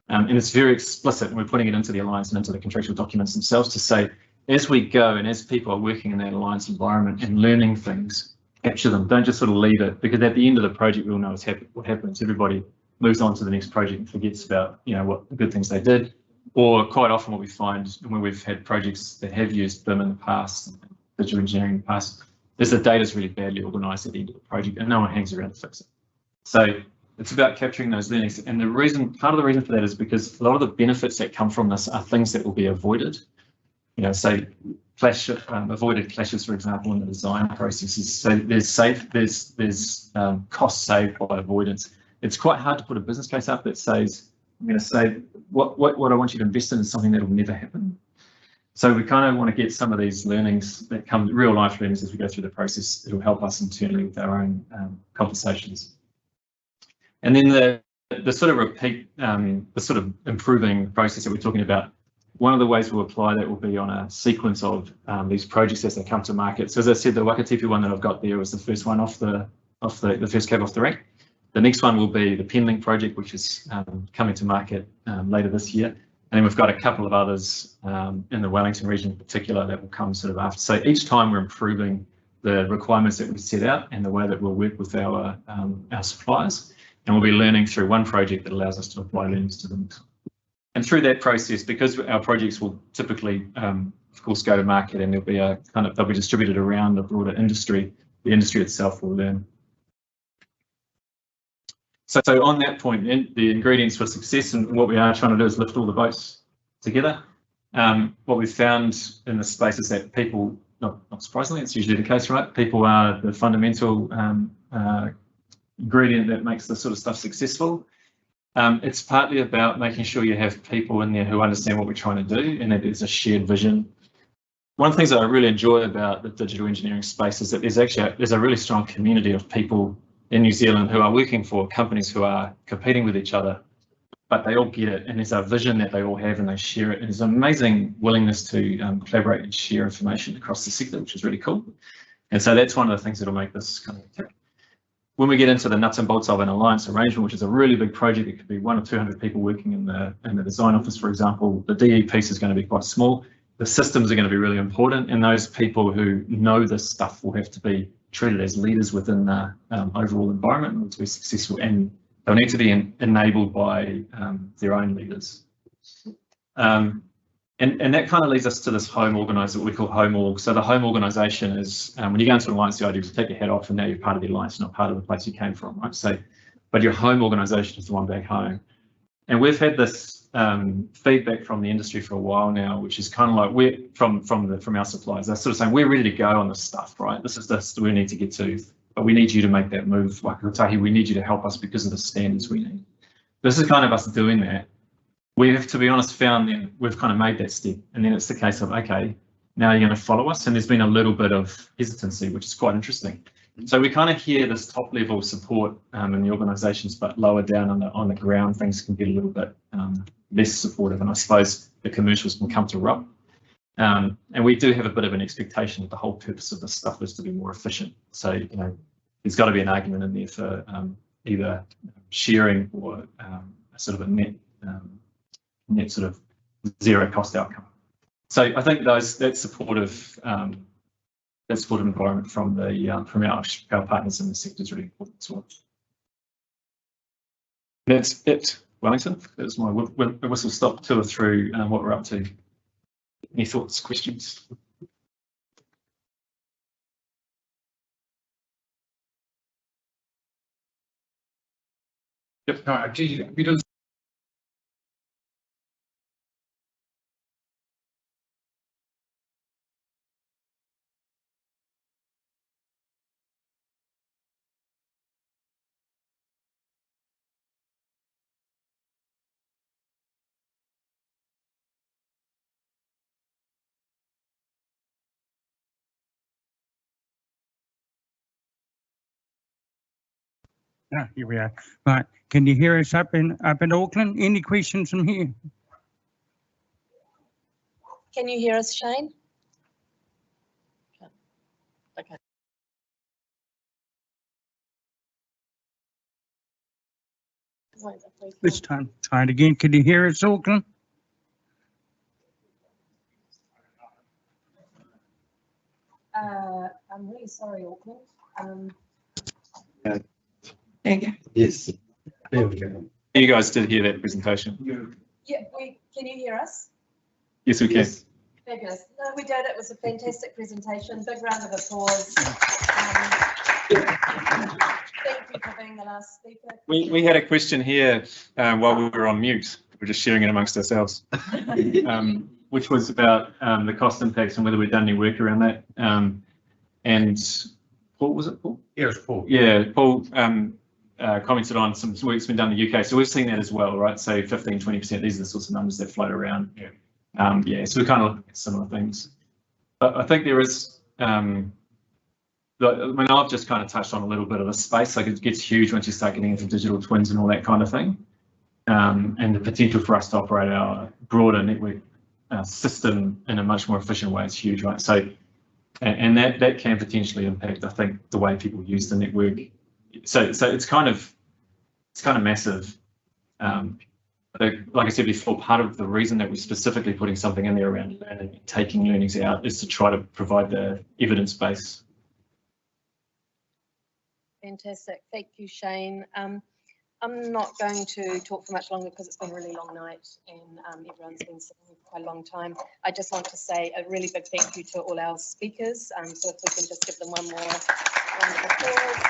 And it's very explicit, and we're putting it into the alliance and into the contractual documents themselves to say, as we go and as people are working in that alliance environment and learning things, capture them. Don't just sort of leave it, because at the end of the project, we'll know what happens. Everybody moves on to the next project and forgets about, what the good things they did. Or quite often what we find when we've had projects that have used BIM in the past, digital engineering in the past, is the data is really badly organized at the end of the project and no one hangs around to fix it. So it's about capturing those learnings. And part of the reason for that is because a lot of the benefits that come from this are things that will be avoided. Say avoided clashes, for example, in the design processes. So there's cost saved by avoidance. It's quite hard to put a business case up that says, I'm going to say what I want you to invest in is something that will never happen. So we kind of want to get some of these learnings that come, real life learnings as we go through the process. It'll help us internally with our own conversations. And then the sort of repeat, the sort of improving process that we're talking about. One of the ways we'll apply that will be on a sequence of these projects as they come to market. So as I said, the Waka Kotahi one that I've got there was the first one off the first cab off the rank. The next one will be the Penlink project, which is coming to market later this year. And then we've got a couple of others in the Wellington region in particular that will come sort of after. So each time we're improving the requirements that we set out and the way that we'll work with our suppliers. And we'll be learning through one project that allows us to apply learnings to them. And through that process, because our projects will typically, of course, go to market and they'll be distributed around the broader industry, the industry itself will learn. So on that point, the ingredients for success and what we are trying to do is lift all the boats together. What we've found in the space is that people, not surprisingly, it's usually the case, right? People are the fundamental ingredient that makes this sort of stuff successful. It's partly about making sure you have people in there who understand what we're trying to do and that there's a shared vision. One of the things that I really enjoy about the digital engineering space is that there's a really strong community of people in New Zealand who are working for companies who are competing with each other but they all get it, and there's a vision that they all have, and they share it. And there's an amazing willingness to collaborate and share information across the sector, which is really cool. And so that's one of the things that'll make this kind of tick. When we get into the nuts and bolts of an alliance arrangement, which is a really big project, it could be 100 or 200 people working in the design office, for example. The DE piece is going to be quite small. The systems are going to be really important, and those people who know this stuff will have to be treated as leaders within the overall environment to be successful, and they'll need to be enabled by their own leaders. And that kind of leads us to this home organizer, what we call home org. So the home organization is, when you go into an alliance, the idea is to take your hat off and now you're part of the alliance, not part of the place you came from, right? So, but your home organization is the one back home. And we've had this feedback from the industry for a while now, which is kind of like we're from our suppliers. They're sort of saying we're ready to go on this stuff, right? This is this we need to get to, but we need you to make that move. Waka Kotahi, we need you to help us because of the standards we need. This is kind of us doing that. We have, to be honest, found that we've kind of made that step, and then it's the case of, okay, now you're going to follow us, and there's been a little bit of hesitancy, which is quite interesting. So we kind of hear this top level support in the organisations, but lower down on the ground, things can get a little bit less supportive, and I suppose the commercials can come to rub. And we do have a bit of an expectation that the whole purpose of this stuff is to be more efficient. So, you know, there's got to be an argument in there for either sharing or a sort of a net sort of zero cost outcome. So I think that supportive environment from our partners in the sector is really important as well. That's it, Wellington. That's my whistle stop tour through what we're up to. Any thoughts, questions? Yep. No, we don't. Ah, here we are. Right, can you hear us up in Auckland? Any questions from here? Can you hear us, Shane? Okay. This time, try it again. Can you hear us, Auckland? I'm really sorry, Auckland. Yes. There we go. You guys did hear that presentation? Yeah, can you hear us? Yes, we can. Yes. Fabulous. No, we did. It was a fantastic presentation. Big round of applause. Thank you for being the last speaker. We had a question here while we were on mute. We're just sharing it amongst ourselves, which was about the cost impacts and whether we've done any work around that. And Paul, was it Paul? Yeah, it was Paul. Yeah, Paul commented on some work's been done in the UK. So we've seen that as well, right? So 15, 20%, these are the sorts of numbers that float around. Yeah. Yeah, so we're kind of looking at similar things. But I think there is, I mean, I've just kind of touched on a little bit of the space. Like it gets huge once you start getting into digital twins and all that kind of thing. And the potential for us to operate our broader network system in a much more efficient way is huge, right? So, and that can potentially impact, I think, the way people use the network. So it's kind of massive. Like I said before, part of the reason that we're specifically putting something in there around learning and taking learnings out is to try to provide the evidence base. Fantastic. Thank you, Shane. I'm not going to talk for much longer because it's been a really long night and everyone's been sitting for quite a long time. I just want to say a really big thank you to all our speakers. So if we can just give them one more round of applause.